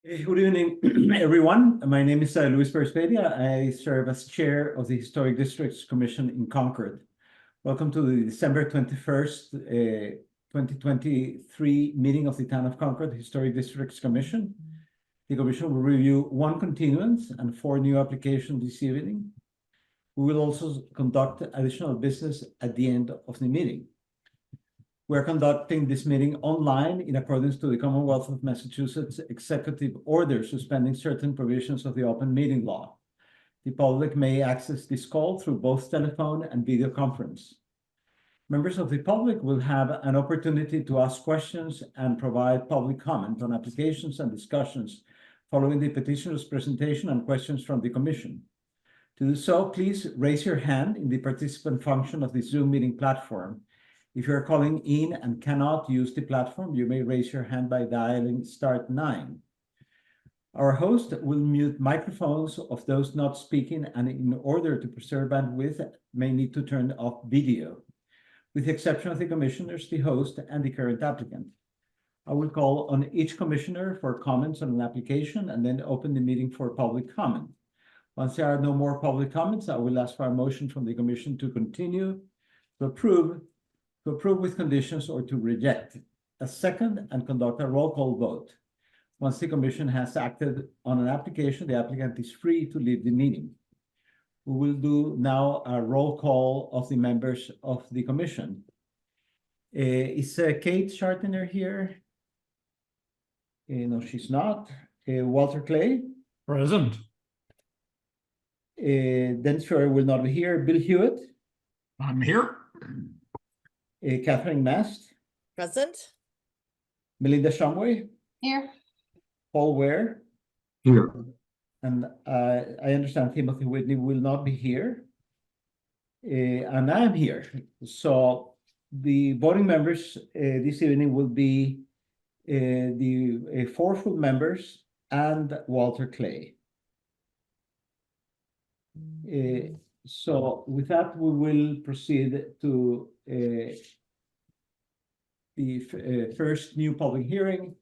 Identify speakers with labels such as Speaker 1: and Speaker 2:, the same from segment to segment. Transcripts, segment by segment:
Speaker 1: Good evening, everyone. My name is Luis Perez-Pedia. I serve as chair of the Historic Districts Commission in Concord. Welcome to the December 21st, 2023 meeting of the Town of Concord Historic Districts Commission. The commission will review one continuance and 4 new applications this evening. We will also conduct additional business at the end of the meeting. We're conducting this meeting online in accordance to the Commonwealth of Massachusetts Executive Order suspending certain provisions of the open meeting law. The public may access this call through both telephone and video conference. Members of the public will have an opportunity to ask questions and provide public comment on applications and discussions following the petitioner's presentation and questions from the commission. To do so, please raise your hand in the participant function of the Zoom meeting platform. If you are calling in and cannot use the platform, you may raise your hand by dialing *9. Our host will mute microphones of those not speaking, and in order to preserve bandwidth, may need to turn off video, with the exception of the commissioners, the host, and the current applicant. I will call on each commissioner for comments on an application and then open the meeting for public comment. Once there are no more public comments, I will ask for a motion from the commission to continue, to approve with conditions, or to reject, a second, and conduct a roll call vote. Once the commission has acted on an application, the applicant is free to leave the meeting. We will do now a roll call of the members of the commission. Is Kate Schartner here? No, she's not. Walter Clay?
Speaker 2: Present.
Speaker 1: Dennis Ferrer will not be here. Bill Hewitt?
Speaker 2: I'm here.
Speaker 1: Catherine Mast?
Speaker 3: Present.
Speaker 1: Melinda Shumway?
Speaker 3: Here.
Speaker 1: Paul Ware?
Speaker 2: Here.
Speaker 1: And I understand Timothy Whitney will not be here. And I am here. So the voting members this evening will be the 4 full members and Walter Clay. So with that, we will proceed to the first new public hearing,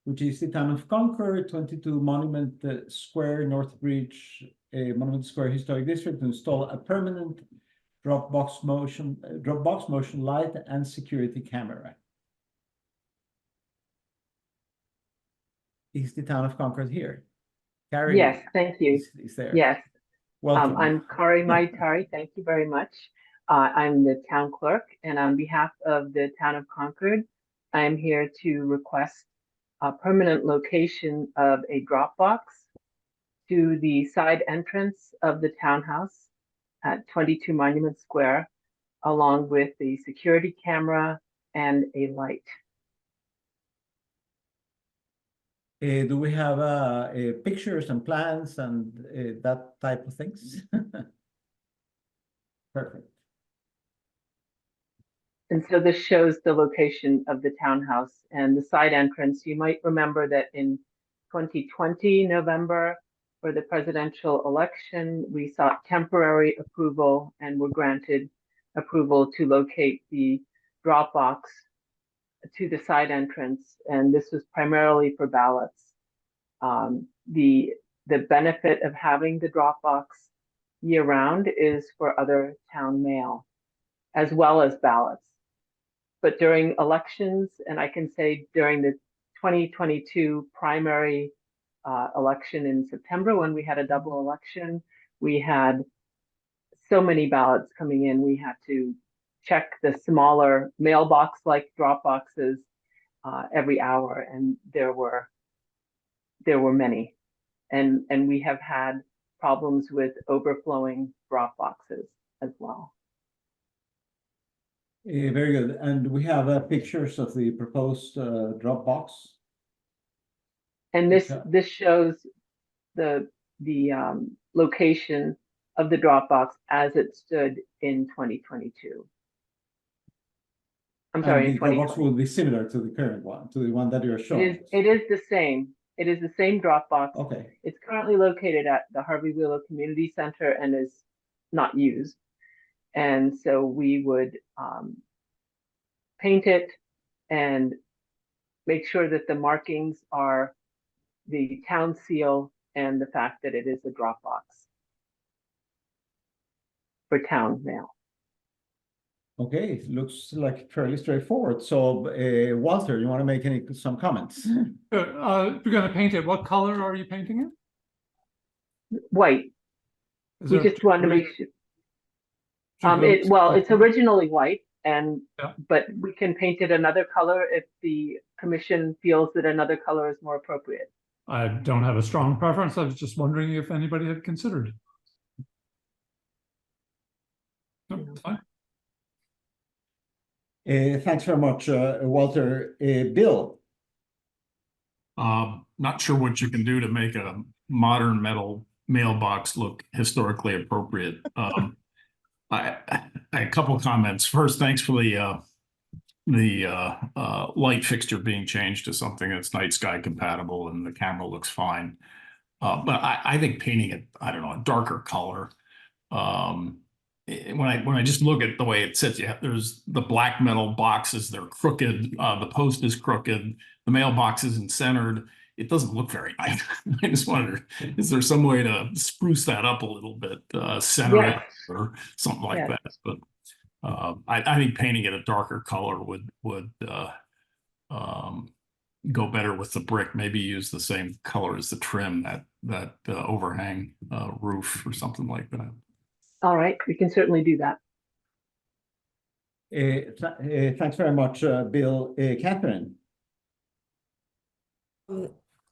Speaker 1: which is the Town of Concord, 22 Monument Square, Northbridge, Monument Square Historic District, to install a permanent Dropbox motion light and security camera. Is the Town of Concord here? Carrie?
Speaker 4: Yes, thank you.
Speaker 1: Is there?
Speaker 4: Yes,
Speaker 1: Welcome.
Speaker 4: I'm Kari Maitari. Thank you very much. I'm the town clerk, and on behalf of the Town of Concord, I am here to request a permanent location of a Dropbox to the side entrance of the townhouse at 22 Monument Square, along with the security camera and a light.
Speaker 1: Do we have pictures and plans and that type of things? Perfect.
Speaker 4: And so this shows the location of the townhouse and the side entrance. You might remember that in 2020 November, for the presidential election, we sought temporary approval and were granted approval to locate the Dropbox to the side entrance, and this was primarily for ballots. The benefit of having the Dropbox year-round is for other town mail, as well as ballots. But during elections, and I can say during the 2022 primary election in September, when we had a double election, we had so many ballots coming in, we had to check the smaller mailbox-like Dropboxes every hour, and there were many, and we have had problems with overflowing Dropboxes as well.
Speaker 1: Very good. And we have pictures of the proposed Dropbox.
Speaker 4: And this shows the location of the Dropbox as it stood in 2022. I'm sorry,
Speaker 1: the Dropbox will be similar to the current one, to the one that you're showing.
Speaker 4: It is the same. It is the same Dropbox.
Speaker 1: Okay.
Speaker 4: It's currently located at the Harvey Wheeler Community Center and is not used. And so we would paint it and make sure that the markings are the town seal and the fact that it is a drop box for town mail.
Speaker 1: Okay, it looks like fairly straightforward. So, Walter, you want to make some comments?
Speaker 2: If you're gonna paint it, what color are you painting it?
Speaker 4: White.
Speaker 2: Is
Speaker 4: We
Speaker 2: there
Speaker 4: just wanted to make sure.
Speaker 2: particular-
Speaker 4: Well, it's originally white, and
Speaker 2: Yeah.
Speaker 4: but we can paint it another color if the commission feels that another color is more appropriate.
Speaker 2: I don't have a strong preference. I was just wondering if anybody had considered. No, it's fine.
Speaker 1: Thanks very much, Walter. Bill?
Speaker 3: Not sure what you can do to make a modern metal mailbox look historically appropriate. A couple of comments. First, thanks for the light fixture being changed to something that's night sky compatible, and the camera looks fine. But I think painting it, I don't know, a darker color. When I just look at the way it sits, there's the black metal boxes, they're crooked, the post is crooked, the mailbox isn't centered. It doesn't look very nice. I just wonder, is there some way to spruce that up a little bit, center it
Speaker 4: Yes.
Speaker 3: or something like
Speaker 4: Yes.
Speaker 3: that? But I think painting it a darker color would go better with the brick. Maybe use the same color as the trim, that overhang roof or something like that.
Speaker 4: All right, we can certainly do that.
Speaker 1: Thanks very much, Bill. Catherine?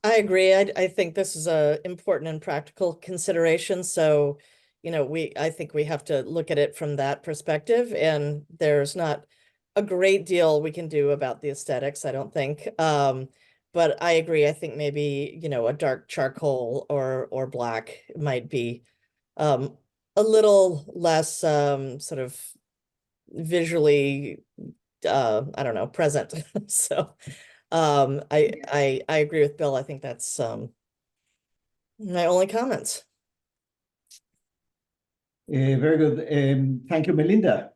Speaker 5: I agree. I think this is a important and practical consideration. So, I think we have to look at it from that perspective, and there's not a great deal we can do about the aesthetics, I don't think. But I agree. I think maybe, a dark charcoal or black might be a little less sort of visually I don't know, present. So I agree with Bill. I think that's my only comments.
Speaker 1: Very good. Thank you, Melinda.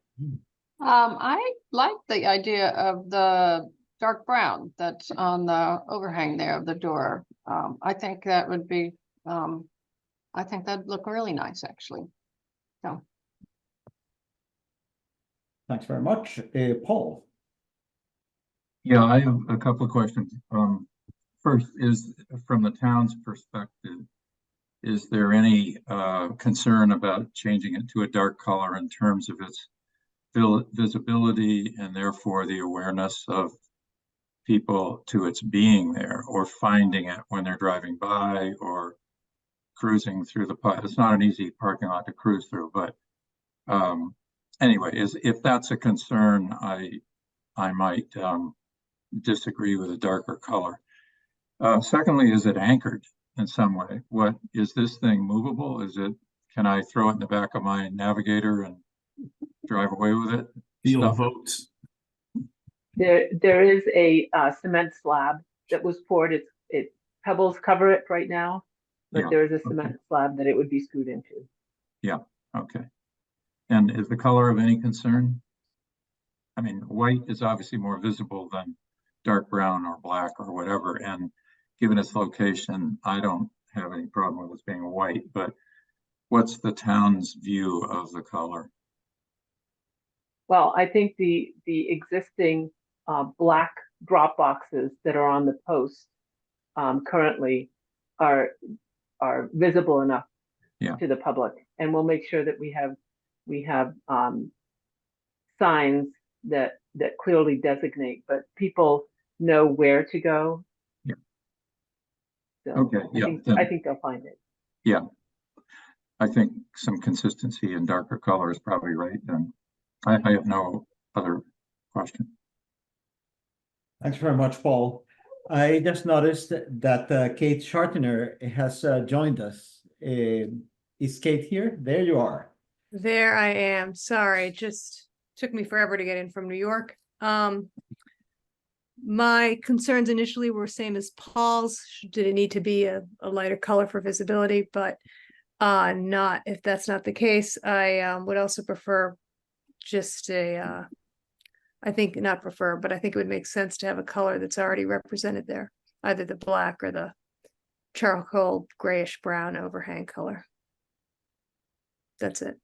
Speaker 6: I like the idea of the dark brown that's on the overhang there of the door. I think that would be, I think that'd look really nice, actually. So,
Speaker 1: Thanks very much. Paul?
Speaker 7: Yeah, I have a couple of questions. First is from the town's perspective, is there any concern about changing it to a dark color in terms of its visibility and therefore the awareness of people to its being there, or finding it when they're driving by or cruising through it's not an easy parking lot to cruise through, but anyway, if that's a concern, I might disagree with a darker color. Secondly, is it anchored in some way? What is this thing movable? Can I throw it in the back of my Navigator and drive away with it?
Speaker 3: Feel the
Speaker 7: Stuff.
Speaker 3: votes.
Speaker 4: There is a cement slab that was poured. Pebbles cover it right now, but
Speaker 7: Yeah,
Speaker 4: there is a cement slab that it would be screwed into.
Speaker 7: Okay. And is the color of any concern? I mean, white is obviously more visible than dark brown or black or whatever. And given its location, I don't have any problem with it being white, but what's the town's view of the color?
Speaker 4: Well, I think the existing black drop boxes that are on the post currently are visible enough to the public, and we'll make sure that we have signs that clearly designate, but people know where to go.
Speaker 7: Yeah.
Speaker 4: So
Speaker 7: Okay.
Speaker 4: I think they'll find it.
Speaker 7: Yeah. I think some consistency in darker color is probably right. And I have no other question.
Speaker 1: Thanks very much, Paul. I just noticed that Kate Schartner has joined us. Is Kate here? There you are.
Speaker 8: There I am. Sorry, just took me forever to get in from New York. My concerns initially were same as Paul's. Did it need to be a lighter color for visibility? But not if that's not the case. I would also prefer just I think not prefer, but I think it would make sense to have a color that's already represented there, either the black or the charcoal grayish brown overhang color. That's it.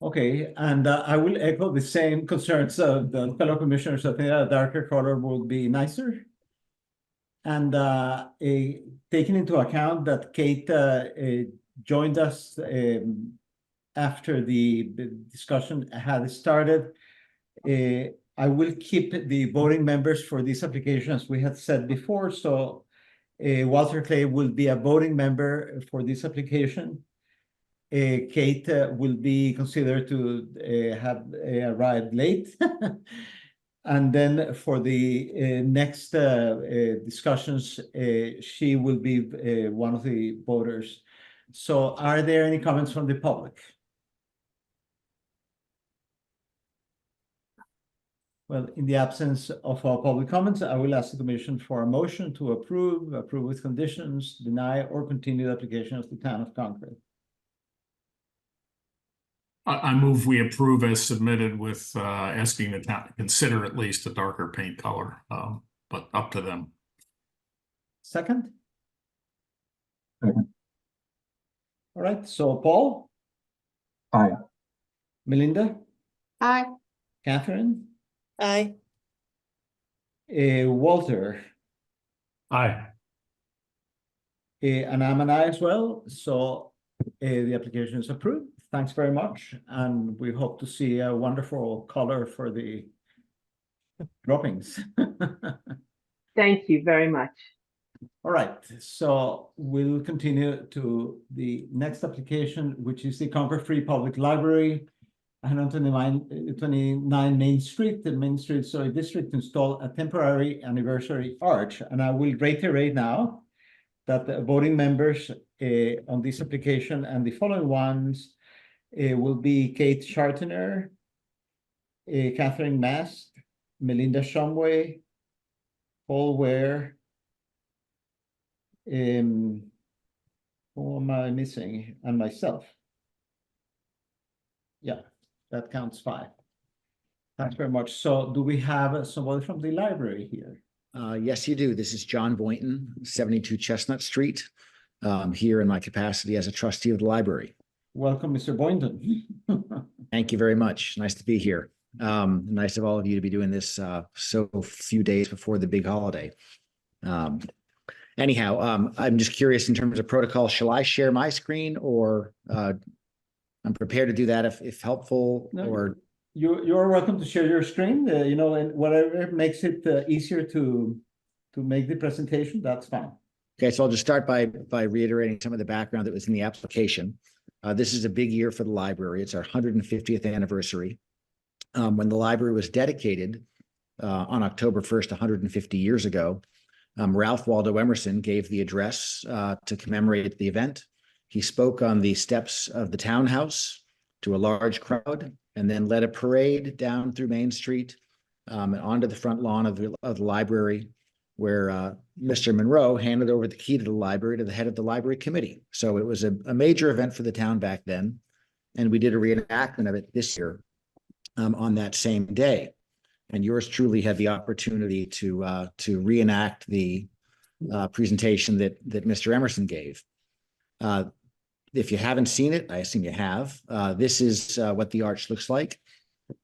Speaker 1: Okay, and I will echo the same concerns of the fellow commissioners. I think a darker color would be nicer. And taking into account that Kate joined us after the discussion had started, I will keep the voting members for this application as we had said before. So Walter Clay will be a voting member for this application. Kate will be considered to have arrived late. And then for the next discussions, she will be one of the voters. So are there any comments from the public? Well, in the absence of all public comments, I will ask the commission for a motion to approve with conditions, deny, or continue the application of the town of Concord.
Speaker 3: I move we approve as submitted with asking the town to consider at least a darker paint color, but up to them.
Speaker 1: Second?
Speaker 7: Second.
Speaker 1: All right, so Paul?
Speaker 7: Aye.
Speaker 1: Melinda?
Speaker 6: Aye.
Speaker 1: Catherine?
Speaker 5: Aye.
Speaker 1: Walter?
Speaker 2: Aye.
Speaker 1: And I'm an aye as well, so the application is approved. Thanks very much, and we hope to see a wonderful color for the droppings.
Speaker 4: Thank you very much.
Speaker 1: All right, so we'll continue to the next application, which is the Concord Free Public Library, 129 Main Street, the Main Street District, install a temporary anniversary arch. And I will reiterate now that the voting members on this application and the following ones will be Kate Chartiner, Catherine Mast, Melinda Shumway, Paul Ware. Who am I missing? And myself. Yeah, that counts 5. Thanks very much. So do we have somebody from the library here?
Speaker 9: Yes, you do. This is John Boynton, 72 Chestnut Street, here in my capacity as a trustee of the library.
Speaker 1: Welcome, Mr. Boynton.
Speaker 9: Thank you very much. Nice to be here. Nice of all of you to be doing this so few days before the big holiday. Anyhow, I'm just curious in terms of protocol, shall I share my screen or I'm prepared to do that if helpful
Speaker 1: No,
Speaker 9: or...
Speaker 1: You're welcome to share your screen, and whatever makes it easier to make the presentation, that's fine.
Speaker 9: Okay, so I'll just start by reiterating some of the background that was in the application. This is a big year for the library. It's our 150th anniversary. When the library was dedicated on October 1st, 150 years ago, Ralph Waldo Emerson gave the address to commemorate the event. He spoke on the steps of the townhouse to a large crowd and then led a parade down through Main Street and onto the front lawn of the library, where Mr. Monroe handed over the key to the library to the head of the library committee. So it was a major event for the town back then. And we did a reenactment of it this year on that same day. And yours truly had the opportunity to reenact the presentation that Mr. Emerson gave. If you haven't seen it, I assume you have. This is what the arch looks like.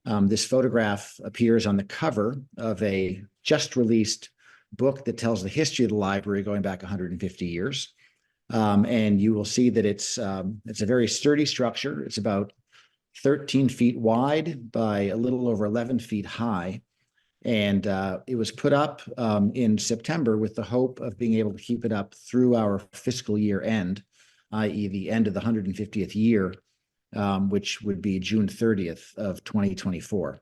Speaker 9: This photograph appears on the cover of a just released book that tells the history of the library going back 150 years. And you will see that it's a very sturdy structure. It's about 13 feet wide by a little over 11 feet high. And it was put up in September with the hope of being able to keep it up through our fiscal year end, i.e. the end of the 150th year, which would be June 30th of 2024.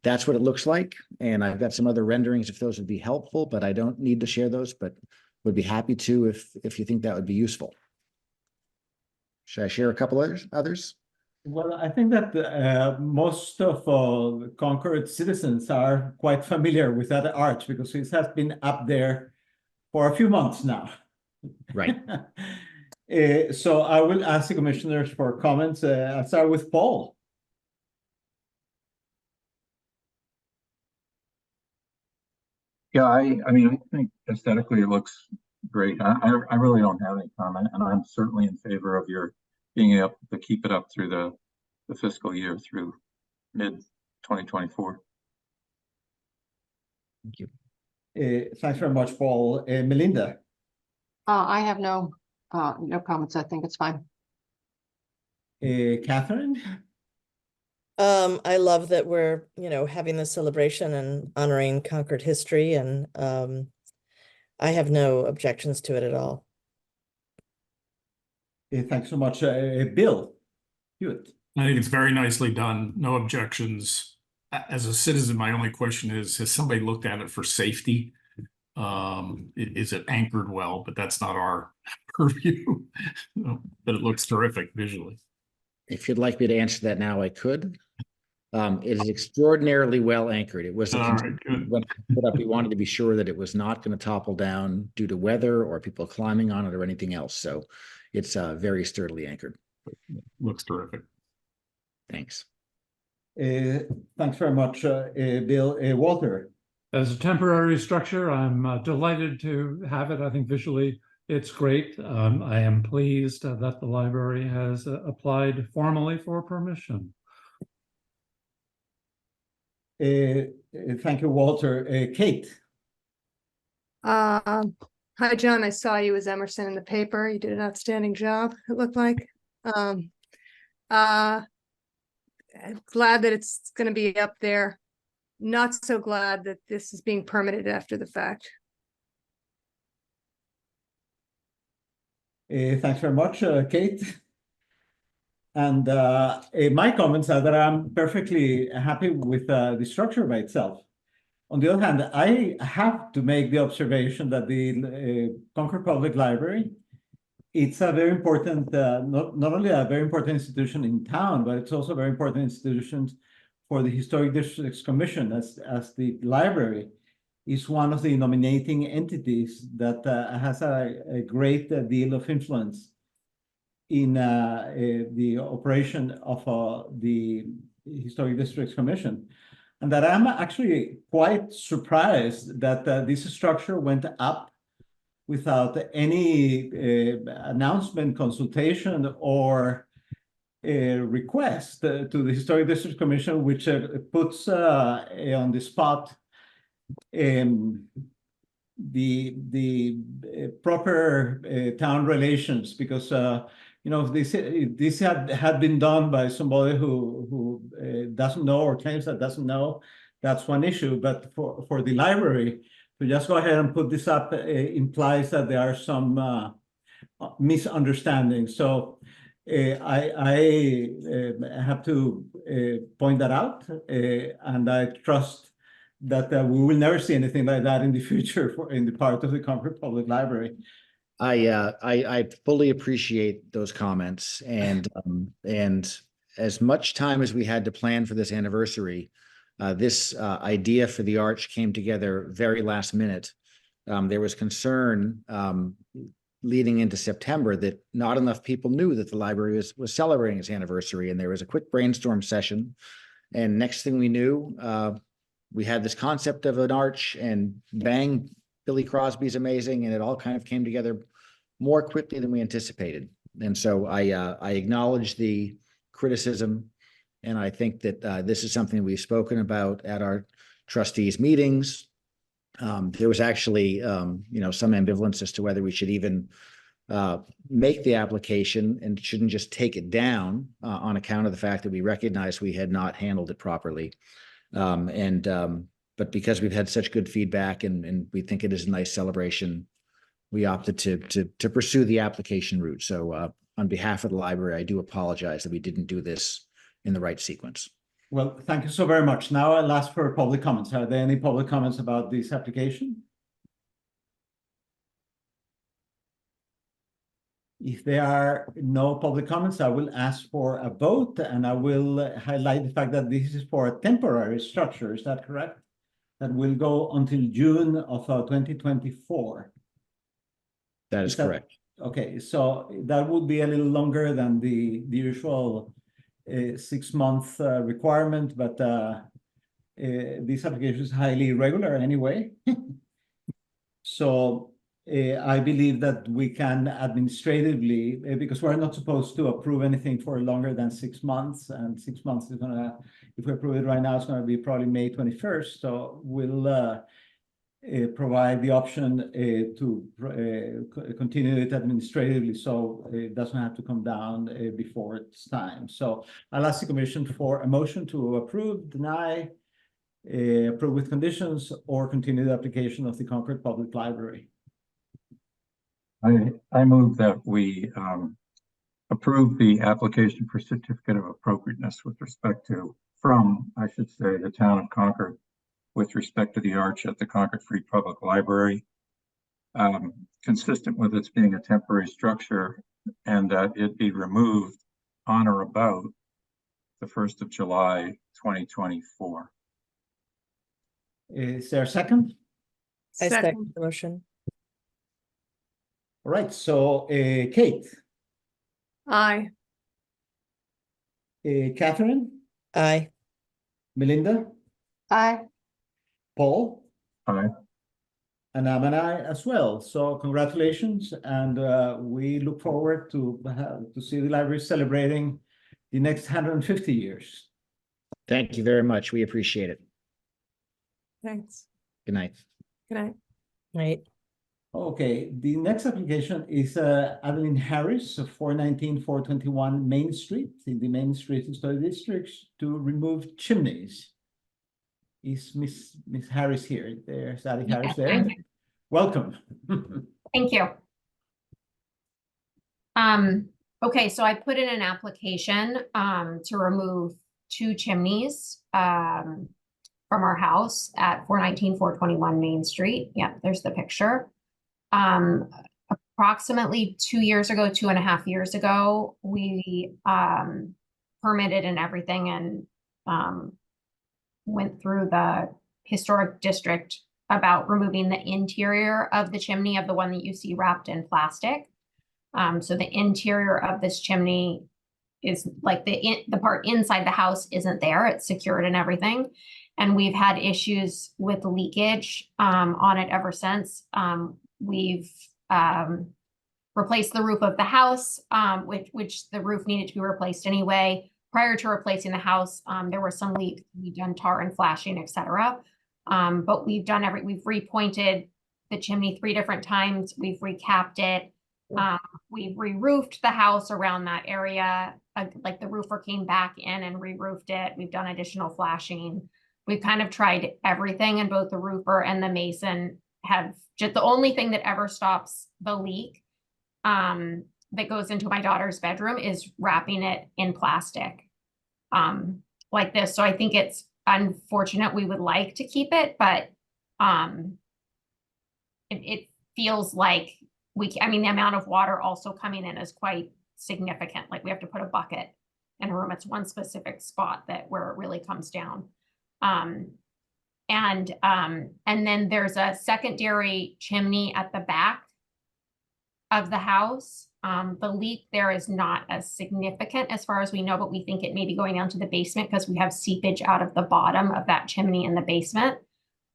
Speaker 9: That's what it looks like. And I've got some other renderings if those would be helpful, but I don't need to share those, but would be happy to if you think that would be useful. Should I share a couple others?
Speaker 1: Well, I think that most of Concord citizens are quite familiar with that arch because it has been up there for a few months now.
Speaker 9: Right.
Speaker 1: So I will ask the commissioners for comments. I'll start with Paul.
Speaker 7: Yeah, I mean, I think aesthetically it looks great. I really don't have any comment, and I'm certainly in favor of your being able to keep it up through the fiscal year through mid 2024.
Speaker 9: Thank you.
Speaker 1: Thanks very much, Paul. Melinda,
Speaker 6: I have no comments. I think it's fine.
Speaker 1: Catherine,
Speaker 5: I love that we're, having this celebration and honoring Concord history, and I have no objections to it at all.
Speaker 1: thanks so much. Bill Hewitt.
Speaker 3: I think it's very nicely done. No objections. As a citizen, my only question is, has somebody looked at it for safety? Is it anchored well? But that's not our purview. But it looks terrific visually.
Speaker 9: If you'd like me to answer that now, I could. It is extraordinarily well anchored. It was a
Speaker 3: All right, good.
Speaker 9: when we put up, we wanted to be sure that it was not going to topple down due to weather or people climbing on it or anything else. So it's very sturdily anchored.
Speaker 3: Looks terrific.
Speaker 9: Thanks.
Speaker 1: Thanks very much, Bill. Walter.
Speaker 2: As a temporary structure, I'm delighted to have it. I think visually it's great. I am pleased that the library has applied formally for permission.
Speaker 1: Thank you, Walter. Kate.
Speaker 8: Hi, John. I saw you as Emerson in the paper. You did an outstanding job, it looked like. I'm glad that it's going to be up there. Not so glad that this is being permitted after the fact.
Speaker 1: Thanks very much, Kate. And my comments are that I'm perfectly happy with the structure by itself. On the other hand, I have to make the observation that the Concord Public Library, it's a very important, not only a very important institution in town, but it's also a very important institution for the Historic Districts Commission, as the library is one of the nominating entities that has a great deal of influence in the operation of the Historic Districts Commission. And that I'm actually quite surprised that this structure went up without any announcement, consultation, or a request to the Historic Districts Commission, which puts on the spot the proper town relations, because this had been done by somebody who doesn't know or claims that doesn't know. That's one issue. But for the library to just go ahead and put this up implies that there are some misunderstandings. So I have to point that out, and I trust that we will never see anything like that in the future in the part of the Concord Public Library.
Speaker 9: I fully appreciate those comments, and as much time as we had to plan for this anniversary, this idea for the arch came together very last minute. There was concern leading into September that not enough people knew that the library was celebrating its anniversary, and there was a quick brainstorm session, and next thing we knew, we had this concept of an arch, and bang, Billy Crosby's amazing, and it all kind of came together more quickly than we anticipated. And so I acknowledge the criticism, and I think that this is something we've spoken about at our trustees meetings. There was actually some ambivalence as to whether we should even make the application and shouldn't just take it down on account of the fact that we recognize we had not handled it properly. But because we've had such good feedback and we think it is a nice celebration, we opted to pursue the application route. So on behalf of the library, I do apologize that we didn't do this in the right sequence.
Speaker 1: Well, thank you so very much. Now I'll ask for public comments. Are there any public comments about this application? If there are no public comments, I will ask for a vote, and I will highlight the fact that this is for a temporary structure. Is that correct? That will go until June of 2024.
Speaker 9: That is correct.
Speaker 1: Okay, so that would be a little longer than the usual 6-month requirement, but this application is highly irregular anyway. So I believe that we can administratively, because we're not supposed to approve anything for longer than 6 months, and 6 months is gonna, if we approve it right now, it's gonna be probably May 21st. So we'll provide the option to continue it administratively, so it doesn't have to come down before its time. So I'll ask the commission for a motion to approve, deny, approve with conditions, or continue the application of the Concord Public Library.
Speaker 7: I move that we approve the application for certificate of appropriateness with respect to, I should say, the town of Concord, with respect to the arch at the Concord Free Public Library, consistent with its being a temporary structure, and that it be removed on or about the 1st of July, 2024.
Speaker 1: Is there a second?
Speaker 5: I second
Speaker 8: Second.
Speaker 5: the motion.
Speaker 1: All right, so Kate,
Speaker 8: Aye.
Speaker 1: Catherine,
Speaker 5: Aye.
Speaker 1: Melinda,
Speaker 6: Aye.
Speaker 1: Paul,
Speaker 7: Aye.
Speaker 1: and I'm an aye as well. So congratulations, and we look forward to see the library celebrating the next 150 years.
Speaker 9: Thank you very much. We appreciate it.
Speaker 8: Thanks.
Speaker 9: Good night.
Speaker 8: Good night.
Speaker 5: Right.
Speaker 1: Okay, the next application is Adeline Harris of 419-421 Main Street in the Main Street Historic District to remove chimneys. Is Miss Harris here? There's Adeline Harris there. Welcome.
Speaker 10: Thank you. Okay, so I put in an application to remove 2 chimneys from our house at 419-421 Main Street. Yeah, there's the picture. Approximately 2 years ago, 2.5 years ago, we permitted and everything and went through the historic district about removing the interior of the chimney of the one that you see wrapped in plastic. So the interior of this chimney is like the part inside the house isn't there. It's secured and everything. And we've had issues with leakage on it ever since. We've replaced the roof of the house, which the roof needed to be replaced anyway. Prior to replacing the house, there were some leaks. We've done tar and flashing, etc. But we've repointed the chimney 3 different times. We've recapped it. We've re-roofed the house around that area. Like the roofer came back in and re-roofed it. We've done additional flashing. We've kind of tried everything, and both the roofer and the mason have just the only thing that ever stops the leak that goes into my daughter's bedroom is wrapping it in plastic like this. So I think it's unfortunate. We would like to keep it, but it feels like I mean, the amount of water also coming in is quite significant. Like we have to put a bucket in a room. It's one specific spot where it really comes down. And then there's a secondary chimney at the back of the house. The leak there is not as significant as far as we know, but we think it may be going down to the basement because we have seepage out of the bottom of that chimney in the basement.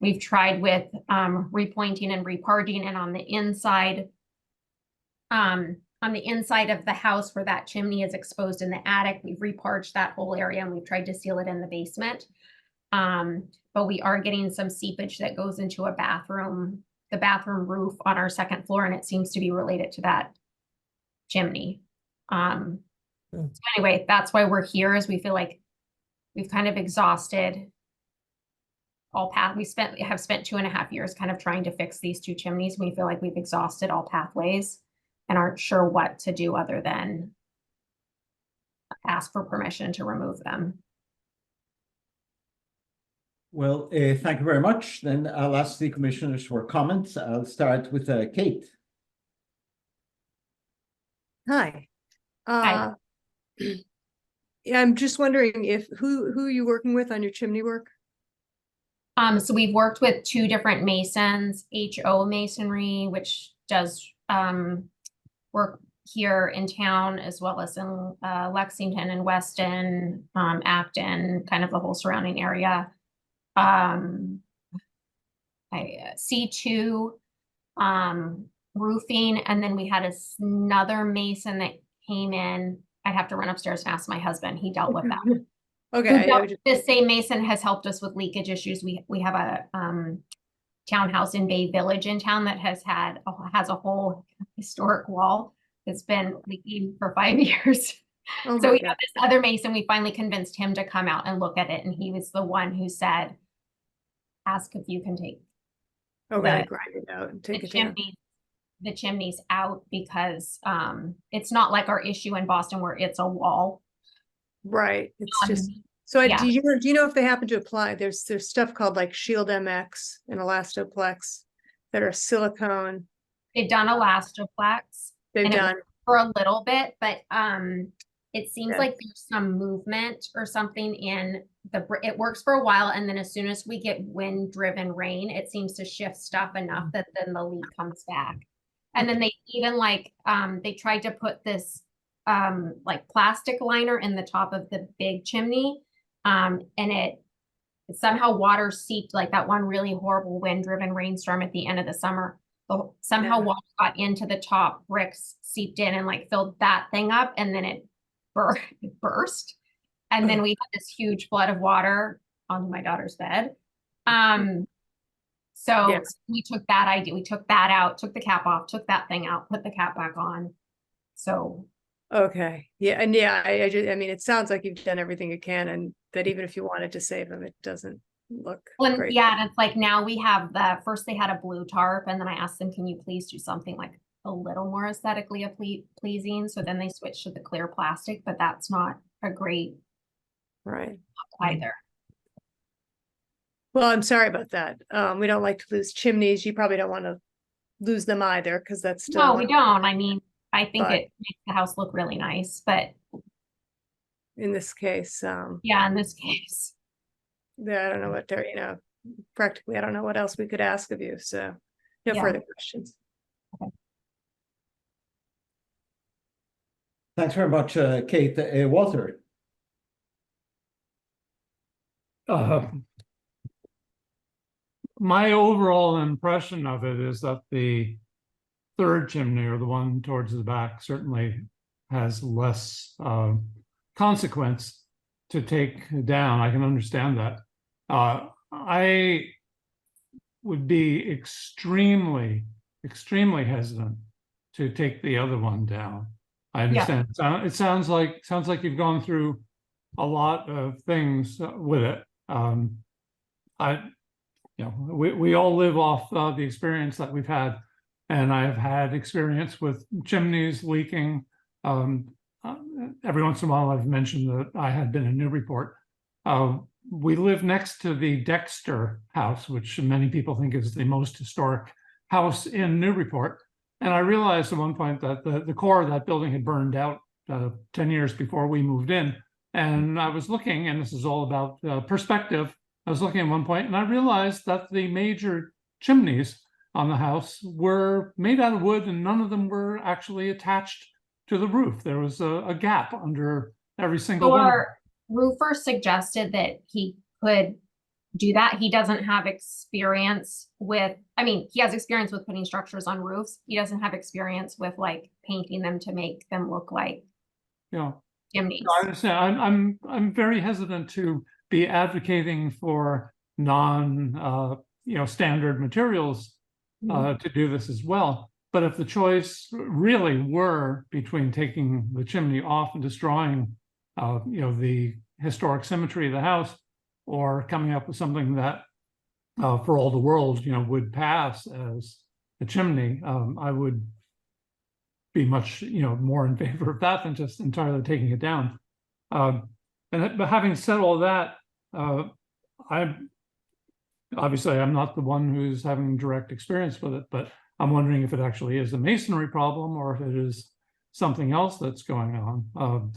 Speaker 10: We've tried with repointing and reparging, and on the inside of the house where that chimney is exposed in the attic, we've reparged that whole area and we've tried to seal it in the basement. But we are getting some seepage that goes into a bathroom, the bathroom roof on our 2nd floor, and it seems to be related to that chimney. So anyway, that's why we're here, is we feel like we've kind of exhausted all path. We have spent 2.5 years kind of trying to fix these 2 chimneys. We feel like we've exhausted all pathways and aren't sure what to do other than ask for permission to remove them.
Speaker 1: Well, thank you very much. Then I'll ask the commissioners for comments. I'll start with Kate.
Speaker 8: Hi.
Speaker 10: Hi.
Speaker 8: Yeah, I'm just wondering if who are you working with on your chimney work?
Speaker 10: So we've worked with 2 different masons, HO Masonry, which does work here in town, as well as in Lexington and Weston, Acton, kind of the whole surrounding area. C2 roofing, and then we had another mason that came in. I'd have to run upstairs and ask my husband. He dealt with that.
Speaker 8: Okay, I
Speaker 10: The
Speaker 8: just-
Speaker 10: same mason has helped us with leakage issues. We have a townhouse in Bay Village in town that has a whole historic wall that's been leaking for 5 years.
Speaker 8: oh
Speaker 10: So
Speaker 8: my
Speaker 10: we
Speaker 8: God.
Speaker 10: have this other mason, we finally convinced him to come out and look at it, and he was the one who said, ask if you can take
Speaker 8: Okay,
Speaker 10: the-
Speaker 8: grind it out and
Speaker 10: the
Speaker 8: take it down.
Speaker 10: chimneys out, because it's not like our issue in Boston where it's a wall.
Speaker 8: Right, it's just, so
Speaker 10: yeah.
Speaker 8: do you know if they happen to apply, there's stuff called like Shield MX and Elastoplex that are silicone,
Speaker 10: They've done Elastoplex
Speaker 8: they've
Speaker 10: And it
Speaker 8: done,
Speaker 10: for a little bit, but it seems
Speaker 8: Yeah.
Speaker 10: like there's some movement or something in it works for a while, and then as soon as we get wind driven rain, it seems to shift stuff enough that then the leak comes back. And then they even they tried to put this like plastic liner in the top of the big chimney, and it somehow water seeped, like that one really horrible wind driven rainstorm at the end of the summer. Somehow
Speaker 8: Yeah.
Speaker 10: water got into the top bricks, seeped in and like filled that thing up, and then it burst. And then we had this huge flood of water on my daughter's bed. So
Speaker 8: Yeah.
Speaker 10: we took that idea, we took that out, took the cap off, took that thing out, put the cap back on. So
Speaker 8: okay, yeah, and yeah, I mean, it sounds like you've done everything you can, and that even if you wanted to save them, it doesn't look
Speaker 10: Well,
Speaker 8: great.
Speaker 10: yeah, and it's like now we have first they had a blue tarp, and then I asked them, can you please do something like a little more aesthetically pleasing? So then they switched to the clear plastic, but that's not a great
Speaker 8: Right.
Speaker 10: look either.
Speaker 8: Well, I'm sorry about that. We don't like to lose chimneys. You probably don't want to lose them either, because that's still.
Speaker 10: No,
Speaker 8: one
Speaker 10: we
Speaker 8: of-
Speaker 10: don't. I mean, I think
Speaker 8: But-
Speaker 10: it makes the house look really nice, but
Speaker 8: In this case,
Speaker 10: yeah, in this case.
Speaker 8: yeah, I don't know what they're, practically, I don't know what else we could ask of you, so no
Speaker 10: Yeah.
Speaker 8: further questions.
Speaker 1: Thanks very much, Kate. Walter?
Speaker 2: My overall impression of it is that the third chimney, or the one towards the back, certainly has less consequence to take down. I can understand that. I would be extremely hesitant to take the other one down. I understand. It sounds like you've gone through a lot of things with it. We all live off the experience that we've had, and I've had experience with chimneys leaking. Every once in a while, I've mentioned that I had been in Newburyport. We live next to the Dexter House, which many people think is the most historic house in Newburyport. And I realized at one point that the core of that building had burned out 10 years before we moved in. And I was looking, and this is all about perspective. I was looking at one point, and I realized that the major chimneys on the house were made out of wood, and none of them were actually attached to the roof. There was a gap under every single one.
Speaker 10: Our roofer suggested that he could do that. He doesn't have experience with, he has experience with putting structures on roofs. He doesn't have experience with like painting them to make them look like chimneys.
Speaker 2: I understand. I'm very hesitant to be advocating for standard materials to do this as well. But if the choice really were between taking the chimney off and destroying, the historic symmetry of the house, or coming up with something that, for all the world, would pass as a chimney, I would be much, more in favor of that than just entirely taking it down. But having said all that, I'm not the one who's having direct experience with it, but I'm wondering if it actually is a masonry problem or if it is something else that's going on.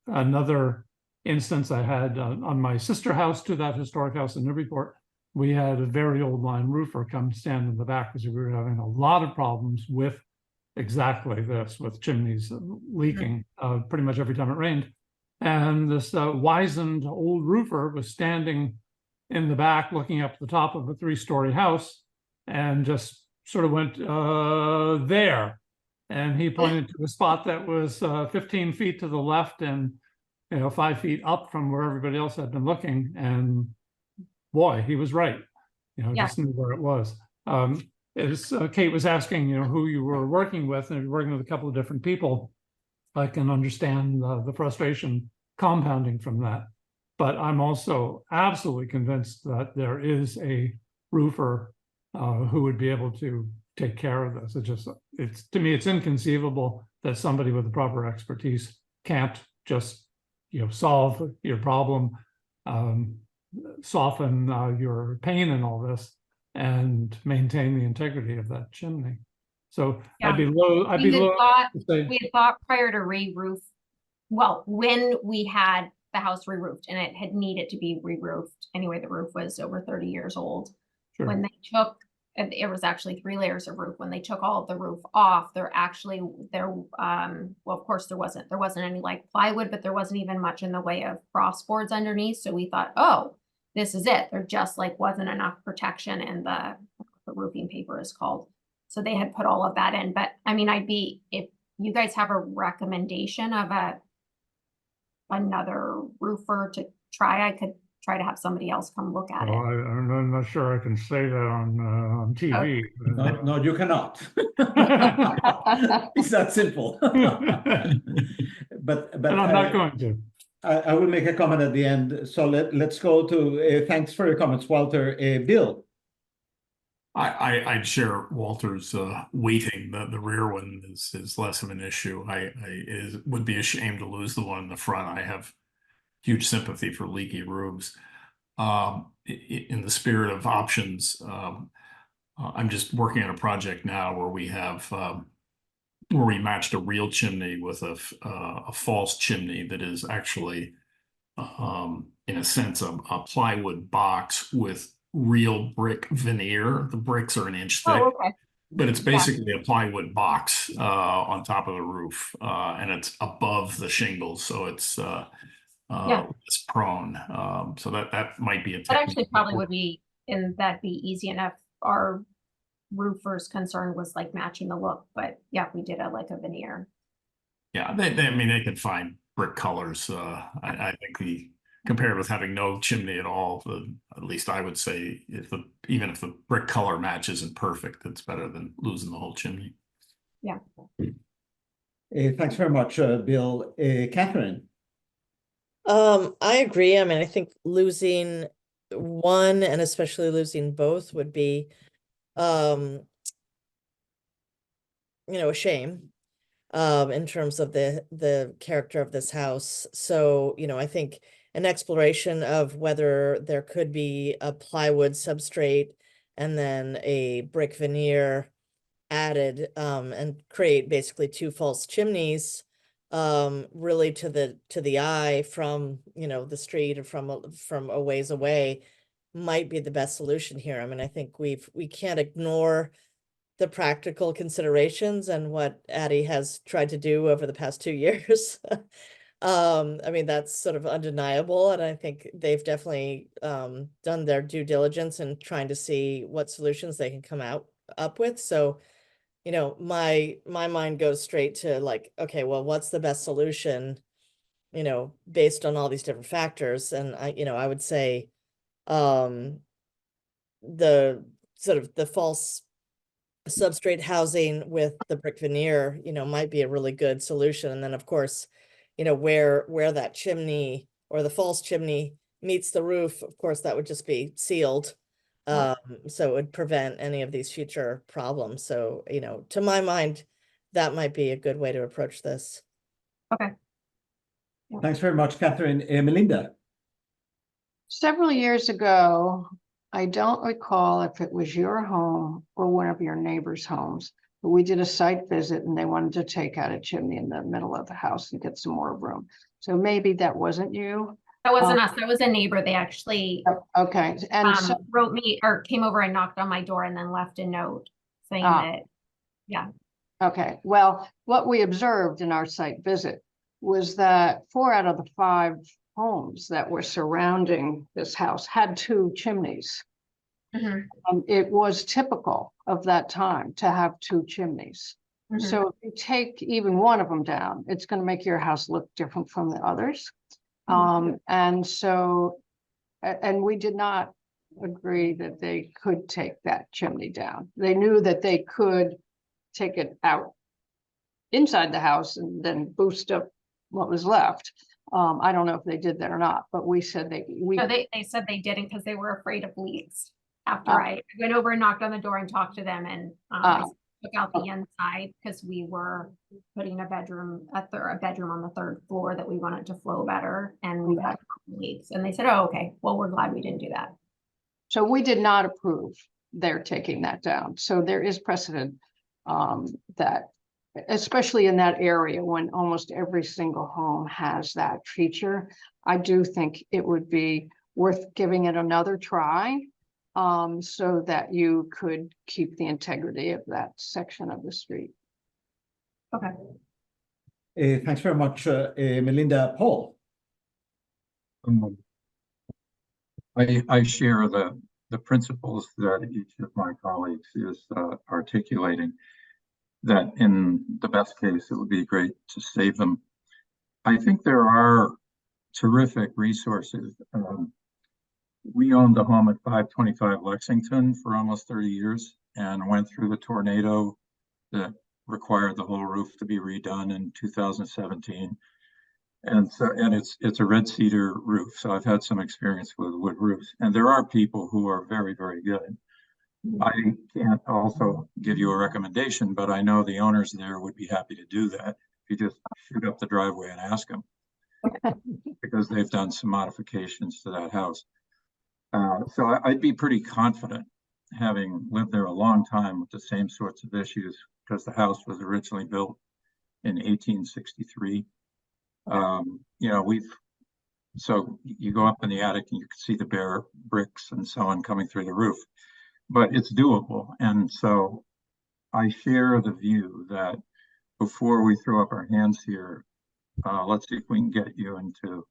Speaker 2: Another instance I had on my sister house to that historic house in Newburyport, we had a very old line roofer come stand in the back because we were having a lot of problems with exactly this, with chimneys leaking pretty much every time it rained. And this wizened old roofer was standing in the back looking up the top of a 3-story house and just sort of went, there. And he pointed to a spot that was 15 feet to the left and, 5 feet up from where everybody else had been looking. And boy, he was right.
Speaker 10: Yeah.
Speaker 2: Just knew where it was. As Kate was asking, who you were working with, and if you're working with a couple of different people, I can understand the frustration compounding from that. But I'm also absolutely convinced that there is a roofer who would be able to take care of this. To me, it's inconceivable that somebody with the proper expertise can't just, solve your problem, soften your pain and all this, and maintain the integrity of that chimney. So
Speaker 10: Yeah.
Speaker 2: I'd be loath to say,
Speaker 10: We had thought prior to re-roof, well, when we had the house re-roofed and it had needed to be re-roofed, anyway, the roof was over 30 years old.
Speaker 2: sure.
Speaker 10: When they took, it was actually 3 layers of roof. When they took all of the roof off, well, of course there wasn't any like plywood, but there wasn't even much in the way of cross boards underneath. So we thought, oh, this is it. There just like wasn't enough protection in the roofing paper is called. So they had put all of that in. But I mean, if you guys have a recommendation of another roofer to try, I could try to have somebody else come look at it.
Speaker 2: I'm not sure I can say that on TV.
Speaker 1: No, you cannot. It's that simple. But
Speaker 2: And I'm not going to.
Speaker 1: I will make a comment at the end. So let's go to, thanks for your comments, Walter. Bill.
Speaker 3: I'd share Walter's weighting. The rear one is less of an issue. Would be ashamed to lose the one in the front. I have huge sympathy for leaky roofs. In the spirit of options, I'm just working on a project now where we have where we matched a real chimney with a false chimney that is actually, in a sense, a plywood box with real brick veneer. The bricks are an inch thick.
Speaker 10: Oh, okay.
Speaker 3: But it's basically a plywood box on top of the roof, and it's above the shingles, so it's it's prone. So that might be a
Speaker 10: That actually
Speaker 3: technique.
Speaker 10: probably would be, and that'd be easy enough. Our roofer's concern was like matching the look, but yeah, we did like a veneer.
Speaker 3: Yeah, I mean, they can find brick colors. I think compared with having no chimney at all, at least I would say even if the brick color match isn't perfect, it's better than losing the whole chimney.
Speaker 10: Yeah.
Speaker 1: Thanks very much, Bill. Catherine.
Speaker 5: I agree. I mean, I think losing one and especially losing both would be, a shame, in terms of the character of this house. So, I think an exploration of whether there could be a plywood substrate and then a brick veneer added, and create basically 2 false chimneys, really to the eye from, the street or from a ways away might be the best solution here. I mean, I think we can't ignore the practical considerations and what Addie has tried to do over the past 2 years. I mean, that's sort of undeniable. And I think they've definitely done their due diligence in trying to see what solutions they can come up with. So, my mind goes straight to like, okay, well, what's the best solution, based on all these different factors? And I would say, the sort of the false substrate housing with the brick veneer, might be a really good solution. And then of course, where that chimney or the false chimney meets the roof, of course, that would just be sealed. So it would prevent any of these future problems. So, to my mind, that might be a good way to approach this.
Speaker 10: Okay.
Speaker 1: Thanks very much, Catherine. Melinda.
Speaker 6: Several years ago, I don't recall if it was your home or one of your neighbors' homes, but we did a site visit and they wanted to take out a chimney in the middle of the house and get some more room. So maybe that wasn't you.
Speaker 10: That wasn't us. That was a neighbor. They actually
Speaker 6: Okay. And so,
Speaker 10: wrote me or came over and knocked on my door and then left a note saying that, yeah.
Speaker 6: okay. Well, what we observed in our site visit was that 4 out of the 5 homes that were surrounding this house had 2 chimneys.
Speaker 10: Mhm,
Speaker 6: It was typical of that time to have two chimneys.
Speaker 10: mhm.
Speaker 6: So if you take even one of them down, it's going to make your house look different from the others. And so, and we did not agree that they could take that chimney down. They knew that they could take it out inside the house and then boost up what was left. I don't know if they did that or not, but we said
Speaker 10: No, they said they didn't because they were afraid of leaks. After
Speaker 6: Ah.
Speaker 10: I went over and knocked on the door and talked to them and I took out the inside because we were putting a bedroom on the third floor that we wanted to flow better and we had leaks. And they said, oh, okay, well, we're glad we didn't do that.
Speaker 6: So we did not approve their taking that down. So there is precedent that, especially in that area when almost every single home has that feature, I do think it would be worth giving it another try so that you could keep the integrity of that section of the street.
Speaker 10: Okay.
Speaker 1: Thanks very much, Melinda. Paul?
Speaker 7: I share the principles that each of my colleagues is articulating, that in the best case, it would be great to save them. I think there are terrific resources. We owned a home at 525 Lexington for almost 30 years and went through the tornado that required the whole roof to be redone in 2017. And so, and it's a red cedar roof. So I've had some experience with wood roofs, and there are people who are very, very good. I can't also give you a recommendation, but I know the owners there would be happy to do that. If you just shoot up the driveway and ask them, because they've done some modifications to that house. So I'd be pretty confident, having lived there a long time with the same sorts of issues, because the house was originally built in 1863. You know, so you go up in the attic and you can see the bare bricks and so on coming through the roof, but it's doable. And so I share the view that before we throw up our hands here, let's see if we can get you into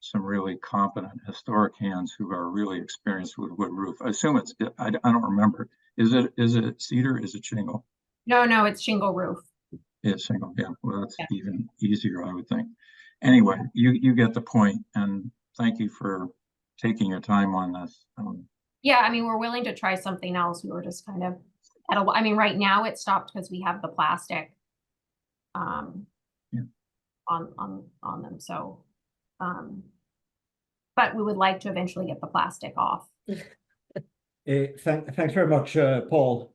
Speaker 7: some really competent historic hands who are really experienced with wood roof. I assume I don't remember. Is it cedar? Is it shingle?
Speaker 10: No, it's shingle roof.
Speaker 7: It's shingle. Yeah. Well, that's even easier, I would think. Anyway, you get the point, and thank you for taking your time on this.
Speaker 10: Yeah, I mean, we're willing to try something else. We were just kind of I mean, right now it stopped because we have the plastic on them. So, but we would like to eventually get the plastic off.
Speaker 1: Thanks very much, Paul.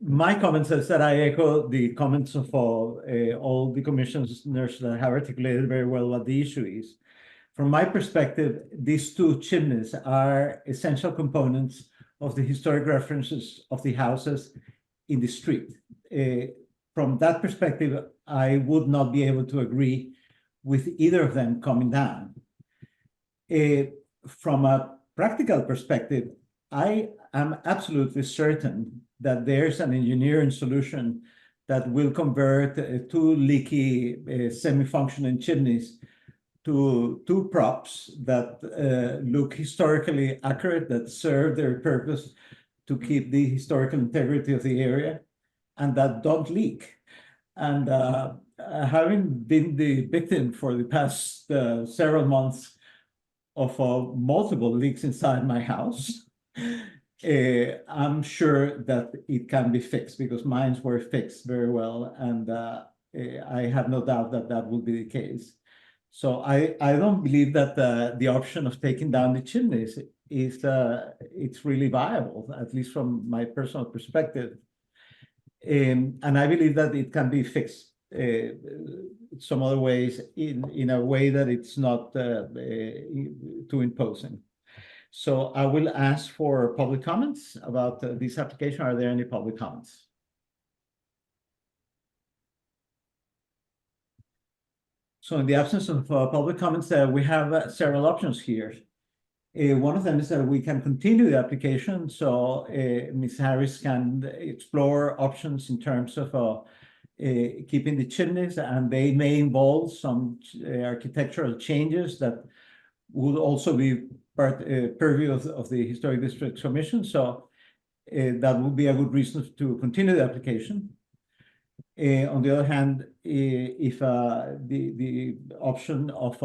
Speaker 1: My comments is that I echo the comments of all the commissioners that have articulated very well what the issue is. From my perspective, these two chimneys are essential components of the historic references of the houses in the street. From that perspective, I would not be able to agree with either of them coming down. From a practical perspective, I am absolutely certain that there's an engineering solution that will convert two leaky semi-functioning chimneys to two props that look historically accurate, that serve their purpose to keep the historical integrity of the area, and that don't leak. And having been the victim for the past several months of multiple leaks inside my house, I'm sure that it can be fixed, because mine were fixed very well, and I have no doubt that that will be the case. So I don't believe that the option of taking down the chimneys is it's really viable, at least from my personal perspective. And I believe that it can be fixed some other ways in a way that it's not too imposing. So I will ask for public comments about this application. Are there any public comments? So in the absence of public comments, we have several options here. One of them is that we can continue the application, so Ms. Harris can explore options in terms of keeping the chimneys, and they may involve some architectural changes that would also be purview of the Historic Districts Commission. So that would be a good reason to continue the application. On the other hand, if the option of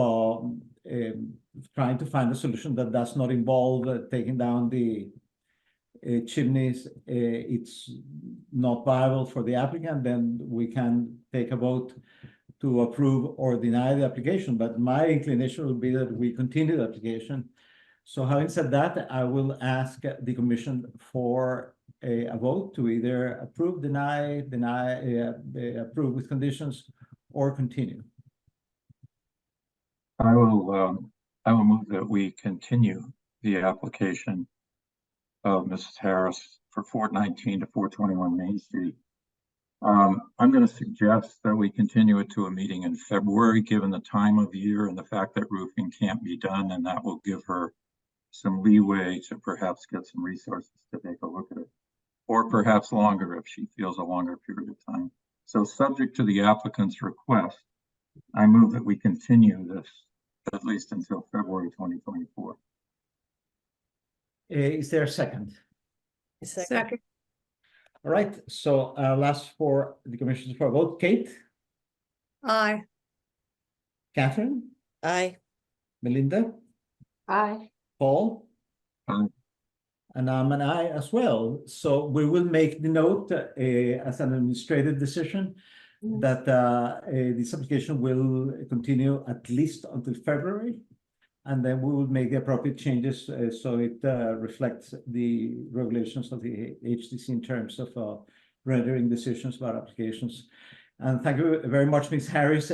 Speaker 1: trying to find a solution that does not involve taking down the chimneys, it's not viable for the applicant, then we can take a vote to approve or deny the application. But my inclination would be that we continue the application. So having said that, I will ask the commission for a vote to either approve, deny, approve with conditions, or continue.
Speaker 7: I will move that we continue the application of Mrs. Harris for 419 to 421 Main Street. I'm going to suggest that we continue it to a meeting in February, given the time of year and the fact that roofing can't be done, and that will give her some leeway to perhaps get some resources to take a look at it, or perhaps longer if she feels a longer period of time. So subject to the applicant's request, I move that we continue this at least until February 2024.
Speaker 1: Is there a second?
Speaker 8: Second.
Speaker 1: All right, so I'll ask for the commission for a vote. Kate?
Speaker 8: Aye.
Speaker 1: Catherine?
Speaker 5: Aye.
Speaker 1: Melinda?
Speaker 6: Aye.
Speaker 1: Paul?
Speaker 7: Aye.
Speaker 1: And I'm an aye as well. So we will make the note as an administrative decision that this application will continue at least until February. And then we will make the appropriate changes so it reflects the regulations of the HDC in terms of rendering decisions about applications. And thank you very much, Ms. Harris.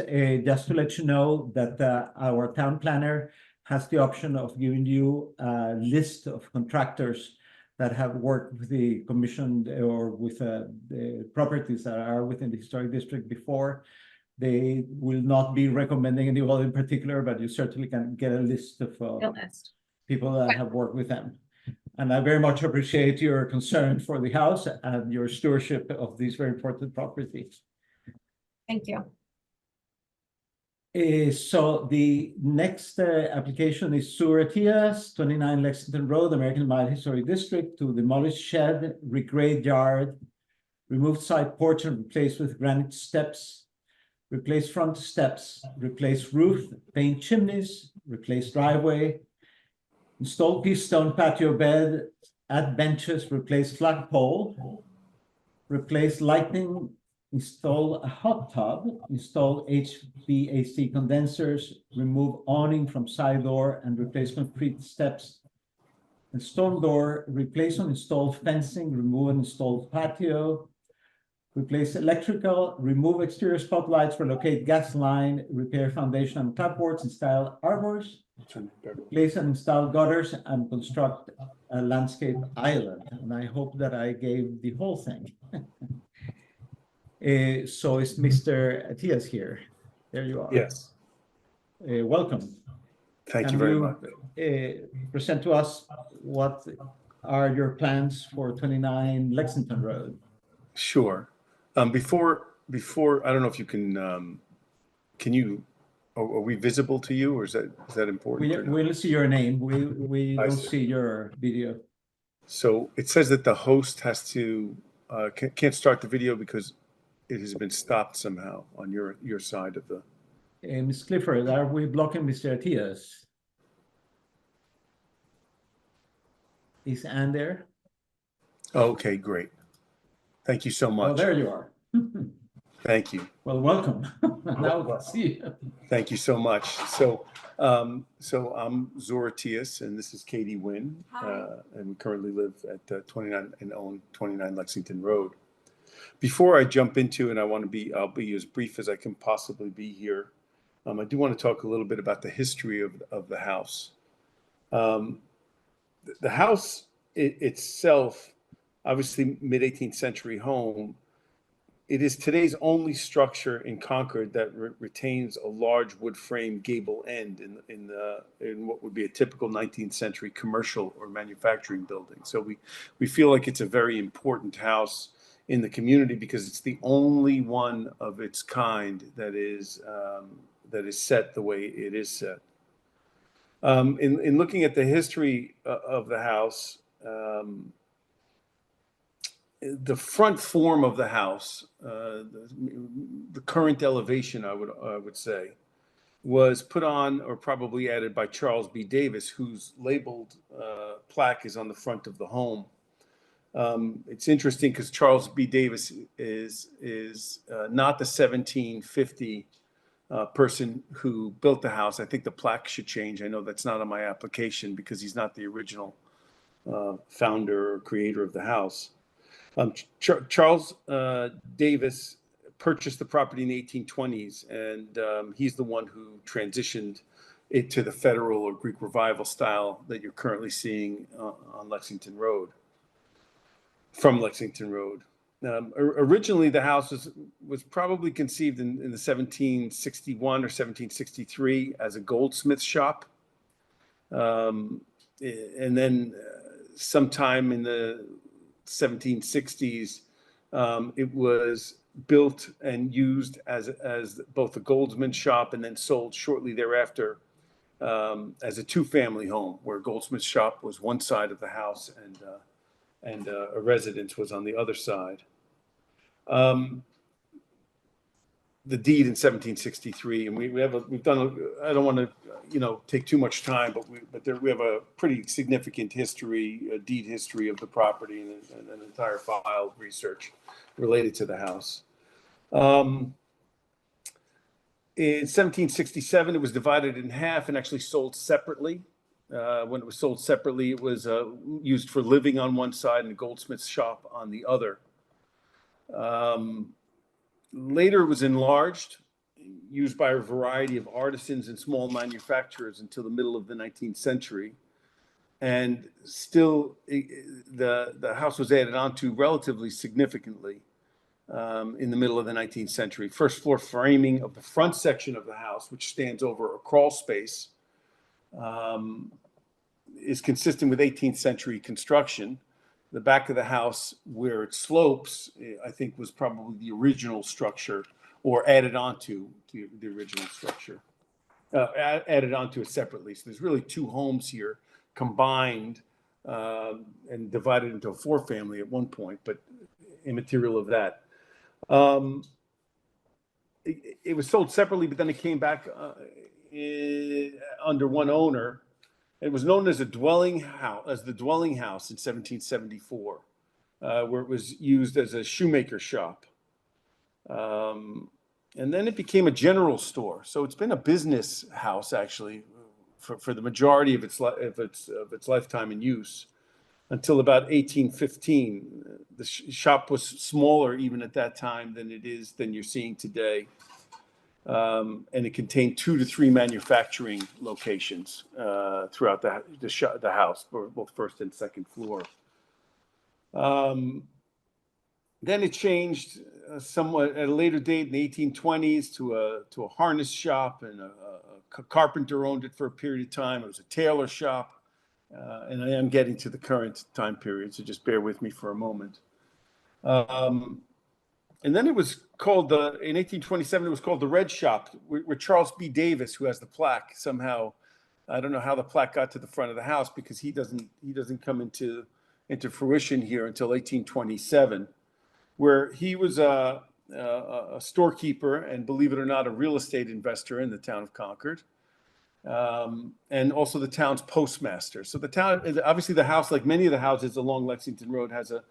Speaker 1: Just to let you know that our town planner has the option of giving you a list of contractors that have worked with the commission or with the properties that are within the historic district before. They will not be recommending anyone in particular, but you certainly can get a list of people that have worked with them. And I very much appreciate your concern for the house and your stewardship of these very important properties.
Speaker 10: Thank you.
Speaker 1: So the next application is Suratias, 29 Lexington Road, American Mile Historic District, to demolish shed, regrade yard, remove side porch and replace with granite steps, replace front steps, replace roof, paint chimneys, replace driveway, install piece stone patio bed, add benches, replace flagpole, replace lighting, install a hot tub, install HVAC condensers, remove awning from side door and replace concrete steps and storm door, replace and install fencing, remove and install patio, replace electrical, remove exterior spotlights, relocate gas line, repair foundation and clapboards, install arbors, replace and install gutters, and construct a landscape island. And I hope that I gave the whole thing. So is Mr. Atias here? There you are.
Speaker 11: Yes,
Speaker 1: Welcome.
Speaker 11: thank you very much.
Speaker 1: Present to us what are your plans for 29 Lexington Road?
Speaker 11: Sure. Before, I don't know if you can you, are we visible to you, or is that important? or not?
Speaker 1: We'll see your name. We
Speaker 11: I
Speaker 1: don't
Speaker 11: see.
Speaker 1: see your video.
Speaker 11: So it says that the host has to, can't start the video because it has been stopped somehow on your side of the.
Speaker 1: Ms. Clifford, are we blocking Mr. Atias? Is Ann there?
Speaker 11: Okay, great. Thank you so
Speaker 1: Oh,
Speaker 11: much.
Speaker 1: there you are.
Speaker 11: Thank you.
Speaker 1: Well, welcome. Now we can see you.
Speaker 11: Thank you so much. So I'm Zoratius, and this is Katie Wynn. And we currently live at 29 and own 29 Lexington Road. Before I jump into, and I'll be as brief as I can possibly be here. I do want to talk a little bit about the history of the house. The house itself, obviously mid-18th century home. It is today's only structure in Concord that retains a large wood frame gable end in what would be a typical 19th century commercial or manufacturing building. So we feel like it's a very important house in the community because it's the only one of its kind that is set the way it is set. In looking at the history of the house, the front form of the house, the current elevation, I would say, was put on or probably added by Charles B. Davis, whose labeled plaque is on the front of the home. It's interesting because Charles B. Davis is not the 1750 person who built the house. I think the plaque should change. I know that's not on my application because he's not the original founder or creator of the house. Charles Davis purchased the property in the 1820s, and he's the one who transitioned it to the Federal or Greek Revival style that you're currently seeing on Lexington Road, from Lexington Road. Originally, the house was probably conceived in the 1761 or 1763 as a goldsmith shop. And then sometime in the 1760s, it was built and used as both a goldsmith shop and then sold shortly thereafter as a two-family home, where a goldsmith shop was one side of the house and a residence was on the other side. The deed in 1763, and we've done. I don't want to take too much time, but we have a pretty significant history, a deed history of the property, and an entire file of research related to the house. In 1767, it was divided in half and actually sold separately. When it was sold separately, it was used for living on one side and a goldsmith's shop on the other. Later, it was enlarged, used by a variety of artisans and small manufacturers until the middle of the 19th century. And still, the house was added onto relatively significantly in the middle of the 19th century. First floor framing of the front section of the house, which stands over a crawl space, is consistent with 18th century construction. The back of the house, where it slopes, I think was probably the original structure, or added onto the original structure, added onto it separately. So there's really two homes here combined and divided into a four-family at one point, but immaterial of that. It was sold separately, but then it came back under one owner. It was known as the dwelling house in 1774, where it was used as a shoemaker shop. And then it became a general store. So it's been a business house, actually, for the majority of its lifetime in use, until about 1815. The shop was smaller even at that time than you're seeing today. And it contained 2 to 3 manufacturing locations throughout the house, both first and second floor. Then it changed somewhat at a later date in the 1820s to a harness shop, and a carpenter owned it for a period of time. It was a tailor shop, and I am getting to the current time period, so just bear with me for a moment. And then it was called in 1827, it was called the Red Shop, where Charles B. Davis, who has the plaque, somehow, I don't know how the plaque got to the front of the house, because he doesn't come into fruition here until 1827, where he was a storekeeper and, believe it or not, a real estate investor in the town of Concord, and also the town's postmaster. So the town, obviously, the house, like many of the houses along Lexington Road, has a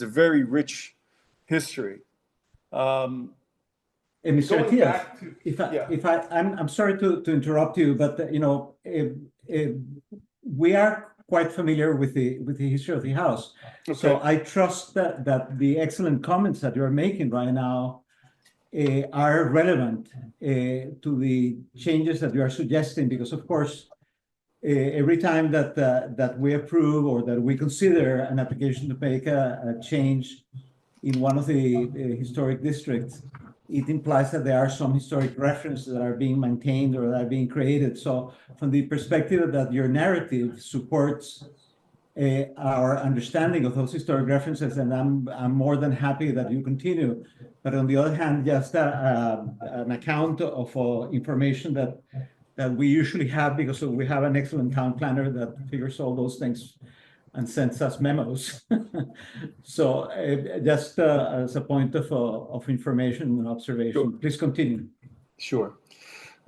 Speaker 11: very rich history.
Speaker 1: Mr. Attias, I'm sorry to interrupt you, but we are quite familiar with the history of the house. Okay. So I trust that the excellent comments that you're making right now are relevant to the changes that you are suggesting, because of course, every time that we approve or that we consider an application to make a change in one of the historic districts, it implies that there are some historic references that are being maintained or that are being created. So from the perspective that your narrative supports our understanding of those historic references, and I'm more than happy that you continue. But on the other hand, just an account of information that that we usually have because we have an excellent town planner that figures all those things and sends us memos. So just as a point of information and observation,
Speaker 11: Sure.
Speaker 1: please continue.
Speaker 11: Sure.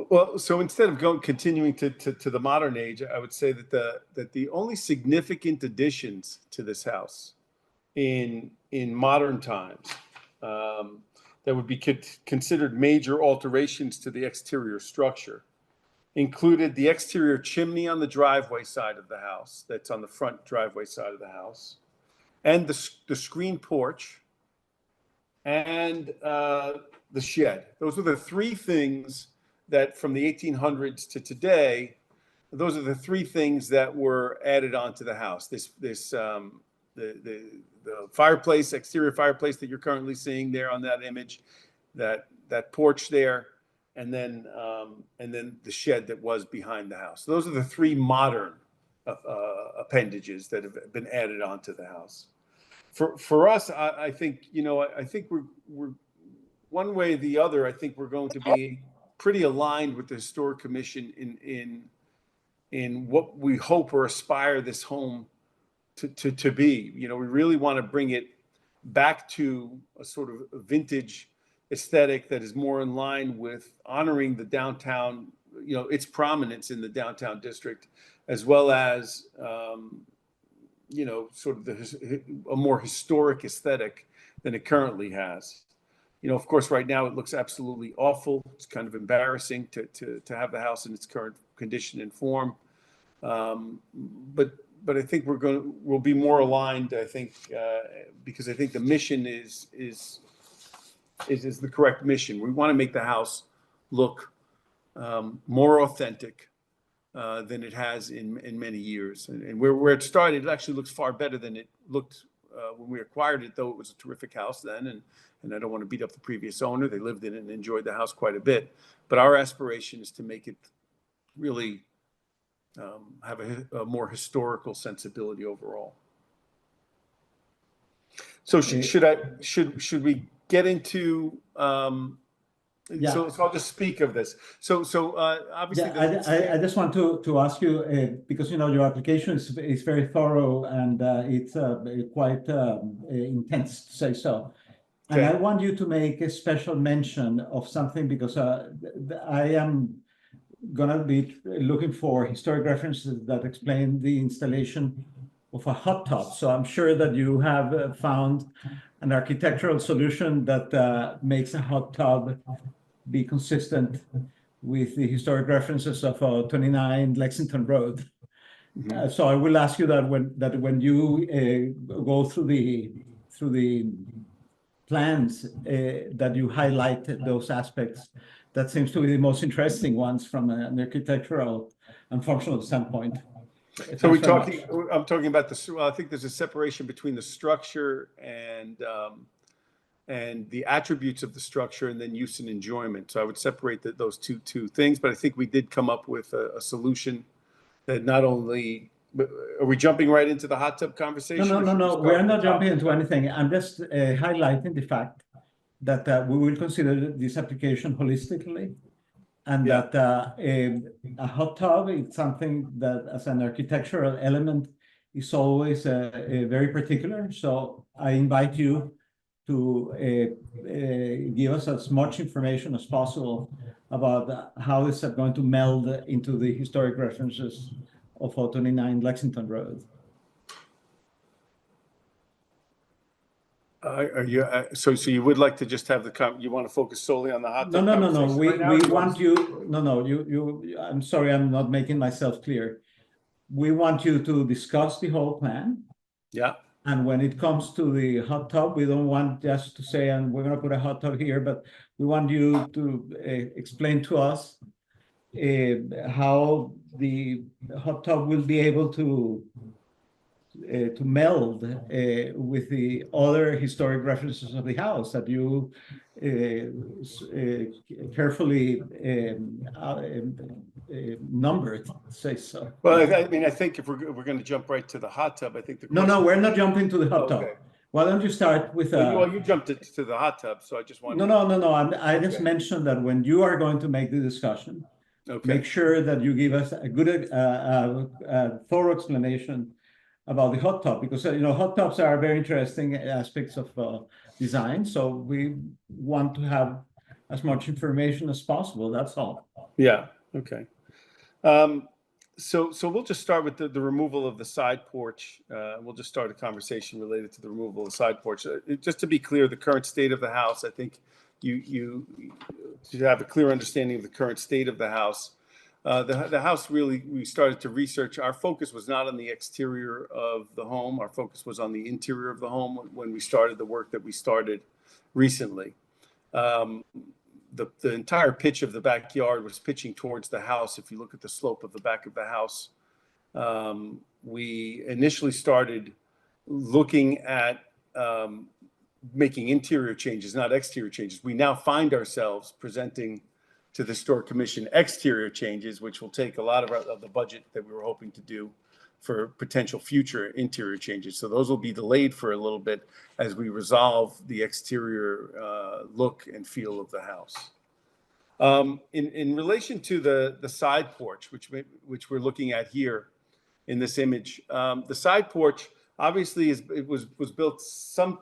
Speaker 11: Well, so instead of continuing to the modern age, I would say that the only significant additions to this house in modern times that would be considered major alterations to the exterior structure included the exterior chimney on the driveway side of the house, that's on the front driveway side of the house, and the screen porch, and the shed. Those are the three things that from the 1800s to today, those are the three things that were added onto the house. The fireplace, exterior fireplace that you're currently seeing there on that image, that porch there, and then the shed that was behind the house. Those are the three modern appendages that have been added onto the house. For us, I think, you know, I think we're one way or the other. I think we're going to be pretty aligned with the Historic Commission in what we hope or aspire this home to be. You know, we really want to bring it back to a sort of vintage aesthetic that is more in line with honoring the downtown, you know, its prominence in the downtown district, as well as, you know, sort of a more historic aesthetic than it currently has. You know, of course, right now it looks absolutely awful. It's kind of embarrassing to have the house in its current condition and form. But I think we'll be more aligned. I think because I think the mission is the correct mission. We want to make the house look more authentic than it has in many years. And where it started, it actually looks far better than it looked when we acquired it. Though it was a terrific house then, and I don't want to beat up the previous owner. They lived in it and enjoyed the house quite a bit. But our aspiration is to make it really have a more historical sensibility overall. So should we get into
Speaker 1: Yeah.
Speaker 11: So I'll just speak of this. So obviously
Speaker 1: I just want to ask you because you know your application is very thorough and it's quite intense, to say so. And
Speaker 11: Okay.
Speaker 1: I want you to make a special mention of something because I am gonna be looking for historic references that explain the installation of a hot tub. So I'm sure that you have found an architectural solution that makes a hot tub be consistent with the historic references of 29 Lexington Road.
Speaker 11: Mhm.
Speaker 1: So I will ask you that when you go through the plans that you highlight those aspects. That seems to be the most interesting ones from an architectural and functional standpoint.
Speaker 11: So
Speaker 1: Thanks
Speaker 11: I'm talking about I think there's a separation between the structure and the attributes of the structure and then use and enjoyment. So I would separate those two things, but I think we did come up with a solution that not only, are we jumping right into the hot tub conversation?
Speaker 1: No, we're not jumping into anything. I'm just highlighting the fact that we will consider this application holistically, and
Speaker 11: Yeah.
Speaker 1: that a hot tub is something that, as an architectural element, is always very particular. So I invite you to give us as much information as possible about how this is going to meld into the historic references of 29 Lexington Road.
Speaker 11: Are you so you would like to just have you want to focus solely on the hot tub?
Speaker 1: No. We want you. No.
Speaker 11: You
Speaker 1: I'm sorry, I'm not making myself clear. We want you to discuss the whole plan.
Speaker 11: Yeah.
Speaker 1: And when it comes to the hot tub, we don't want just to say, and we're going to put a hot tub here, but we want you to explain to us how the hot tub will be able to meld with the other historic references of the house that you carefully numbered, say so.
Speaker 11: Well, I mean, I think if we're going to jump right to the hot tub, I think the
Speaker 1: No, we're not jumping to the hot tub.
Speaker 11: Okay.
Speaker 1: Why don't you start with
Speaker 11: Well, you jumped to the hot tub, so I just wanted.
Speaker 1: No. I just mentioned that when you are going to make the discussion,
Speaker 11: Okay.
Speaker 1: Make sure that you give us a good, thorough explanation about the hot top, because hot tops are very interesting aspects of design. So we want to have as much information as possible. That's all.
Speaker 11: Yeah. Okay. So we'll just start with the removal of the side porch. We'll just start a conversation related to the removal of the side porch. Just to be clear, the current state of the house, I think you should have a clear understanding of the current state of the house. The house, really, we started to research. Our focus was not on the exterior of the home. Our focus was on the interior of the home when we started the work that we started recently. The entire pitch of the backyard was pitching towards the house. If you look at the slope of the back of the house, we initially started looking at making interior changes, not exterior changes. We now find ourselves presenting to the Historic Commission exterior changes, which will take a lot of the budget that we were hoping to do for potential future interior changes. So those will be delayed for a little bit as we resolve the exterior look and feel of the house. In relation to the side porch, which we're looking at here in this image, the side porch obviously was built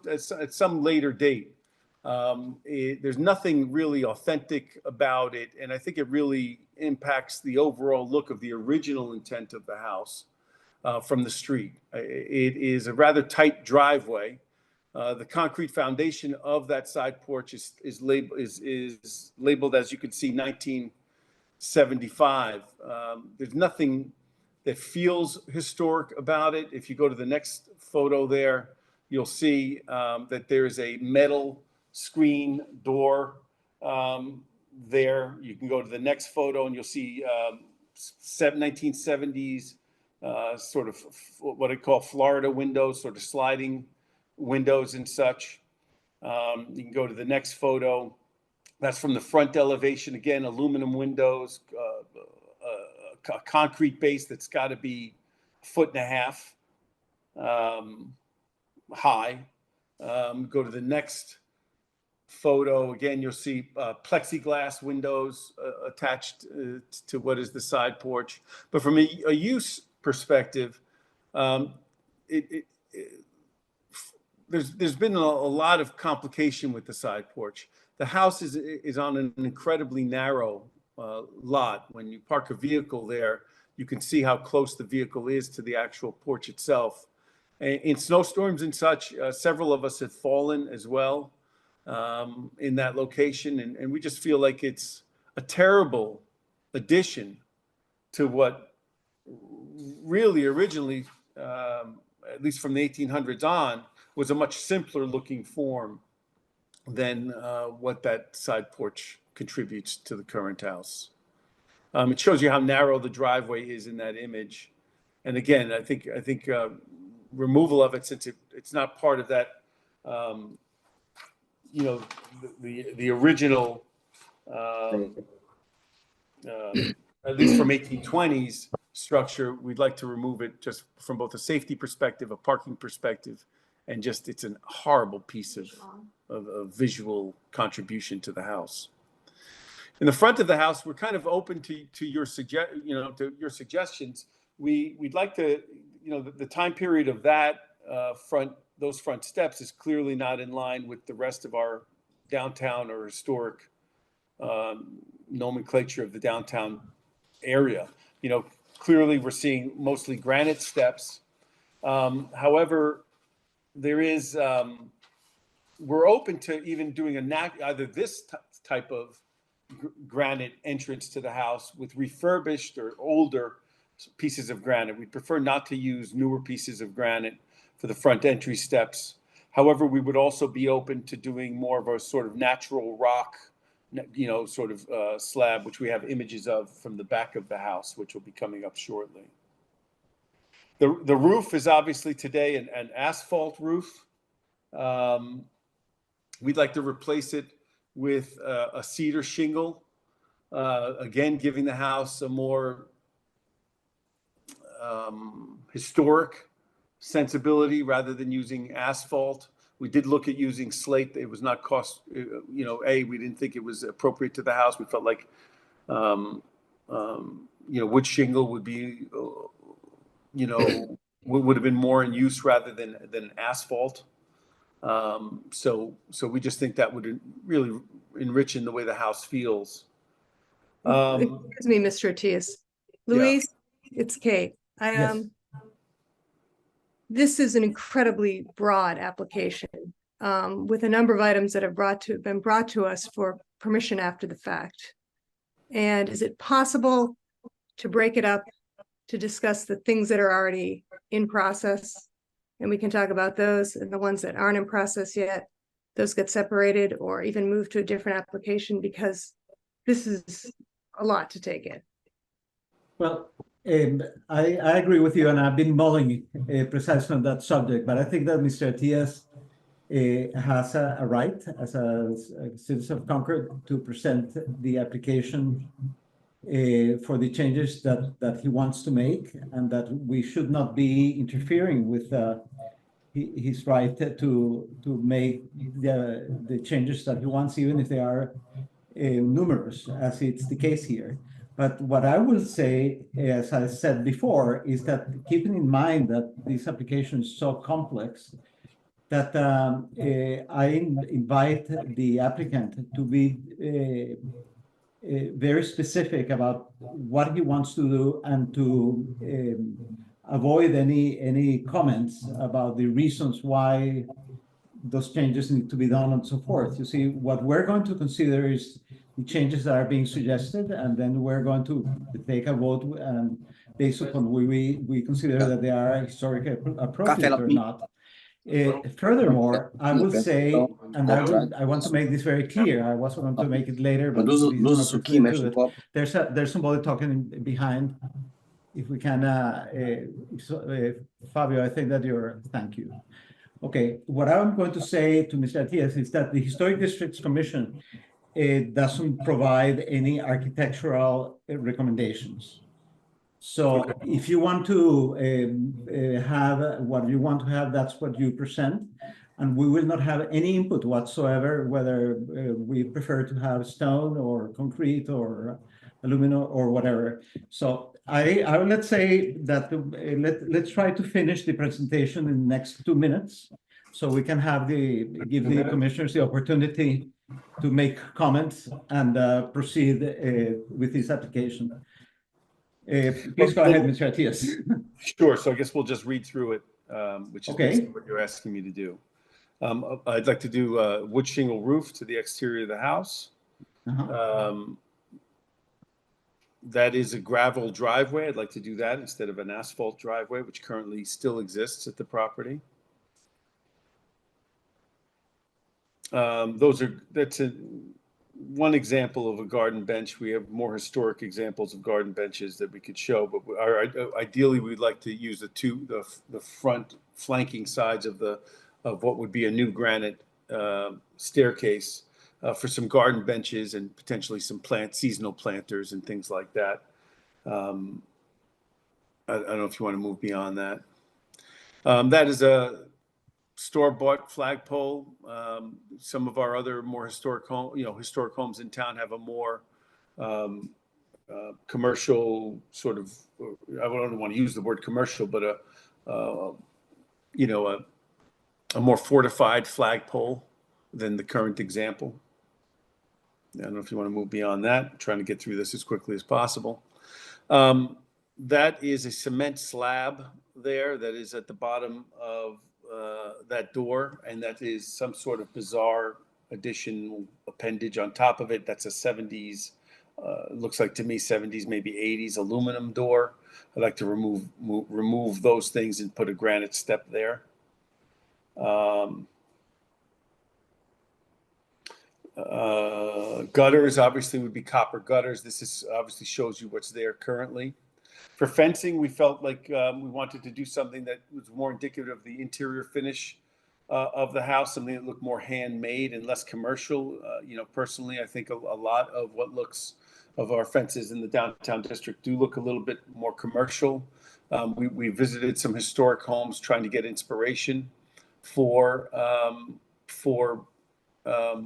Speaker 11: at some later date. There's nothing really authentic about it, and I think it really impacts the overall look of the original intent of the house from the street. It is a rather tight driveway. The concrete foundation of that side porch is labeled, as you can see, 1975. There's nothing that feels historic about it. If you go to the next photo there, you'll see that there is a metal screen door there. You can go to the next photo and you'll see 1970s sort of what I call Florida windows, sort of sliding windows and such. You can go to the next photo. That's from the front elevation. Again, aluminum windows, a concrete base that's got to be 1.5 feet high. Go to the next photo. Again, you'll see plexiglass windows attached to what is the side porch. But from a use perspective, there's been a lot of complication with the side porch. The house is on an incredibly narrow lot. When you park a vehicle there, you can see how close the vehicle is to the actual porch itself. In snowstorms and such, several of us have fallen as well in that location, and we just feel like it's a terrible addition to what really originally, at least from the 1800s on, was a much simpler looking form than what that side porch contributes to the current house. It shows you how narrow the driveway is in that image. And again, I think removal of it, since it's not part of that, the original, at least from 1820s structure, we'd like to remove it just from both a safety perspective, a parking perspective, and just it's a horrible piece of visual contribution to the house. In the front of the house, we're kind of open to your suggestions. We'd like to, the time period of that those front steps is clearly not in line with the rest of our downtown or historic nomenclature of the downtown area. Clearly we're seeing mostly granite steps. However, there is, we're open to even doing either this type of granite entrance to the house with refurbished or older pieces of granite. We prefer not to use newer pieces of granite for the front entry steps. However, we would also be open to doing more of a sort of natural rock, slab, which we have images of from the back of the house, which will be coming up shortly. The roof is obviously today an asphalt roof. We'd like to replace it with a cedar shingle, again, giving the house a more historic sensibility rather than using asphalt. We did look at using slate. It was not cost, we didn't think it was appropriate to the house. We felt like a wood shingle would be, would have been more in use rather than asphalt. So we just think that would really enrich in the way the house feels.
Speaker 8: Excuse me, Mr. Atias. Louise, it's Kate.
Speaker 1: Yes.
Speaker 8: This is an incredibly broad application, with a number of items that have been brought to us for permission after the fact. And is it possible to break it up to discuss the things that are already in process? And we can talk about those, and the ones that aren't in process yet, those get separated or even moved to a different application, because this is a lot to take in.
Speaker 1: Well, I agree with you, and I've been mulling precisely on that subject, but I think that Mr. Atias has a right as a citizen of Concord to present the application for the changes that he wants to make, and that we should not be interfering with his right to make the changes that he wants, even if they are numerous, as it's the case here. But what I will say, as I said before, is that keeping in mind that this application is so complex, that I invite the applicant to be very specific about what he wants to do, and to avoid any comments about the reasons why those changes need to be done and so forth. You see, what we're going to consider is the changes that are being suggested, and then we're going to take a vote, and based upon we consider that they are historically appropriate or not. Furthermore, I would say, and I want to make this very clear. I was going to make it later, but there's somebody talking behind. If we can, Fabio, I think that thank you. Okay, what I'm going to say to Mr. Atias is that the Historic Districts Commission doesn't provide any architectural recommendations. So if you want to have what you want to have, that's what you present. And we will not have any input whatsoever, whether we prefer to have stone or concrete or aluminum or whatever. So let's say that let's try to finish the presentation in the next 2 minutes, so we can give the commissioners the opportunity to make comments and proceed with this application. Please go ahead, Mr. Atias.
Speaker 11: Sure. So I guess we'll just read through it, which is
Speaker 1: Okay.
Speaker 11: basically what you're asking me to do. I'd like to do a wood shingle roof to the exterior of the house. That is a gravel driveway. I'd like to do that instead of an asphalt driveway, which currently still exists at the property. That's one example of a garden bench. We have more historic examples of garden benches that we could show, but ideally we'd like to use the front flanking sides of what would be a new granite staircase for some garden benches and potentially some seasonal planters and things like that. I don't know if you want to move beyond that. That is a store-bought flagpole. Some of our other more historic homes in town have a more commercial sort of, I don't want to use the word commercial, but a more fortified flagpole than the current example. I don't know if you want to move beyond that. I'm trying to get through this as quickly as possible. That is a cement slab there that is at the bottom of that door, and that is some sort of bizarre additional appendage on top of it. That's a 70s, looks like to me 70s, maybe 80s aluminum door. I'd like to remove those things and put a granite step there. Gutters obviously would be copper gutters. This is obviously shows you what's there currently. For fencing, we felt like we wanted to do something that was more indicative of the interior finish of the house, something that looked more handmade and less commercial. Personally, I think a lot of what looks of our fences in the downtown district do look a little bit more commercial. We visited some historic homes trying to get inspiration for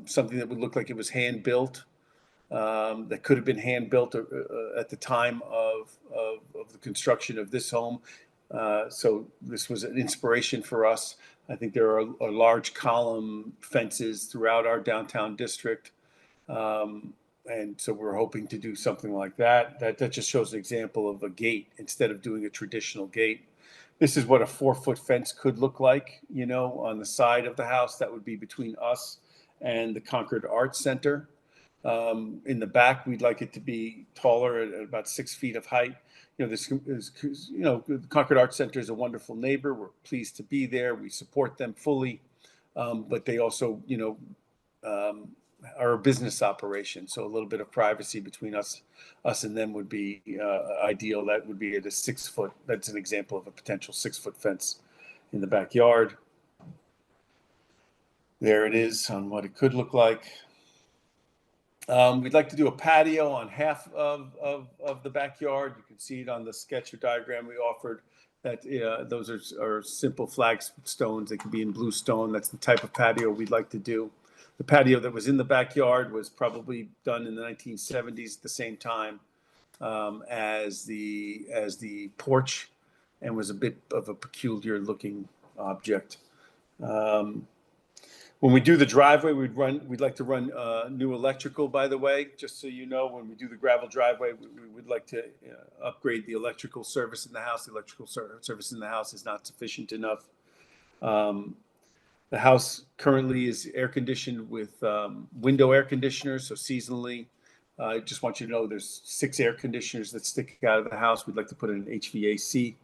Speaker 11: something that would look like it was hand built. that could have been hand built at the time of the construction of this home. So this was an inspiration for us. I think there are large column fences throughout our downtown district. And so we're hoping to do something like that. That just shows an example of a gate instead of doing a traditional gate. This is what a 4-foot fence could look like, you know, on the side of the house. That would be between us and the Concord Arts Center. In the back, we'd like it to be taller at about 6 feet of height. You know, this is, you know, the Concord Arts Center is a wonderful neighbor. We're pleased to be there. We support them fully, but they also, you know, are a business operation. So a little bit of privacy between us and them would be ideal. That would be at a 6 foot. That's an example of a potential 6 foot fence in the backyard. There it is on what it could look like. We'd like to do a patio on half of the backyard. You can see it on the sketch or diagram we offered. That those are simple flagstones. They can be in blue stone. That's the type of patio we'd like to do. The patio that was in the backyard was probably done in the 1970s at the same time as the porch, and was a bit of a peculiar looking object. When we do the driveway, we'd like to run new electrical, by the way, just so you know. When we do the gravel driveway, we would like to upgrade the electrical service in the house. The electrical service in the house is not sufficient enough. The house currently is air conditioned with window air conditioners, so seasonally. I just want you to know there's 6 air conditioners that stick out of the house. We'd like to put in an HVAC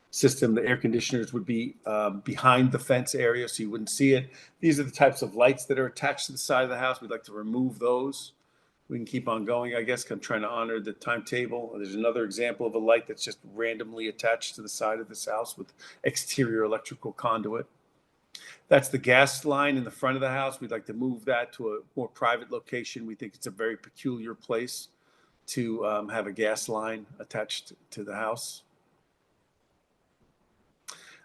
Speaker 11: system. The air conditioners would be behind the fence area, so you wouldn't see it. These are the types of lights that are attached to the side of the house. We'd like to remove those. We can keep on going, I guess. I'm trying to honor the timetable. There's another example of a light that's just randomly attached to the side of this house with exterior electrical conduit. That's the gas line in the front of the house. We'd like to move that to a more private location. We think it's a very peculiar place to have a gas line attached to the house.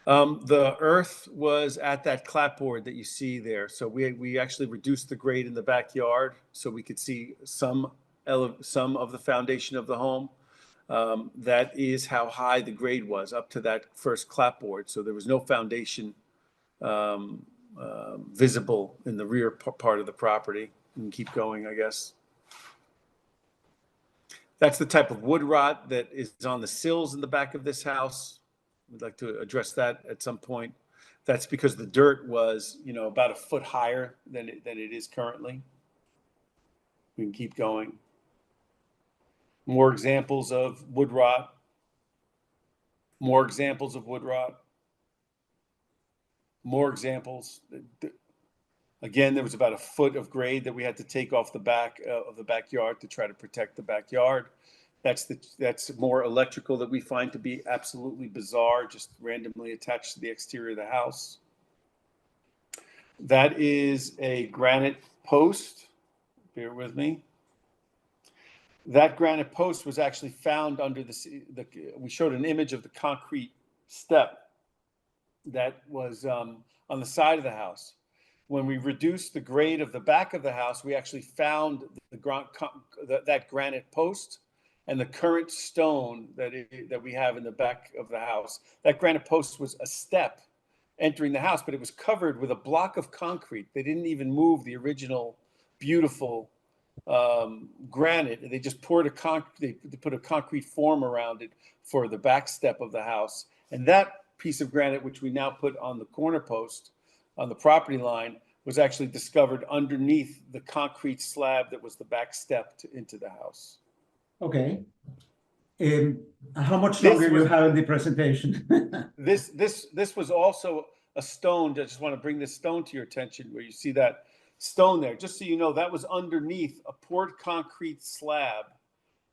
Speaker 11: The earth was at that clapboard that you see there. So we actually reduced the grade in the backyard so we could see some of the foundation of the home. That is how high the grade was up to that first clapboard. So there was no foundation visible in the rear part of the property. You can keep going, I guess. That's the type of wood rot that is on the sills in the back of this house. We'd like to address that at some point. That's because the dirt was, you know, about a foot higher than it is currently. We can keep going. More examples of wood rot. More examples of wood rot. More examples. Again, there was about a foot of grade that we had to take off the back of the backyard to try to protect the backyard. That's more electrical that we find to be absolutely bizarre, just randomly attached to the exterior of the house. That is a granite post. Bear with me. That granite post was actually found under we showed an image of the concrete step that was on the side of the house. When we reduced the grade of the back of the house, we actually found that granite post and the current stone that we have in the back of the house. That granite post was a step entering the house, but it was covered with a block of concrete. They didn't even move the original beautiful granite. They just poured they put a concrete form around it for the back step of the house. And that piece of granite, which we now put on the corner post on the property line, was actually discovered underneath the concrete slab that was the back step into the house.
Speaker 1: Okay. How much longer do you have in the presentation?
Speaker 11: This was also a stone. I just want to bring this stone to your attention where you see that stone there. Just so you know, that was underneath a poured concrete slab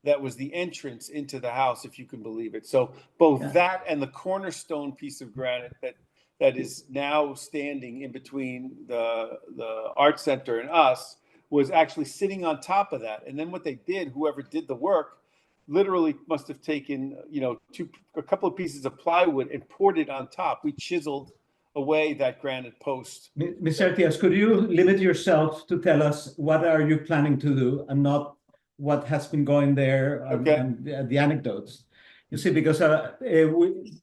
Speaker 11: that was the entrance into the house, if you can believe it. So both that and the cornerstone piece of granite that is now standing in between the art center and us was actually sitting on top of that. And then what they did, whoever did the work, literally must have taken, you know, a couple of pieces of plywood and poured it on top. We chiseled away that granite post.
Speaker 1: Mr. Artias, could you limit yourself to tell us what are you planning to do and not what has been going there
Speaker 11: Okay.
Speaker 1: and the anecdotes. You see, because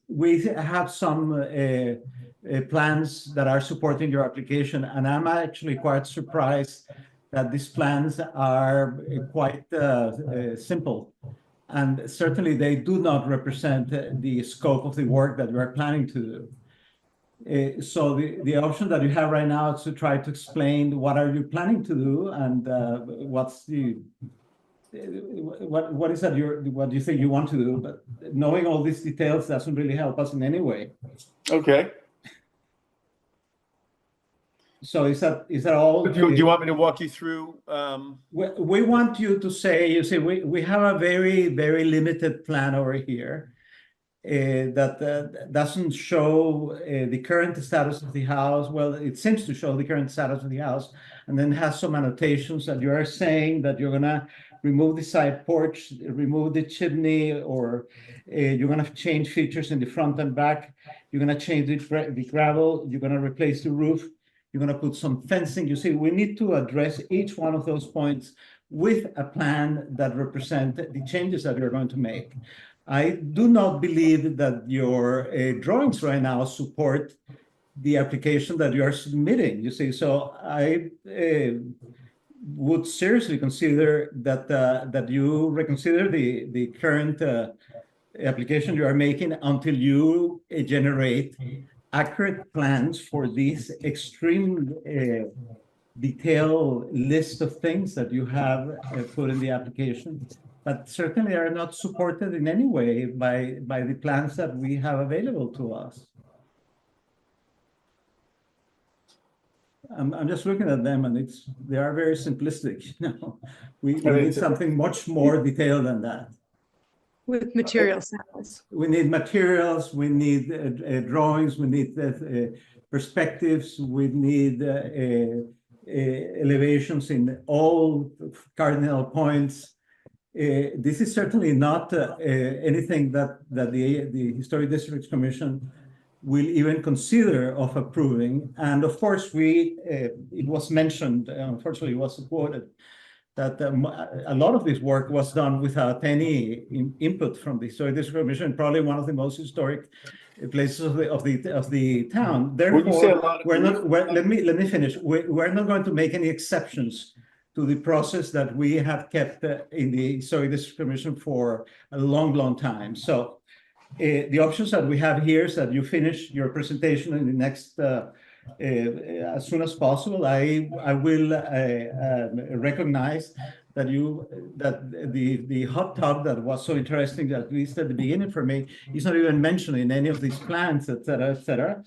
Speaker 1: we have some plans that are supporting your application, and I'm actually quite surprised that these plans are quite simple. And certainly they do not represent the scope of the work that we are planning to do. So the option that you have right now is to try to explain what are you planning to do and what's the what is that what do you think you want to do, but knowing all these details doesn't really help us in any way.
Speaker 11: Okay.
Speaker 1: So is that all?
Speaker 11: Do you want me to walk you through?
Speaker 1: We want you to say, you see, we have a very, very limited plan over here that doesn't show the current status of the house. Well, it seems to show the current status of the house, and then has some annotations that you are saying that you're gonna remove the side porch, remove the chimney, or you're gonna change features in the front and back. You're gonna change the gravel. You're gonna replace the roof. You're going to put some fencing. You see, we need to address each one of those points with a plan that represent the changes that we're going to make. I do not believe that your drawings right now support the application that you are submitting. You see, so I would seriously consider that you reconsider the current application you are making until you generate accurate plans for this extreme detailed list of things that you have put in the application, but certainly are not supported in any way by the plans that we have available to us. I'm just looking at them, and they are very simplistic. You know, we need something much more detailed than that.
Speaker 8: With material samples.
Speaker 1: We need materials, we need drawings, we need perspectives, we need elevations in all cardinal points. This is certainly not anything that the Historic Districts Commission will even consider of approving. And of course, it was mentioned, unfortunately it was quoted, that a lot of this work was done without any input from the Historic District Commission, probably one of the most historic places of the town. Therefore, let me finish. We're not going to make any exceptions to the process that we have kept in the Historic District Commission for a long, long time. So the options that we have here is that you finish your presentation in the next as soon as possible. I will recognize that the hot tub that was so interesting, at least at the beginning for me, is not even mentioned in any of these plans, et cetera, et cetera.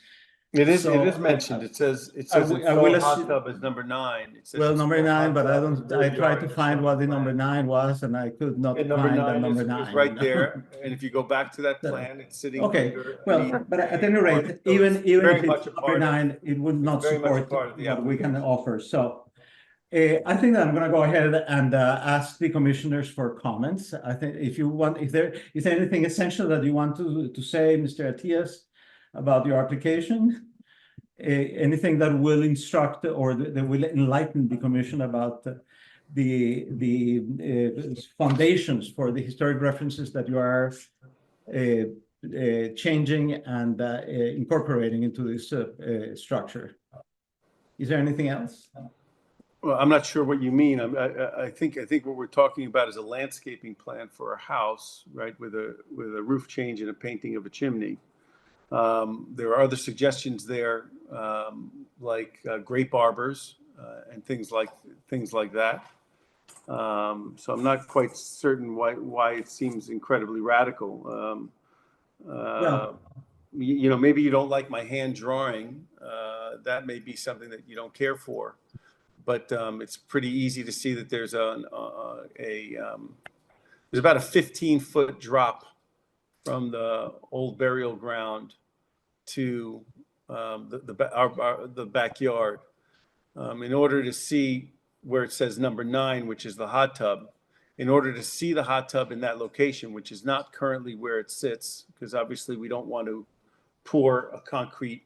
Speaker 11: It is mentioned. It says hot tub is number 9. It says
Speaker 1: well, number 9, but I tried to find what the number 9 was, and I could not find that number 9.
Speaker 11: Is right there. And if you go back to that plan, it's sitting.
Speaker 1: Okay, well, but at any rate, even if it's number 9, it would not support what we can offer. So I think that I'm going to go ahead and ask the commissioners for comments. I think if you want, if there is anything essential that you want to say, Mr. Attias, about your application, anything that will instruct or that will enlighten the commission about the foundations for the historic references that you are changing and incorporating into this structure. Is there anything else?
Speaker 11: Well, I'm not sure what you mean. I think what we're talking about is a landscaping plan for a house, right, with a roof change and a painting of a chimney. There are other suggestions there, like grape arbors and things like that. So I'm not quite certain why it seems incredibly radical. You know, maybe you don't like my hand drawing. That may be something that you don't care for, but it's pretty easy to see that there's there's about a 15-foot drop from the old burial ground to the backyard. In order to see where it says number 9, which is the hot tub, in order to see the hot tub in that location, which is not currently where it sits, because obviously we don't want to pour a concrete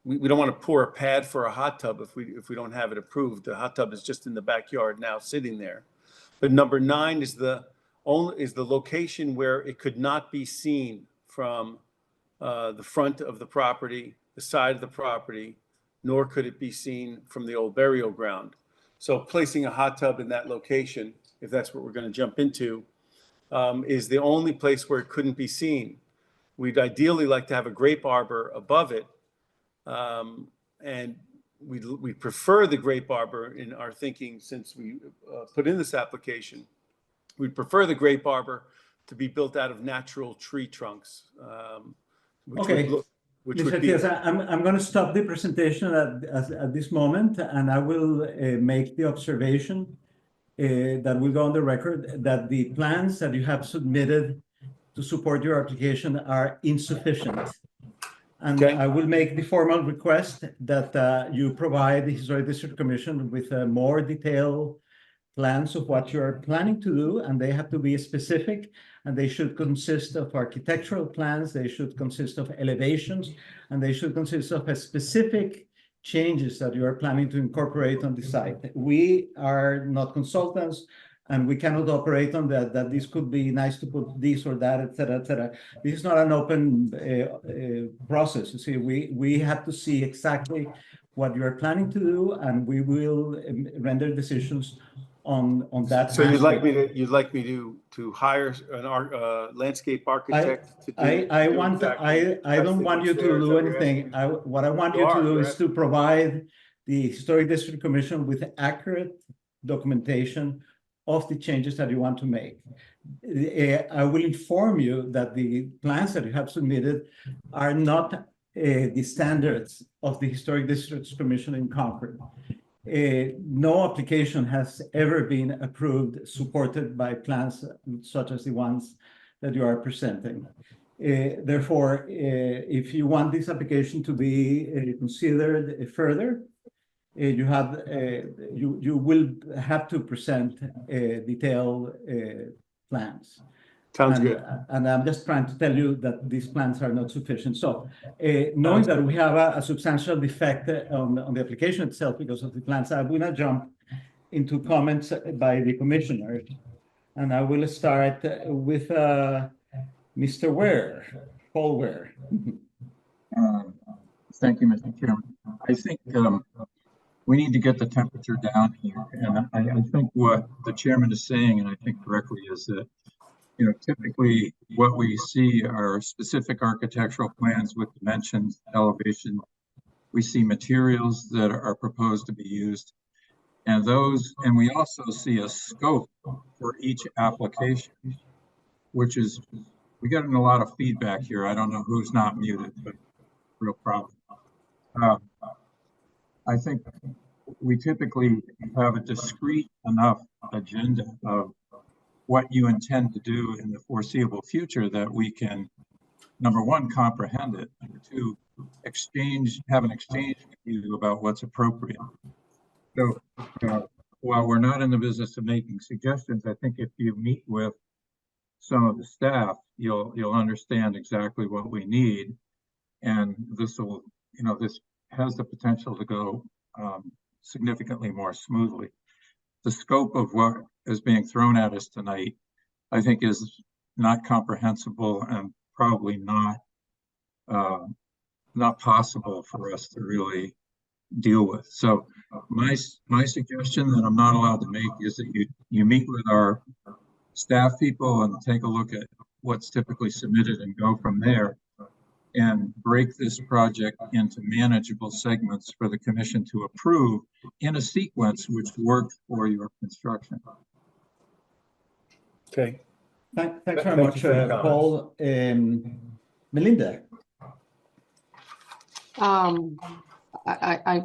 Speaker 11: we don't want to pour a pad for a hot tub if we don't have it approved. The hot tub is just in the backyard now, sitting there. But number 9 is the location where it could not be seen from the front of the property, the side of the property, nor could it be seen from the old burial ground. So placing a hot tub in that location, if that's what we're going to jump into, is the only place where it couldn't be seen. We'd ideally like to have a grape arbor above it, and we prefer the grape arbor in our thinking since we put in this application. We'd prefer the grape arbor to be built out of natural tree trunks.
Speaker 1: Okay.
Speaker 11: Which
Speaker 1: Mr.
Speaker 11: would be,
Speaker 1: Diaz, I'm going to stop the presentation at this moment, and I will make the observation that will go on the record that the plans that you have submitted to support your application are insufficient. And
Speaker 11: Okay.
Speaker 1: I will make the formal request that you provide the Historic District Commission with more detailed plans of what you're planning to do, and they have to be specific, and they should consist of architectural plans, they should consist of elevations, and they should consist of a specific changes that you are planning to incorporate on the site. We are not consultants, and we cannot operate on that this could be nice to put this or that, et cetera, et cetera. This is not an open process. You see, we have to see exactly what you are planning to do, and we will render decisions on that.
Speaker 11: so you'd like me to hire an landscape architect to do?
Speaker 1: I don't want you to do anything. What I want you to do is to provide the Historic District Commission with accurate documentation of the changes that you want to make. I will inform you that the plans that you have submitted are not the standards of the Historic Districts Commission in Concord. No application has ever been approved, supported by plans such as the ones that you are presenting. Therefore, if you want this application to be considered further, you will have to present detailed plans.
Speaker 11: Sounds good.
Speaker 1: And I'm just trying to tell you that these plans are not sufficient. So knowing that we have a substantial defect on the application itself because of the plans, I will not jump into comments by the commissioners. And I will start with Mr. Ware, Paul Ware.
Speaker 7: Thank you, Mr. Chairman. I think we need to get the temperature down here. And I think what the chairman is saying, and I think correctly, is that typically what we see are specific architectural plans with dimensions, elevation. We see materials that are proposed to be used, and we also see a scope for each application, which is, we got a lot of feedback here. I don't know who's not muted, but real problem. I think we typically have a discrete enough agenda of what you intend to do in the foreseeable future that we can, number one, comprehend it, number two, have an exchange with you about what's appropriate. So while we're not in the business of making suggestions, I think if you meet with some of the staff, you'll understand exactly what we need, and this will, this has the potential to go significantly more smoothly. The scope of what is being thrown at us tonight, I think, is not comprehensible and probably not possible for us to really deal with. So my suggestion that I'm not allowed to make is that you meet with our staff people and take a look at what's typically submitted and go from there, and break this project into manageable segments for the commission to approve in a sequence which works for your construction.
Speaker 11: Okay.
Speaker 1: Thanks very
Speaker 11: Thank you
Speaker 1: much,
Speaker 11: for your
Speaker 1: Paul. Melinda.
Speaker 6: I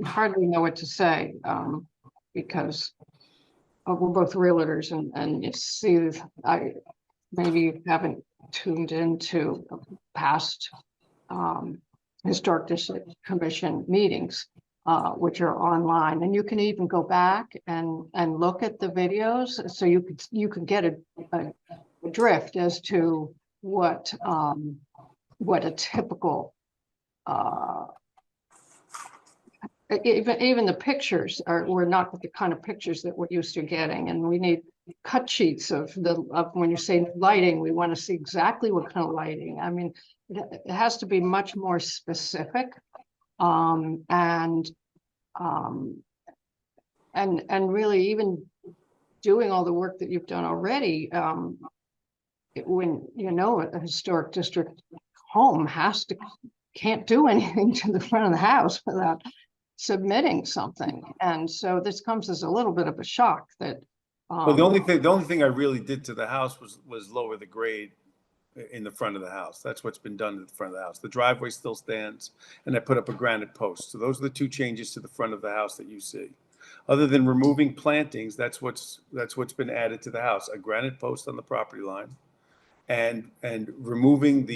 Speaker 6: hardly know what to say, because we're both realtors, and you see, maybe you haven't tuned into past Historic District Commission meetings, which are online, and you can even go back and look at the videos, so you can get a drift as to what a typical even the pictures were not the kind of pictures that we're used to getting, and we need cut sheets of when you say lighting, we want to see exactly what kind of lighting. I mean, it has to be much more specific, and really even doing all the work that you've done already. When a historic district home can't do anything to the front of the house without submitting something. And so this comes as a little bit of a shock that.
Speaker 11: Well, the only thing I really did to the house was lower the grade in the front of the house. That's what's been done to the front of the house. The driveway still stands, and I put up a granite post. So those are the two changes to the front of the house that you see. Other than removing plantings, that's what's been added to the house: a granite post on the property line, and removing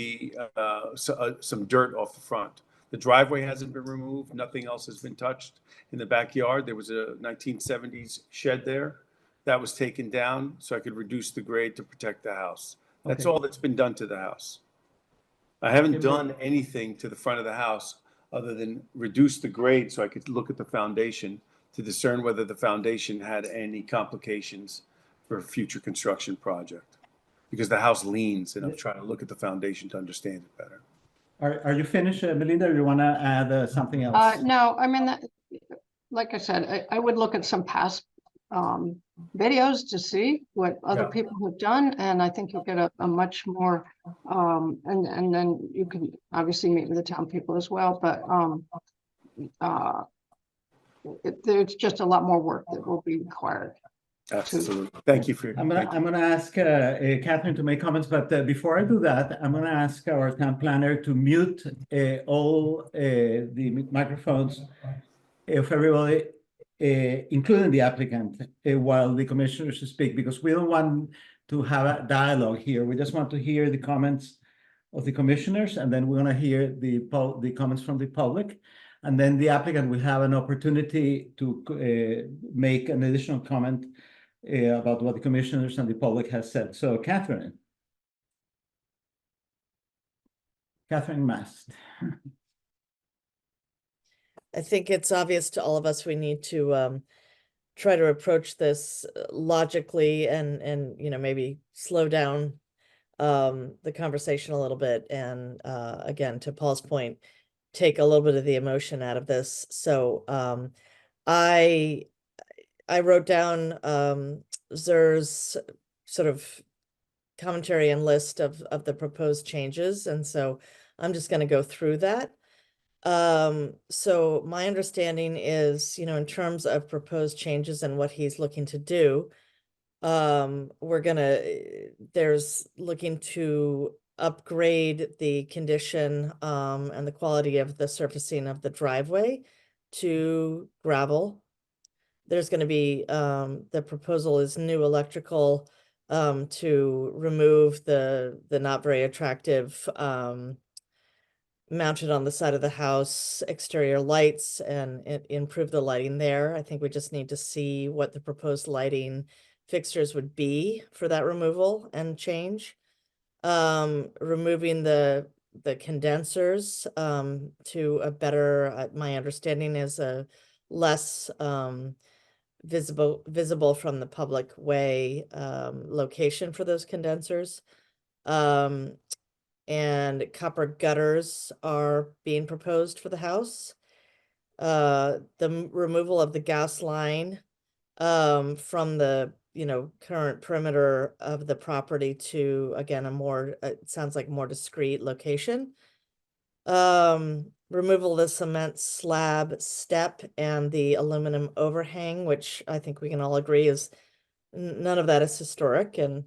Speaker 11: some dirt off the front. The driveway hasn't been removed. Nothing else has been touched. In the backyard, there was a 1970s shed there that was taken down so I could reduce the grade to protect the house. That's
Speaker 1: Okay.
Speaker 11: all that's been done to the house. I haven't done anything to the front of the house other than reduce the grade so I could look at the foundation to discern whether the foundation had any complications for a future construction project. Because the house leans, and I'm trying to look at the foundation to understand it better.
Speaker 1: Are you finished, Melinda, or you want to add something else?
Speaker 6: No, I mean, like I said, I would look at some past videos to see what other
Speaker 1: Yeah.
Speaker 6: people have done, and I think you'll get a much more and then you can obviously meet with the town people as well, but there's just a lot more work that will be required.
Speaker 11: Absolutely. Thank you for your.
Speaker 1: I'm gonna ask Catherine to make comments, but before I do that, I'm gonna ask our town planner to mute all the microphones of everybody, including the applicant, while the commissioners speak, because we don't want to have a dialogue here. We just want to hear the comments of the commissioners, and then we're gonna hear the comments from the public. And then the applicant will have an opportunity to make an additional comment about what the commissioners and the public has said. So Catherine Mast.
Speaker 5: I think it's obvious to all of us, we need to try to approach this logically and maybe slow down the conversation a little bit. And again, to Paul's point, take a little bit of the emotion out of this. So I wrote down Zer's sort of commentary and list of the proposed changes. And so I'm just going to go through that. So my understanding is, in terms of proposed changes and what he's looking to do, there's looking to upgrade the condition and the quality of the surfacing of the driveway to gravel. There's going to be, the proposal is new electrical to remove the not very attractive mounted on the side of the house exterior lights and improve the lighting there. I think we just need to see what the proposed lighting fixtures would be for that removal and change. Removing the condensers to a better, my understanding is a less visible from the public way location for those condensers. And copper gutters are being proposed for the house. The removal of the gas line from the current perimeter of the property to, again, a more, it sounds like more discreet location. Removal of the cement slab step and the aluminum overhang, which I think we can all agree is none of that is historic and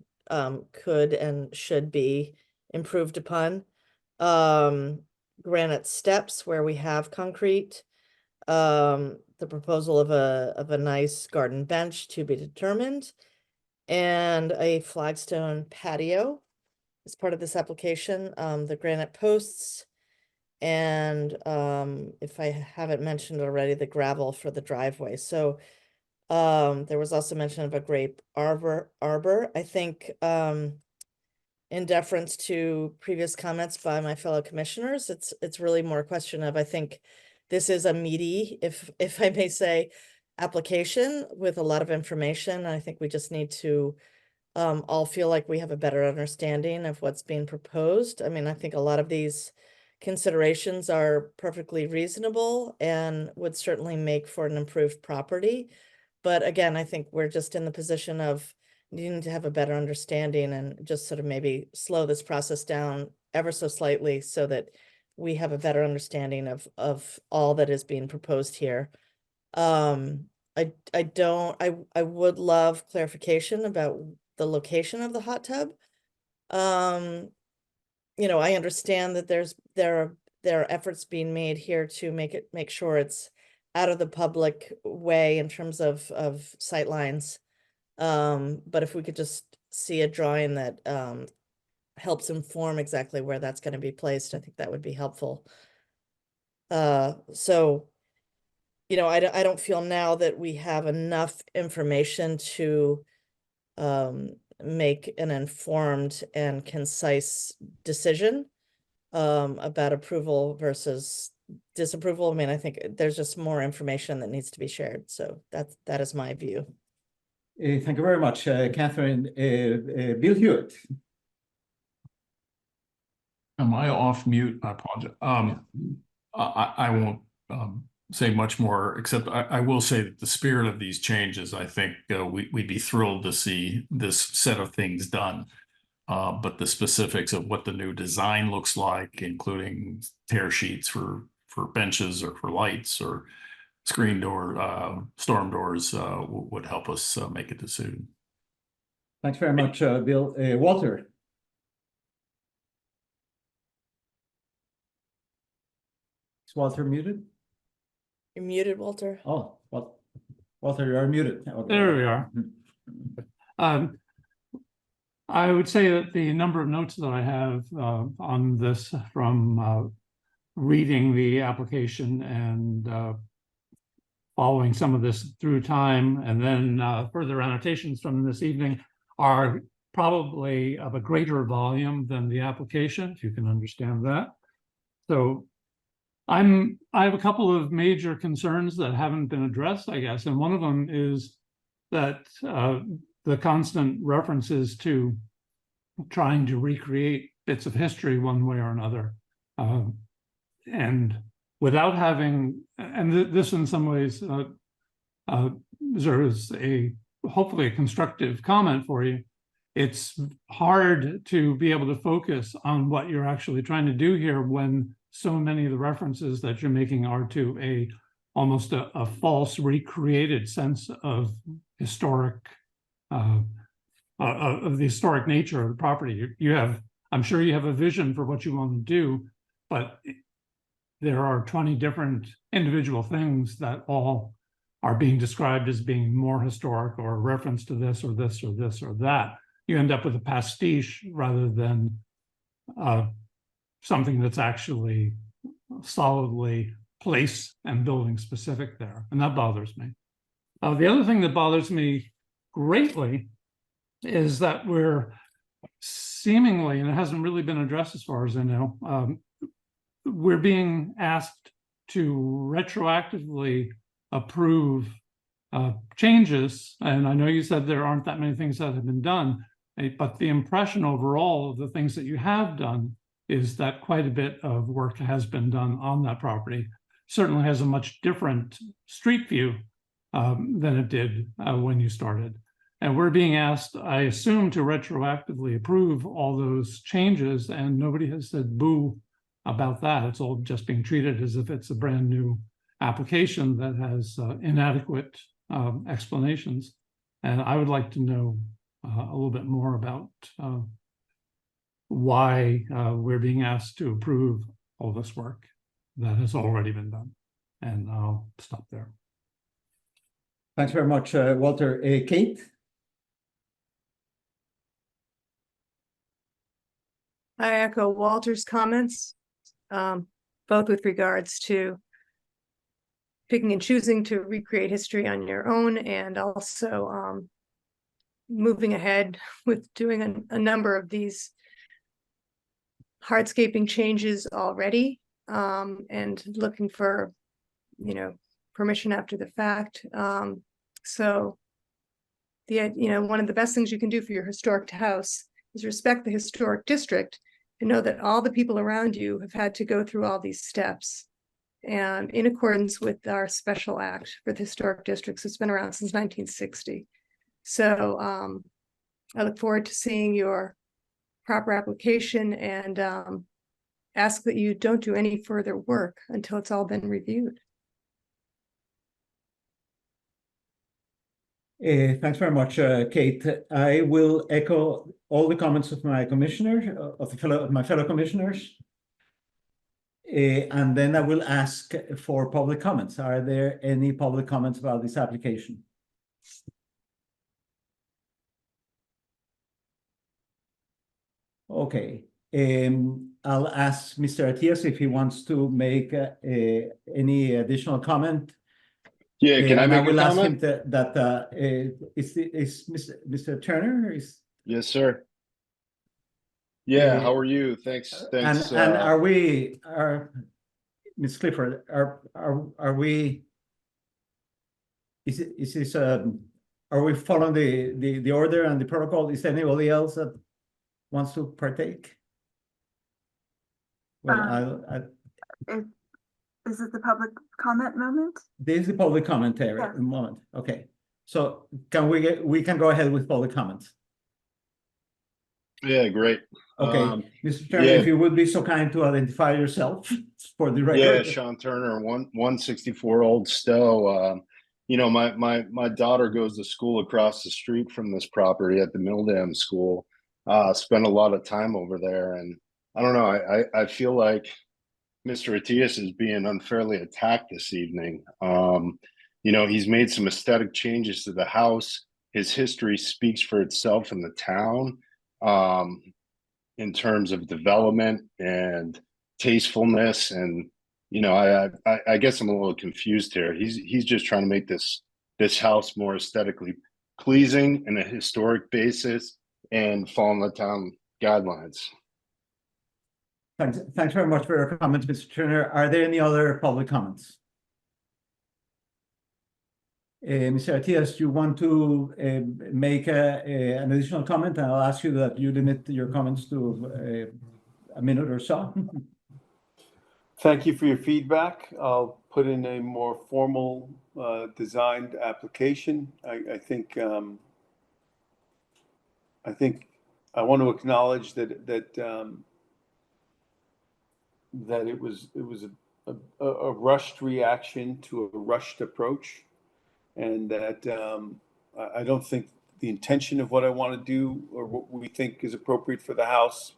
Speaker 5: could and should be improved upon. Granite steps where we have concrete. The proposal of a nice garden bench to be determined, and a flagstone patio as part of this application. The granite posts, and if I haven't mentioned already, the gravel for the driveway. So there was also mention of a grape arbor. I think in deference to previous comments by my fellow commissioners, it's really more a question of, I think, this is a meaty, if I may say, application with a lot of information. I think we just need to all feel like we have a better understanding of what's being proposed. I mean, I think a lot of these considerations are perfectly reasonable and would certainly make for an improved property. But again, I think we're just in the position of needing to have a better understanding and just sort of maybe slow this process down ever so slightly so that we have a better understanding of all that is being proposed here. I would love clarification about the location of the hot tub. You know, I understand that there are efforts being made here to make sure it's out of the public way in terms of sightlines. But if we could just see a drawing that helps inform exactly where that's going to be placed, I think that would be helpful. So, you know, I don't feel now that we have enough information to make an informed and concise decision about approval versus disapproval. I mean, I think there's just more information that needs to be shared. So that is my view.
Speaker 1: Thank you very much, Catherine. Bill Hewitt.
Speaker 3: Am I off mute? I apologize. I won't say much more, except I will say that the spirit of these changes, I think we'd be thrilled to see this set of things done. But the specifics of what the new design looks like, including tear sheets for benches or for lights or screen door, storm doors, would help us make a decision.
Speaker 1: Thanks very much, Bill. Walter. Is Walter muted?
Speaker 5: You're muted, Walter.
Speaker 1: Oh, well, Walter, you are muted. Okay.
Speaker 2: There we are. I would say that the number of notes that I have on this from reading the application and following some of this through time, and then further annotations from this evening are probably of a greater volume than the application, if you can understand that. So I have a couple of major concerns that haven't been addressed, I guess, and one of them is that the constant references to trying to recreate bits of history one way or another, and without having, and this in some ways deserves hopefully a constructive comment for you. It's hard to be able to focus on what you're actually trying to do here when so many of the references that you're making are to almost a false recreated sense of historic of the historic nature of the property. I'm sure you have a vision for what you want to do, but there are 20 different individual things that all are being described as being more historic or a reference to this or this or this or that. You end up with a pastiche rather than something that's actually solidly place and building specific there. And that bothers me. The other thing that bothers me greatly is that we're seemingly, and it hasn't really been addressed as far as I know, we're being asked to retroactively approve changes. And I know you said there aren't that many things that have been done, but the impression overall of the things that you have done is that quite a bit of work has been done on that property. Certainly has a much different street view than it did when you started. And we're being asked, I assume, to retroactively approve all those changes, and nobody has said boo about that. It's all just being treated as if it's a brand new application that has inadequate explanations. And I would like to know a little bit more about why we're being asked to approve all this work that has already been done. And I'll stop there.
Speaker 1: Thanks very much, Walter. Kate?
Speaker 8: I echo Walter's comments, both with regards to picking and choosing to recreate history on your own, and also moving ahead with doing a number of these hardscaping changes already, and looking for permission after the fact. So one of the best things you can do for your historic house is respect the historic district and know that all the people around you have had to go through all these steps. And in accordance with our special act for the historic districts, it's been around since 1960. So I look forward to seeing your proper application and ask that you don't do any further work until it's all been reviewed.
Speaker 1: Thanks very much, Kate. I will echo all the comments of my commissioner, of my fellow commissioners. And then I will ask for public comments. Are there any public comments about this application? Okay, I'll ask Mr. Atias if he wants to make any additional comment.
Speaker 12: Yeah, can I
Speaker 1: And
Speaker 12: make a
Speaker 1: will ask him
Speaker 12: comment?
Speaker 1: that is Mr. Turner is.
Speaker 12: Yes, sir. Yeah, how are you? Thanks.
Speaker 1: And are Ms. Clifford, are we? Is this are we following the order and the protocol? Is there anybody else that wants to partake? Well,
Speaker 13: Is it the public comment moment?
Speaker 1: This is the public commentary
Speaker 13: Yes.
Speaker 1: moment. Okay, so we can go ahead with public comments.
Speaker 12: Yeah, great.
Speaker 1: Okay, Mr. Turner,
Speaker 12: yeah.
Speaker 1: if you would be so kind to identify yourself for the
Speaker 12: Yeah,
Speaker 1: record.
Speaker 12: Sean Turner, 164 Old Stowe. My daughter goes to school across the street from this property at the Milldam School. Spent a lot of time over there, and I don't know. I feel like Mr. Atias is being unfairly attacked this evening. He's made some aesthetic changes to the house. His history speaks for itself in the town, in terms of development and tastefulness. And, I guess I'm a little confused here. He's just trying to make this house more aesthetically pleasing in a historic basis and following the town guidelines.
Speaker 1: Thanks very much for your comments, Mr. Turner. Are there any other public comments? Mr. Atias, do you want to make an additional comment? And I'll ask you that you limit your comments to a minute or so.
Speaker 11: Thank you for your feedback. I'll put in a more formal designed application. I think I want to acknowledge that it was a rushed reaction to a rushed approach, and that I don't think the intention of what I want to do or what we think is appropriate for the house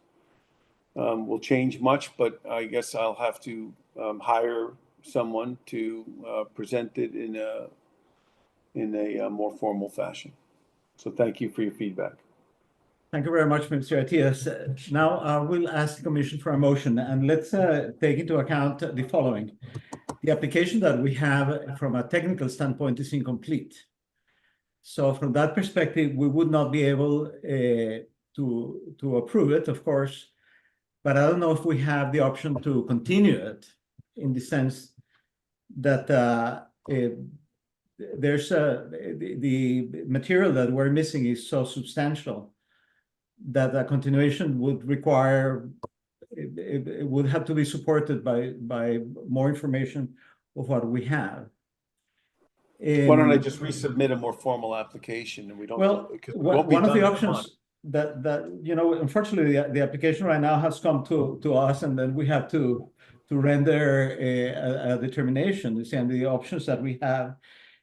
Speaker 11: will change much, but I guess I'll have to hire someone to present it in a more formal fashion. So thank you for your feedback.
Speaker 1: Thank you very much, Mr. Atias. Now I will ask the Commission for a motion, and let's take into account the following. The application that we have from a technical standpoint is incomplete. So from that perspective, we would not be able to approve it, of course, but I don't know if we have the option to continue it in the sense that there's the material that we're missing is so substantial that a continuation would require, it would have to be supported by more information of what we have.
Speaker 11: Why don't I just resubmit a more formal application and we don't.
Speaker 1: Well, one of the options that unfortunately the application right now has come to us, and then we have to render a determination. You see, and the options that we have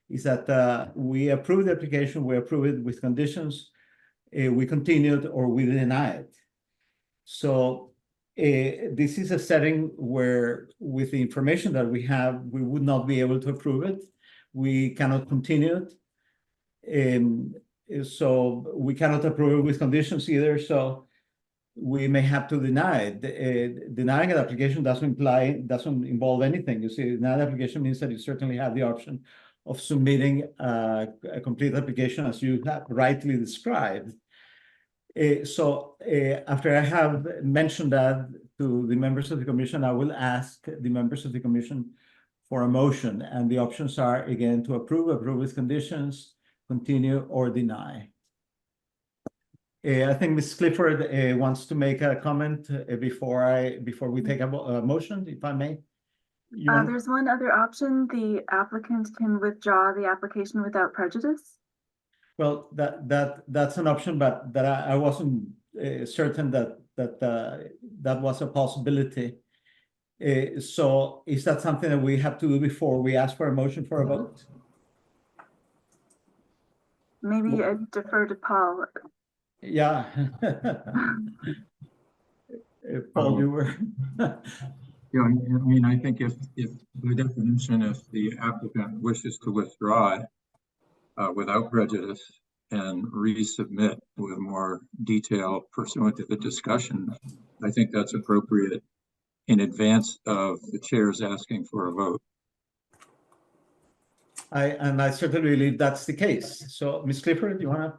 Speaker 1: is that we approve the application, we approve it with conditions, we continue it, or we deny it. So this is a setting where, with the information that we have, we would not be able to approve it. We cannot continue it. So we cannot approve it with conditions either. So we may have to deny it. Denying an application doesn't involve anything. You see, denying an application means that you certainly have the option of submitting a complete application as you have rightly described. So after I have mentioned that to the members of the commission, I will ask the members of the commission for a motion, and the options are again to approve with conditions, continue, or deny. I think Ms. Clifford wants to make a comment before we take a motion, if I may.
Speaker 13: There's one other option. The applicant can withdraw the application without prejudice.
Speaker 1: Well, that's an option, but that I wasn't certain that was a possibility. So is that something that we have to do before we ask for a motion for a vote?
Speaker 13: Maybe I defer to Paul.
Speaker 1: Yeah. Paul, you were.
Speaker 7: Yeah, I mean, I think if by definition, if the applicant wishes to withdraw it without prejudice and resubmit with more detail pursuant to the discussion, I think that's appropriate in advance of the chair's asking for a vote.
Speaker 1: I certainly believe that's the case. So, Ms. Clifford, you want to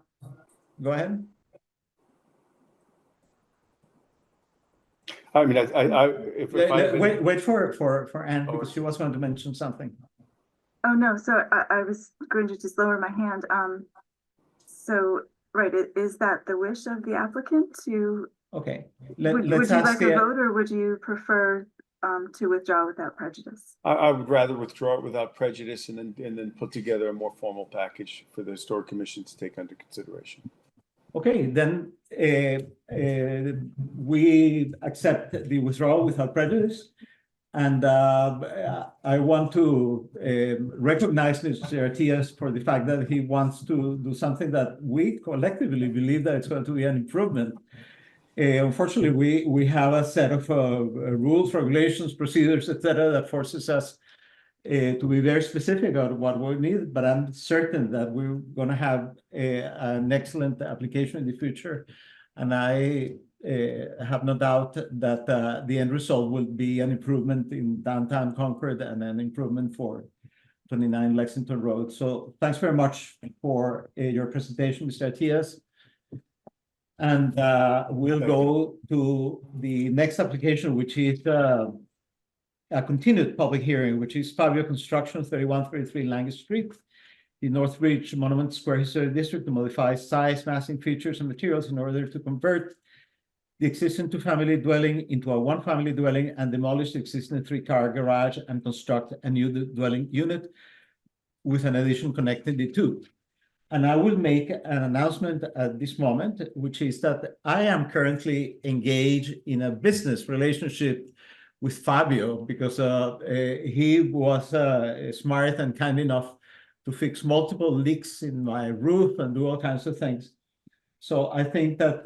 Speaker 1: go ahead?
Speaker 11: I mean,
Speaker 1: Wait for Anne, because she was going to mention something.
Speaker 13: Oh, no, so I was going to just lower my hand. So, right, is that the wish of the applicant to?
Speaker 1: Okay.
Speaker 13: Would you like a vote, or would you prefer to withdraw without prejudice?
Speaker 11: I would rather withdraw it without prejudice and then put together a more formal package for the Historic Commission to take under consideration.
Speaker 1: Okay, then we accept the withdrawal without prejudice. And I want to recognize Mr. Artigas for the fact that he wants to do something that we collectively believe that it's going to be an improvement. Unfortunately, we have a set of rules, regulations, procedures, etc., that forces us to be very specific on what we need, but I'm certain that we're going to have an excellent application in the future. And I have no doubt that the end result will be an improvement in downtown Concord and an improvement for 29 Lexington Road. So thanks very much for your presentation, Mr. Artigas. And we'll go to the next application, which is a continued public hearing, which is Fabio Construction, 3133 Langus Street, the Northbridge Monument Square Historic District, to modify size, massing, features, and materials in order to convert the existing two-family dwelling into a one-family dwelling and demolish the existing three-car garage and construct a new dwelling unit with an addition connecting the two. And I will make an announcement at this moment, which is that I am currently engaged in a business relationship with Fabio, because he was smart and kind enough to fix multiple leaks in my roof and do all kinds of things. So I think that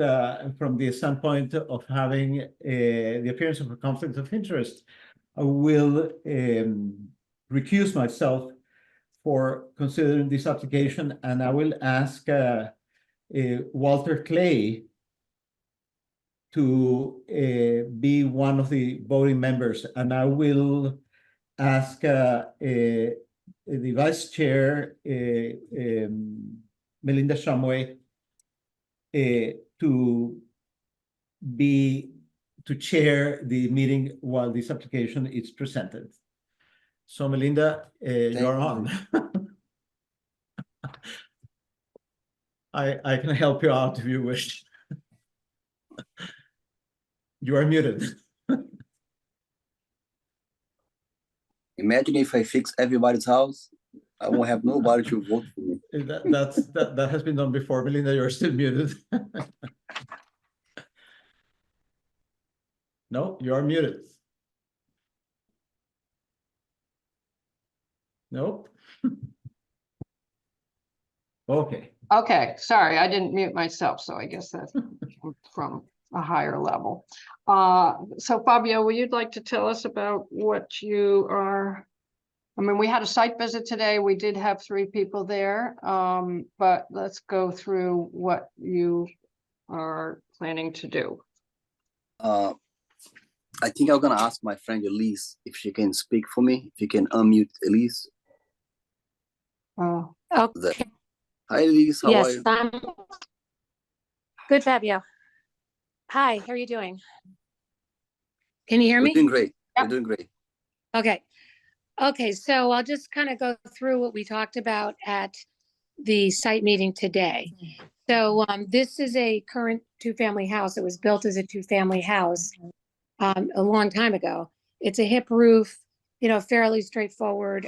Speaker 1: from the standpoint of having the appearance of a conflict of interest, I will recuse myself for considering this application, and I will ask Walter Clay to be one of the voting members, and I will ask the Vice Chair, Melinda Shumway, to chair the meeting while this application is presented. So Melinda, you're on. I can help you out if you wish. You are muted.
Speaker 14: Imagine if I fix everybody's house, I won't have nobody to vote for me.
Speaker 1: That has been done before, Melinda. You're still muted. No, you are muted. Nope. Okay.
Speaker 6: Okay, sorry, I didn't mute myself, so I guess that's from a higher level. So Fabio, would you like to tell us about what you are? I mean, we had a site visit today. We did have 3 people there, but let's go through what you are planning to do.
Speaker 14: I think I'm gonna ask my friend Elise if she can speak for me. If you can unmute Elise.
Speaker 15: Okay.
Speaker 14: Hi Elise, how are you?
Speaker 15: I'm good, Fabio. Hi, how are you doing? Can you hear me?
Speaker 14: We're doing great. We're doing great.
Speaker 15: Okay. Okay, so I'll just kind of go through what we talked about at the site meeting today. So this is a current two-family house. It was built as a two-family house a long time ago. It's a hip roof, you know, fairly straightforward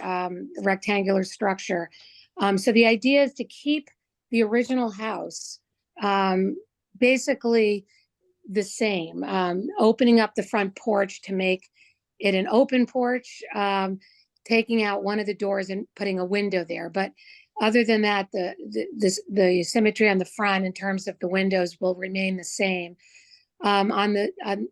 Speaker 15: rectangular structure. So the idea is to keep the original house basically the same, opening up the front porch to make it an open porch, taking out one of the doors and putting a window there. But other than that, the symmetry on the front in terms of the windows will remain the same. On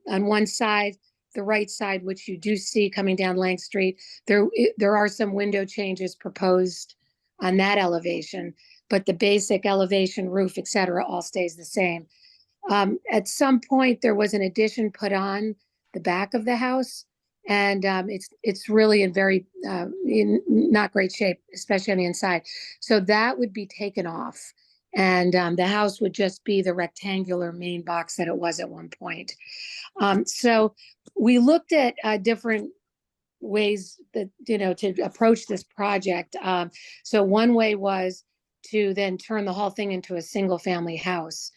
Speaker 15: one side, the right side, which you do see coming down Lang Street, there are some window changes proposed on that elevation, but the basic elevation, roof, et cetera, all stays the same. At some point, there was an addition put on the back of the house, and it's really in very in not great shape, especially on the inside. So that would be taken off, and the house would just be the rectangular main box that it was at one point. So we looked at different ways that, you know, to approach this project. So one way was to then turn the whole thing into a single family house.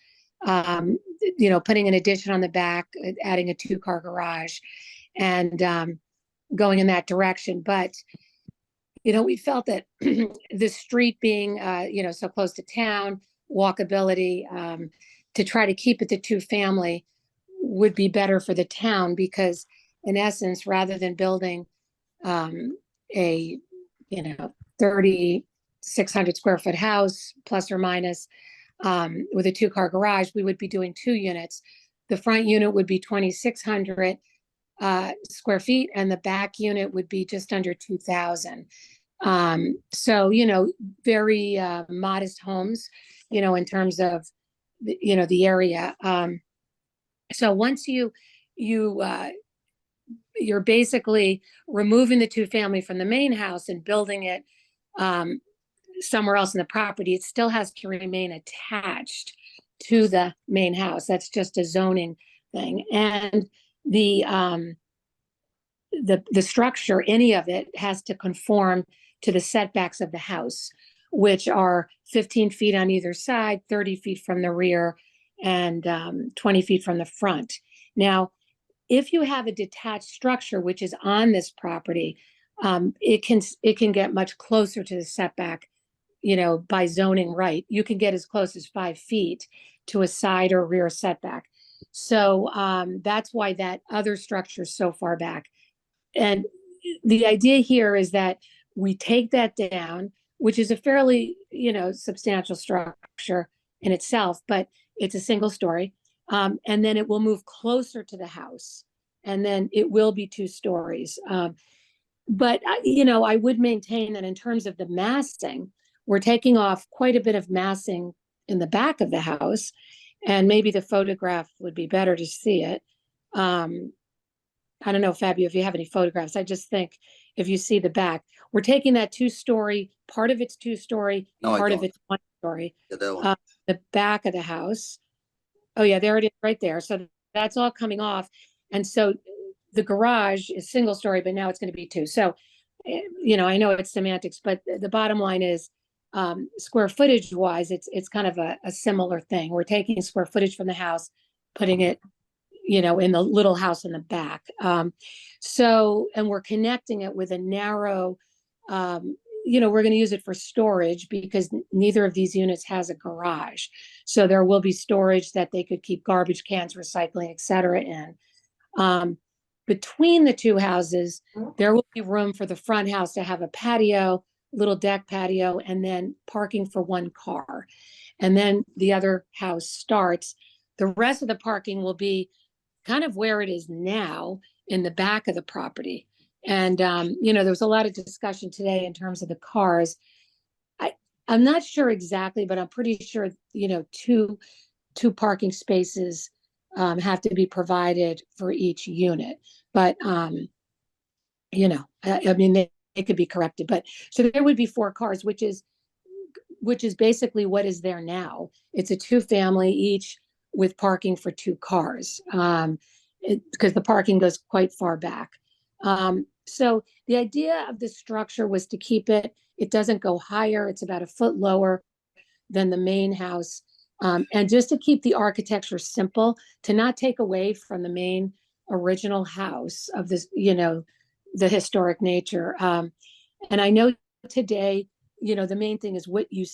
Speaker 15: You know, putting an addition on the back, adding a 2-car garage, and going in that direction. But, you know, we felt that the street being, you know, so close to town, walkability, to try to keep it to 2-family would be better for the town, because in essence, rather than building a, you know, 3,600 square foot house plus or minus, with a 2-car garage, we would be doing 2 units. The front unit would be 2,600 square feet, and the back unit would be just under 2,000. So, you know, very modest homes, you know, in terms of, you know, the area. So once you're basically removing the 2-family from the main house and building it somewhere else in the property, it still has to remain attached to the main house. That's just a zoning thing. And the structure, any of it, has to conform to the setbacks of the house, which are 15 feet on either side, 30 feet from the rear, and 20 feet from the front. Now, if you have a detached structure, which is on this property, it can get much closer to the setback, you know, by zoning right. You can get as close as 5 feet to a side or rear setback. So that's why that other structure is so far back. And the idea here is that we take that down, which is a fairly, you know, substantial structure in itself, but it's a single story. And then it will move closer to the house, and then it will be 2 stories. But, you know, I would maintain that in terms of the massing, we're taking off quite a bit of massing in the back of the house, and maybe the photograph would be better to see it. I don't know, Fabio, if you have any photographs. I just think if you see the back, we're taking that 2-story, part of it's 2-story, part of it's 1-story.
Speaker 14: Yeah,
Speaker 15: the back of the house. Oh yeah, there it is right there. So that's all coming off. And so the garage is single story, but now it's going to be 2. So, you know, I know it's semantics, but the bottom line is square footage wise, it's kind of a similar thing. We're taking square footage from the house, putting it, you know, in the little house in the back. So, and we're connecting it with a narrow, you know, we're going to use it for storage because neither of these units has a garage. So there will be storage that they could keep garbage cans, recycling, et cetera, in. Between the 2 houses, there will be room for the front house to have a patio, little deck patio, and then parking for 1 car. And then the other house starts. The rest of the parking will be kind of where it is now in the back of the property. And, you know, there was a lot of discussion today in terms of the cars. I'm not sure exactly, but I'm pretty sure, you know, two parking spaces have to be provided for each unit. But, you know, I mean, they could be corrected. But so there would be 4 cars, which is basically what is there now. It's a 2-family each with parking for 2 cars because the parking goes quite far back. So the idea of the structure was to keep it, it doesn't go higher. It's about a foot lower than the main house. And just to keep the architecture simple, to not take away from the main original house of this, you know, the historic nature. And I know today, you know, the main thing is what you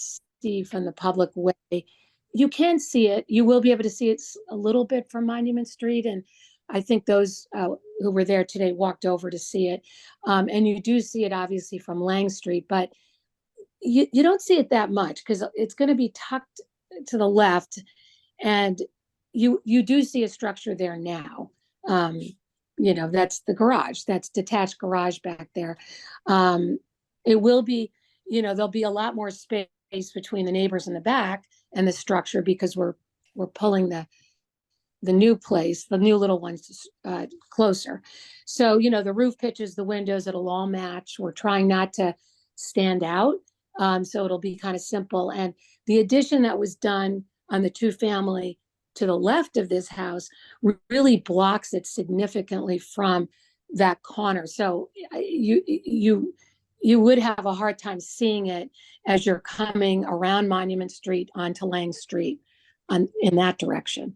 Speaker 15: see from the public way. You can see it. You will be able to see it a little bit from Monument Street. And I think those who were there today walked over to see it. And you do see it obviously from Lang Street, but you don't see it that much because it's going to be tucked to the left. And you do see a structure there now. You know, that's the garage, that's detached garage back there. It will be, you know, there'll be a lot more space between the neighbors in the back and the structure because we're pulling the new place, the new little ones closer. So, you know, the roof pitches, the windows, it'll all match. We're trying not to stand out. So it'll be kind of simple. And the addition that was done on the two-family to the left of this house really blocks it significantly from that corner. So you would have a hard time seeing it as you're coming around Monument Street onto Lang Street in that direction.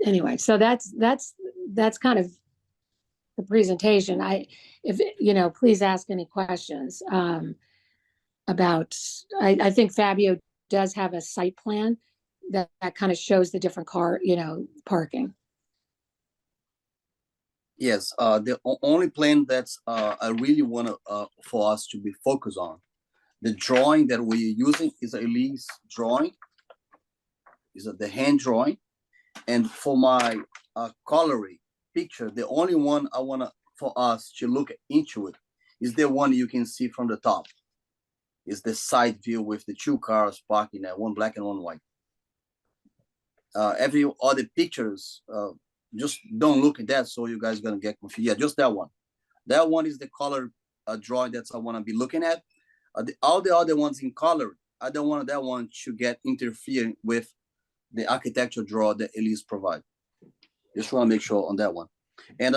Speaker 15: Anyway, so that's kind of the presentation. If you know, please ask any questions about. I think Fabio does have a site plan that kind of shows the different parking.
Speaker 14: Yes, the only plan that's I really want to for us to be focused on. The drawing that we're using is a Elise drawing. Is the hand drawing, and for my coloring picture, the only one I want for us to look into it is the one you can see from the top. Is the side view with the two cars parking there, one black and one white. Every other pictures, just don't look at that, so you guys are gonna get confused. Yeah, just that one. That one is the color drawing that I want to be looking at. All the other ones in color, I don't want that one to get interfering with the architectural draw that Elise provide. Just want to make sure on that one. And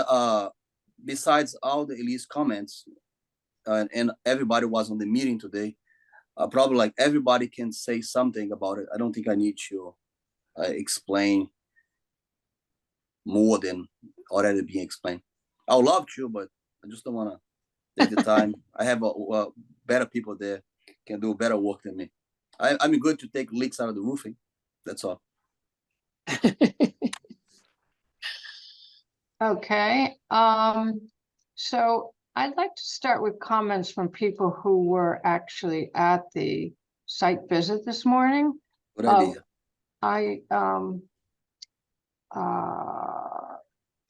Speaker 14: besides all the Elise comments, and everybody was on the meeting today, probably like everybody can say something about it. I don't think I need to explain more than already being explained. I would love to, but I just don't want to take the time. I have better people there can do better work than me. I'm good to take leaks out of the roofing. That's all.
Speaker 6: Okay, so I'd like to start with comments from people who were actually at the site visit this morning.
Speaker 14: Good idea.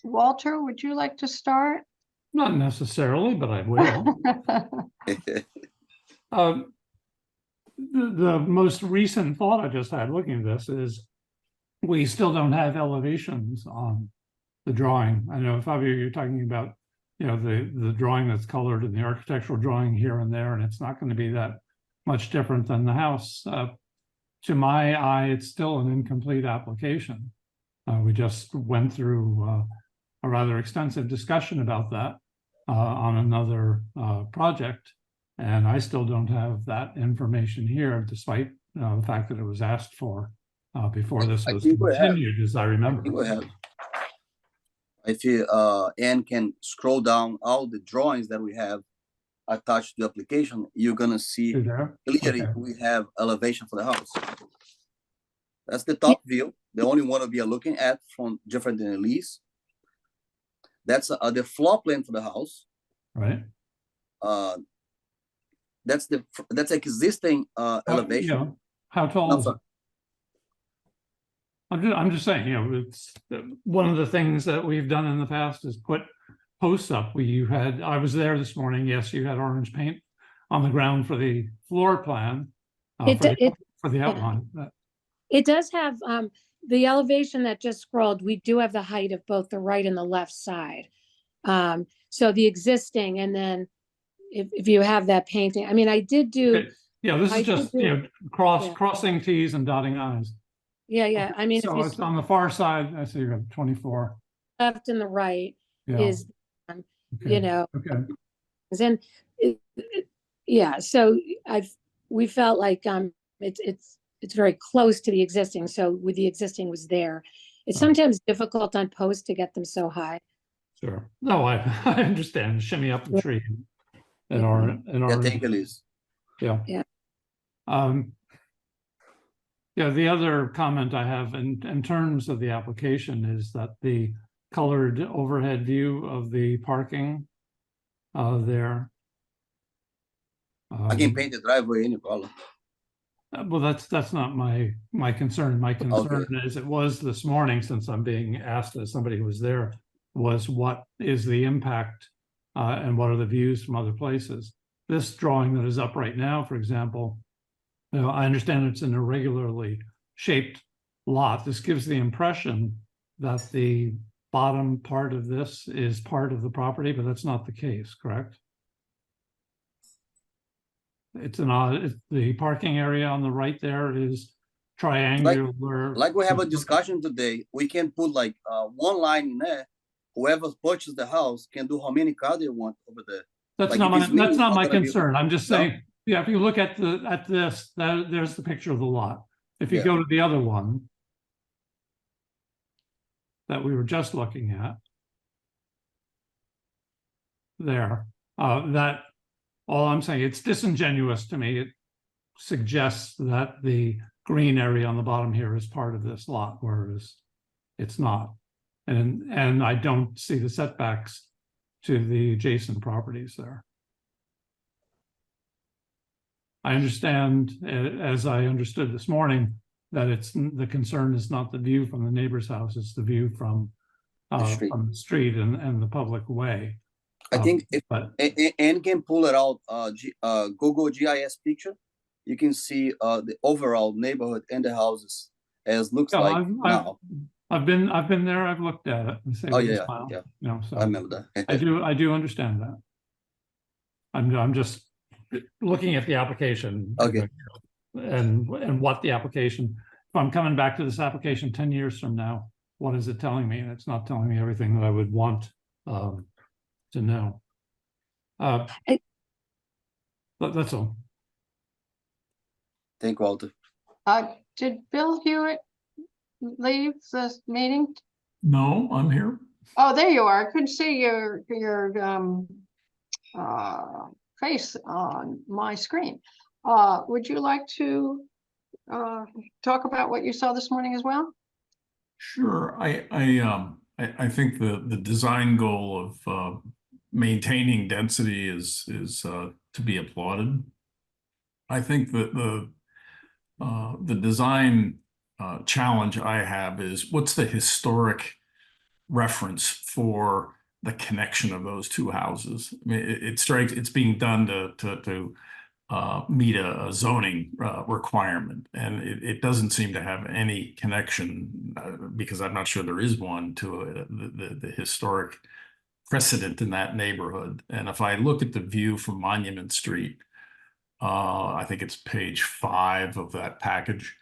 Speaker 6: Walter, would you like to start?
Speaker 2: Not necessarily, but I will. The most recent thought I just had looking at this is we still don't have elevations on the drawing. I know, Fabio, you're talking about, you know, the drawing that's colored and the architectural drawing here and there, and it's not going to be that much different than the house. To my eye, it's still an incomplete application. We just went through a rather extensive discussion about that on another project, and I still don't have that information here, despite the fact that it was asked for before this was continued, as I remember.
Speaker 14: If you Anne can scroll down all the drawings that we have attached to the application, you're gonna see clearly we have elevation for the house. That's the top view. The only one we are looking at from different than Elise. That's the floor plan for the house.
Speaker 2: Right.
Speaker 14: That's existing elevation.
Speaker 2: You know, how tall is it? I'm just saying, you know, it's one of the things that we've done in the past is put posts up. I was there this morning. Yes, you had orange paint on the ground for the floor plan for the outline.
Speaker 15: It does have the elevation that just scrolled. We do have the height of both the right and the left side. So the existing, and then if you have that painting, I mean, I did do.
Speaker 2: Yeah, this is just, you know, crossing T's and dotting I's.
Speaker 15: Yeah, yeah. I mean,
Speaker 2: so it's on the far side. I see you have 24.
Speaker 15: Left and the right.
Speaker 2: Yeah.
Speaker 15: is,
Speaker 2: Okay.
Speaker 15: you know,
Speaker 2: Okay.
Speaker 15: then, yeah, so we felt like, it's very close to the existing, so with the existing was there. It's sometimes difficult on posts to get them so high.
Speaker 2: Sure. No, I I understand. Shimmy up the tree and orange.
Speaker 14: Yeah, thank you, Liz.
Speaker 2: Yeah.
Speaker 15: Yeah.
Speaker 2: Yeah, the other comment I have in terms of the application is that the colored overhead view of the parking there.
Speaker 14: I can paint the driveway any color.
Speaker 2: Well, that's not my concern. My concern is it was this morning, since I'm being asked as somebody who was there, was what is the impact and what are the views from other places? This drawing that is up right now, for example, you know, I understand it's an irregularly shaped lot. This gives the impression that the bottom part of this is part of the property, but that's not the case, correct? It's the parking area on the right there is triangular.
Speaker 14: Like we have a discussion today, we can put like one line in there. Whoever purchased the house can do how many cars they want over there.
Speaker 2: That's
Speaker 14: Like,
Speaker 2: not
Speaker 14: if it's me,
Speaker 2: that's
Speaker 14: it's
Speaker 2: not my
Speaker 14: gonna be-
Speaker 2: concern. I'm just
Speaker 14: No?
Speaker 2: saying, yeah, if you look at this, there's the picture of the lot. If you
Speaker 14: Yeah.
Speaker 2: go to the other one that we were just looking at, there, that all I'm saying, it's disingenuous to me. It suggests that the green area on the bottom here is part of this lot, whereas it's not. And I don't see the setbacks to the adjacent properties there. I understand, as I understood this morning, that the concern is not the view from the neighbor's house, it's the view from the street and the public way.
Speaker 14: I think if
Speaker 2: but
Speaker 14: Anne can pull it out, Google GIS picture, you can see the overall neighborhood and the houses as looks
Speaker 2: yeah,
Speaker 14: like now.
Speaker 2: I've been there. I've looked at it. And say
Speaker 14: Oh
Speaker 2: with a
Speaker 14: yeah,
Speaker 2: smile,
Speaker 14: yeah.
Speaker 2: You know, so
Speaker 14: I remember that.
Speaker 2: I do understand that. I'm just looking at the application.
Speaker 14: Okay.
Speaker 2: And what the application. If I'm coming back to this application 10 years from now, what is it telling me? And it's not telling me everything that I would want to know. But that's all.
Speaker 14: Thank you, Walter.
Speaker 6: Did Bill Hewitt leave the meeting?
Speaker 3: No, I'm here.
Speaker 6: Oh, there you are. I couldn't see your face on my screen. Would you like to talk about what you saw this morning as well?
Speaker 3: Sure. I think the design goal of maintaining density is to be applauded. I think that the design challenge I have is what's the historic reference for the connection of those two houses? I mean, it strikes it's being done to meet a zoning requirement, and it doesn't seem to have any connection because I'm not sure there is one to the historic precedent in that neighborhood. And if I look at the view from Monument Street, I think it's page 5 of that package.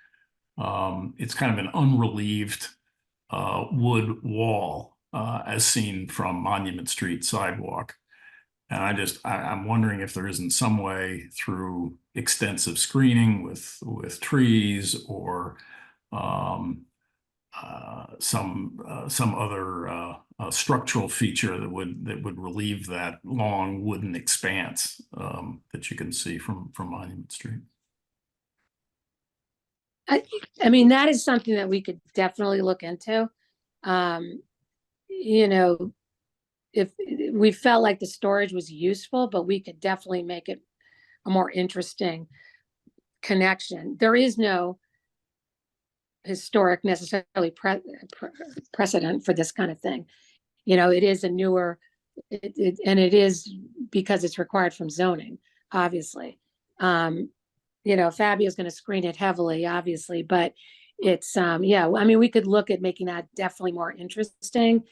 Speaker 3: It's kind of an unrelieved wood wall as seen from Monument Street sidewalk. And I'm wondering if there isn't some way through extensive screening with trees or some other structural feature that would relieve that long wooden expanse that you can see from Monument Street.
Speaker 15: I mean, that is something that we could definitely look into. You know, if we felt like the storage was useful, but we could definitely make it a more interesting connection. There is no historic necessarily precedent for this kind of thing. You know, it is a newer, and it is because it's required from zoning, obviously. You know, Fabio's going to screen it heavily, obviously, but it's, yeah, I mean, we could look at making that definitely more interesting,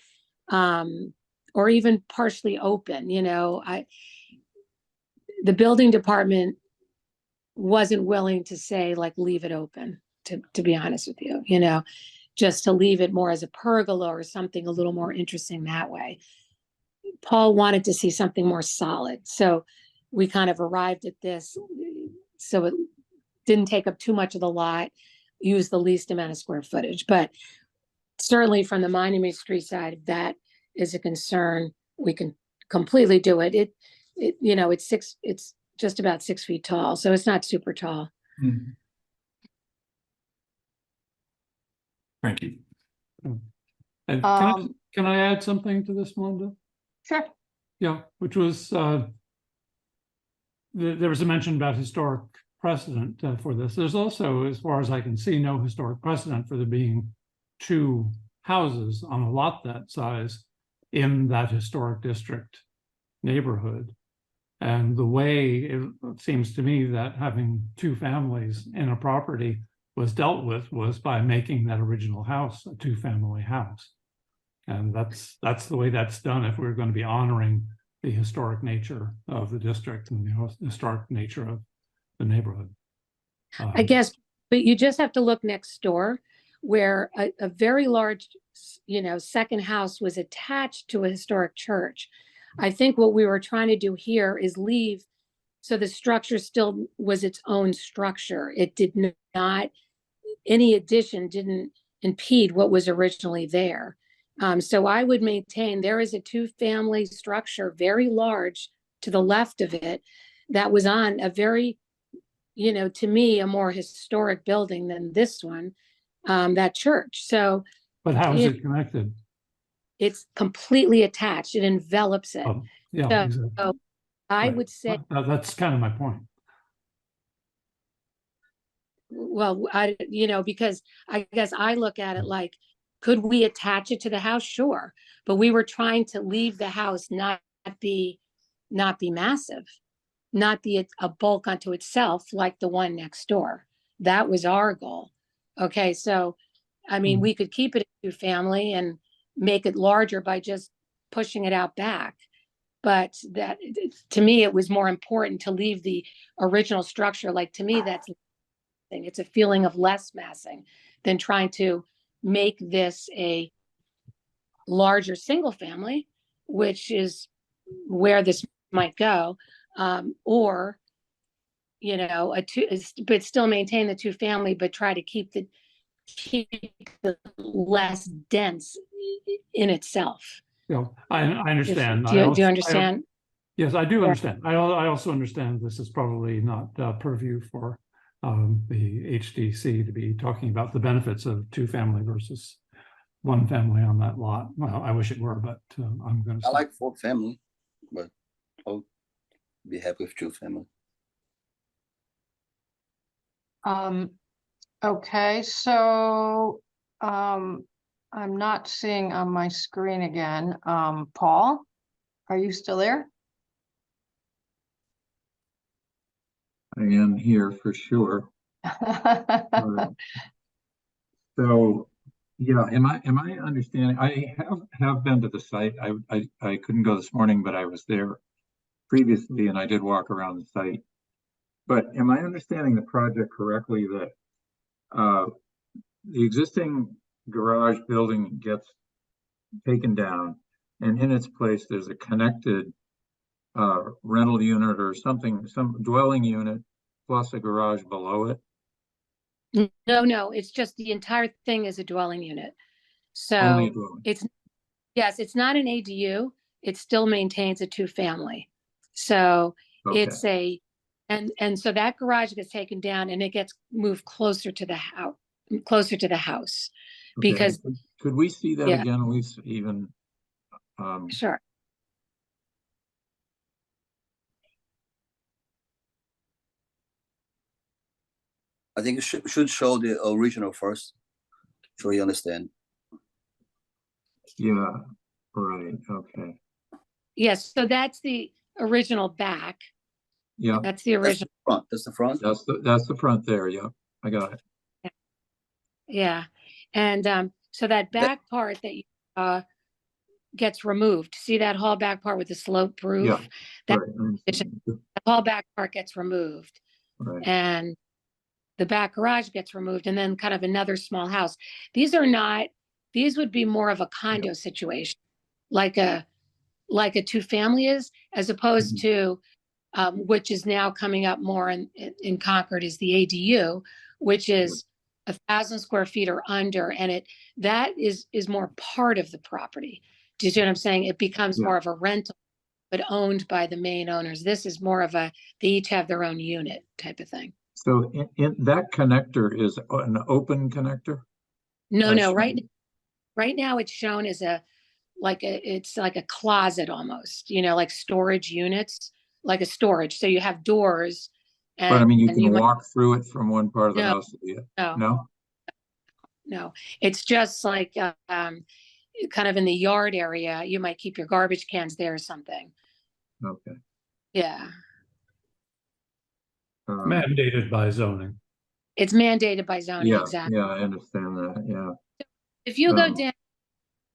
Speaker 15: or even partially open. You know, the building department wasn't willing to say, like, leave it open, to be honest with you, you know, just to leave it more as a pergola or something a little more interesting that way. Paul wanted to see something more solid. So we kind of arrived at this. So it didn't take up too much of the lot, use the least amount of square footage. But certainly from the Monument Street side, if that is a concern, we can completely do it. It's just about 6 feet tall, so it's not super tall.
Speaker 3: Mhm. Thank you.
Speaker 2: And can I add something to this, Melinda?
Speaker 6: Sure.
Speaker 2: Yeah, which was, there was a mention about historic precedent for this. There's also, as far as I can see, no historic precedent for there being 2 houses on a lot that size in that historic district neighborhood. And the way it seems to me that having 2 families in a property was dealt with was by making that original house a 2-family house. And that's the way that's done if we're going to be honoring the historic nature of the district and the historic nature of the neighborhood.
Speaker 15: I guess, but you just have to look next door where a very large, second house was attached to a historic church. I think what we were trying to do here is leave, so the structure still was its own structure. It did not, any addition didn't impede what was originally there. So I would maintain there is a 2-family structure, very large to the left of it, that was on a very, to me, a more historic building than this one, that church. So.
Speaker 2: But how is it connected?
Speaker 15: It's completely attached. It envelops it.
Speaker 2: Oh, yeah,
Speaker 15: So,
Speaker 2: exactly.
Speaker 15: I
Speaker 2: Right.
Speaker 15: would say,
Speaker 2: That's kind of my point.
Speaker 15: well, because I guess I look at it like, could we attach it to the house? Sure. But we were trying to leave the house not be massive, not be a bulk unto itself like the one next door. That was our goal. Okay. So, I mean, we could keep it a 2-family and make it larger by just pushing it out back. But that, to me, it was more important to leave the original structure. Like, to me, it's a feeling of less massing than trying to make this a larger single family, which is where this might go, or but still maintain the 2-family, but try to keep the less dense in itself.
Speaker 2: I understand.
Speaker 15: Do you understand?
Speaker 2: Yes, I do understand. I also understand this is probably not purview for the HDC to be talking about the benefits of 2-family versus 1-family on that lot. Well, I wish it were, but I'm going to.
Speaker 14: I like 4-family, but I'll be happy with 2-family.
Speaker 6: Okay, so I'm not seeing on my screen again. Paul, are you still there?
Speaker 7: I am here for sure. So, yeah, am I understanding? I have been to the site. I couldn't go this morning, but I was there previously and I did walk around the site. But am I understanding the project correctly that the existing garage building gets taken down and in its place there's a connected rental unit or something, some dwelling unit plus a garage below it?
Speaker 15: No, it's just the entire thing is a dwelling unit. So
Speaker 7: Only a dwelling.
Speaker 15: It's not an ADU. It still maintains a 2-family. So it's and so that garage gets taken down and it gets moved closer to the house, because
Speaker 7: could we see that again, at least even?
Speaker 15: Sure.
Speaker 14: I think it should show the original first, so you understand.
Speaker 7: Yeah, right, okay.
Speaker 15: Yes, so that's the original back.
Speaker 7: Yeah.
Speaker 15: That's the original.
Speaker 14: That's the front.
Speaker 7: That's the front there, yeah. I got it.
Speaker 15: Yeah. And so that back part that gets removed. See that hall back part with the sloped roof?
Speaker 7: Yeah.
Speaker 15: That
Speaker 7: right.
Speaker 15: the hall back part gets removed.
Speaker 7: Right.
Speaker 15: And the back garage gets removed, and then kind of another small house. These would be more of a condo situation, like a like a two-family is, as opposed to, which is now coming up more in Concord, is the ADU, which is 1,000 square feet or under, and that is more part of the property. Do you see what I'm saying? It becomes more of a rental, but owned by the main owners. This is more of they each have their own unit type of thing.
Speaker 7: So in that connector is an open connector?
Speaker 15: No,
Speaker 7: That's
Speaker 15: no, right now it's shown as it's like a closet almost, like storage units, like a storage. So you have doors.
Speaker 7: But I mean, you can
Speaker 15: might
Speaker 7: walk through it from one part of the
Speaker 15: No,
Speaker 7: house to the other.
Speaker 15: no. No, it's just like kind of in the yard area. You might keep your garbage cans there or something.
Speaker 7: Okay.
Speaker 15: Yeah,
Speaker 2: Mandated by zoning.
Speaker 15: it's mandated by zoning,
Speaker 7: Yeah,
Speaker 15: exactly.
Speaker 7: yeah, I understand that, yeah.
Speaker 15: If you go down,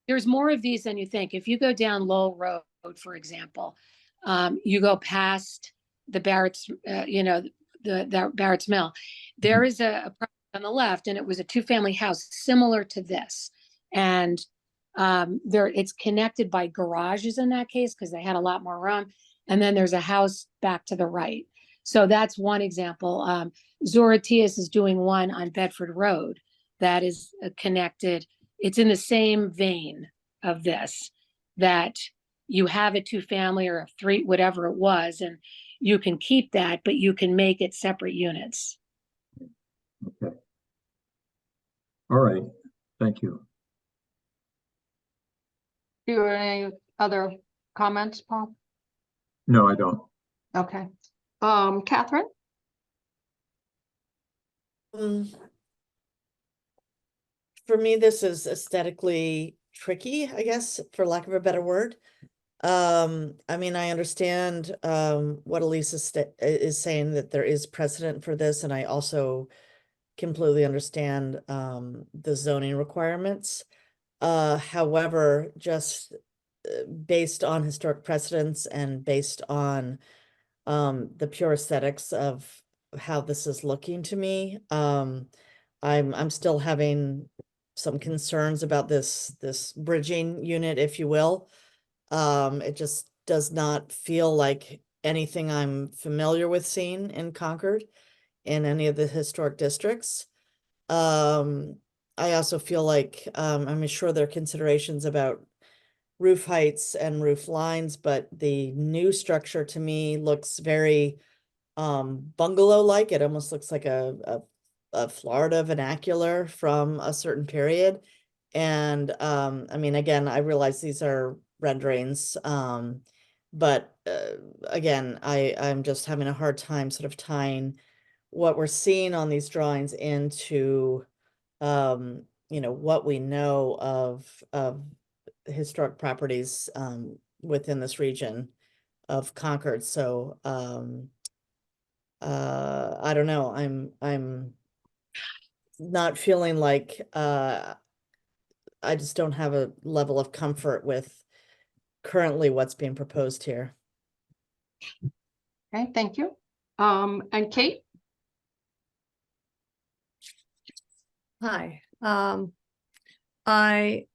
Speaker 15: there's more of these than you think. If you go down Lowell Road, for example, you go past the Barrett's, the Barrett's Mill, there is a property on the left, and it was a two-family house similar to this. And it's connected by garages in that case because they had a lot more room. And then there's a house back to the right. So that's one example. Zoratius is doing one on Bedford Road that is connected. It's in the same vein of this, that you have a two-family or a three, whatever it was, and you can keep that, but you can make it separate units.
Speaker 7: Okay. All right, thank you.
Speaker 6: Do you have any other comments, Paul?
Speaker 7: No, I don't.
Speaker 6: Okay. Catherine?
Speaker 5: For me, this is aesthetically tricky, I guess, for lack of a better word. I mean, I understand what Elise is saying, that there is precedent for this, and I also completely understand the zoning requirements. However, just based on historic precedents and based on the pure aesthetics of how this is looking to me, I'm still having some concerns about this bridging unit, if you will. It just does not feel like anything I'm familiar with seeing in Concord in any of the historic districts. I also feel like I'm sure there are considerations about roof heights and roof lines, but the new structure to me looks very bungalow-like. It almost looks like a Florida vernacular from a certain period. And I mean, again, I realize these are renderings, but again, I'm just having a hard time sort of tying what we're seeing on these drawings into what we know of historic properties within this region of Concord. So I don't know, I'm not feeling like I just don't have a level of comfort with currently what's being proposed here.
Speaker 6: Okay, thank you. And Kate?
Speaker 8: Hi. I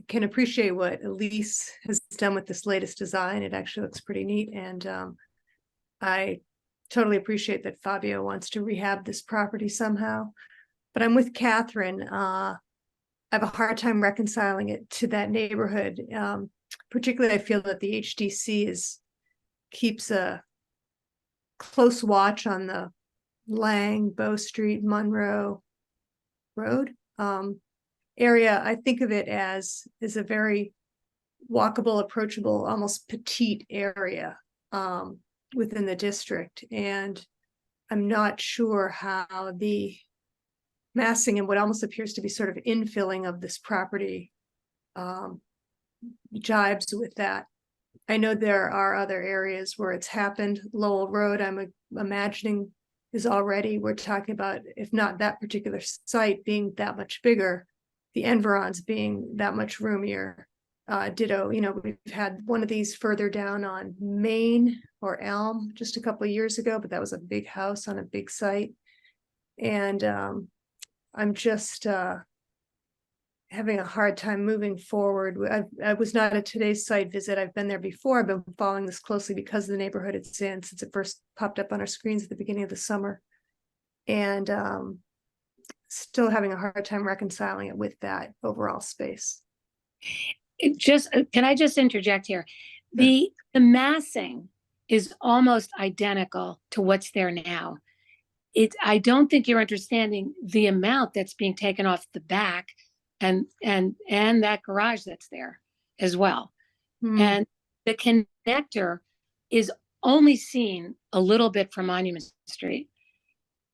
Speaker 8: can appreciate what Elise has done with this latest design. It actually looks pretty neat, and I totally appreciate that Fabio wants to rehab this property somehow. But I'm with Catherine. I have a hard time reconciling it to that neighborhood. Particularly, I feel that the HDC keeps a close watch on the Lang, Bow Street, Monroe Road area. I think of it as a very walkable, approachable, almost petite area within the district. And I'm not sure how the massing and what almost appears to be sort of infilling of this property jibes with that. I know there are other areas where it's happened. Lowell Road, I'm imagining, is already, we're talking about, if not that particular site being that much bigger, the environs being that much roomier. Ditto, we've had one of these further down on Main or Elm just a couple of years ago, but that was a big house on a big site. And I'm just having a hard time moving forward. I was not at today's site visit. I've been there before. I've been following this closely because of the neighborhood it's in since it first popped up on our screens at the beginning of the summer. And still having a hard time reconciling it with that overall space.
Speaker 15: Can I just interject here? The massing is almost identical to what's there now. I don't think you're understanding the amount that's being taken off the back and that garage that's there as well. And the connector is only seen a little bit from Monument Street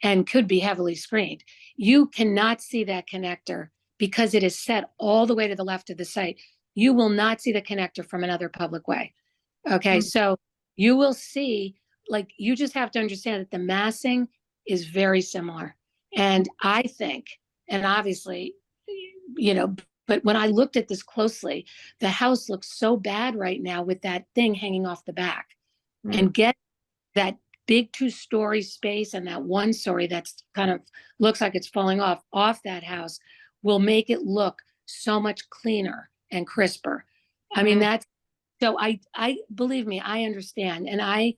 Speaker 15: and could be heavily screened. You cannot see that connector because it is set all the way to the left of the site. You will not see the connector from another public way. Okay, so you will see, like, you just have to understand that the massing is very similar. And I think, and obviously, you know, but when I looked at this closely, the house looks so bad right now with that thing hanging off the back. And get that big 2-story space and that 1-story that's kind of looks like it's falling off that house will make it look so much cleaner and crisper. I mean, that's, so I believe me, I understand. And I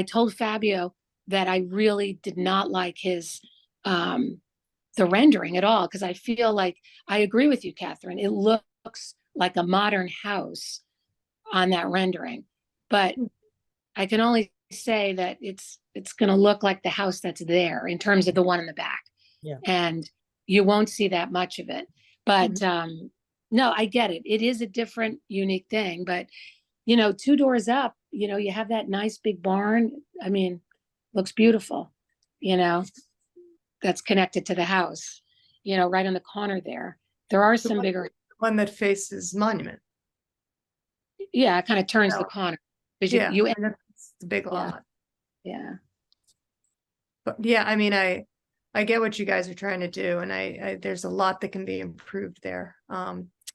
Speaker 15: told Fabio that I really did not like his, the rendering at all. Cause I feel like, I agree with you, Catherine. It looks like a modern house on that rendering, but I can only say that it's going to look like the house that's there in terms of the one in the back.
Speaker 5: Yeah.
Speaker 15: And you won't see that much of it. But no, I get it. It is a different, unique thing. But, you know, 2 doors up, you know, you have that nice big barn. I mean, looks beautiful, you know, that's connected to the house, you know, right on the corner there. There are some bigger.
Speaker 8: One that faces Monument.
Speaker 15: Yeah, it kind of turns the corner.
Speaker 8: Yeah,
Speaker 15: You
Speaker 8: it's a big lot.
Speaker 15: Yeah.
Speaker 8: But yeah, I mean, I get what you guys are trying to do, and I there's a lot that can be improved there.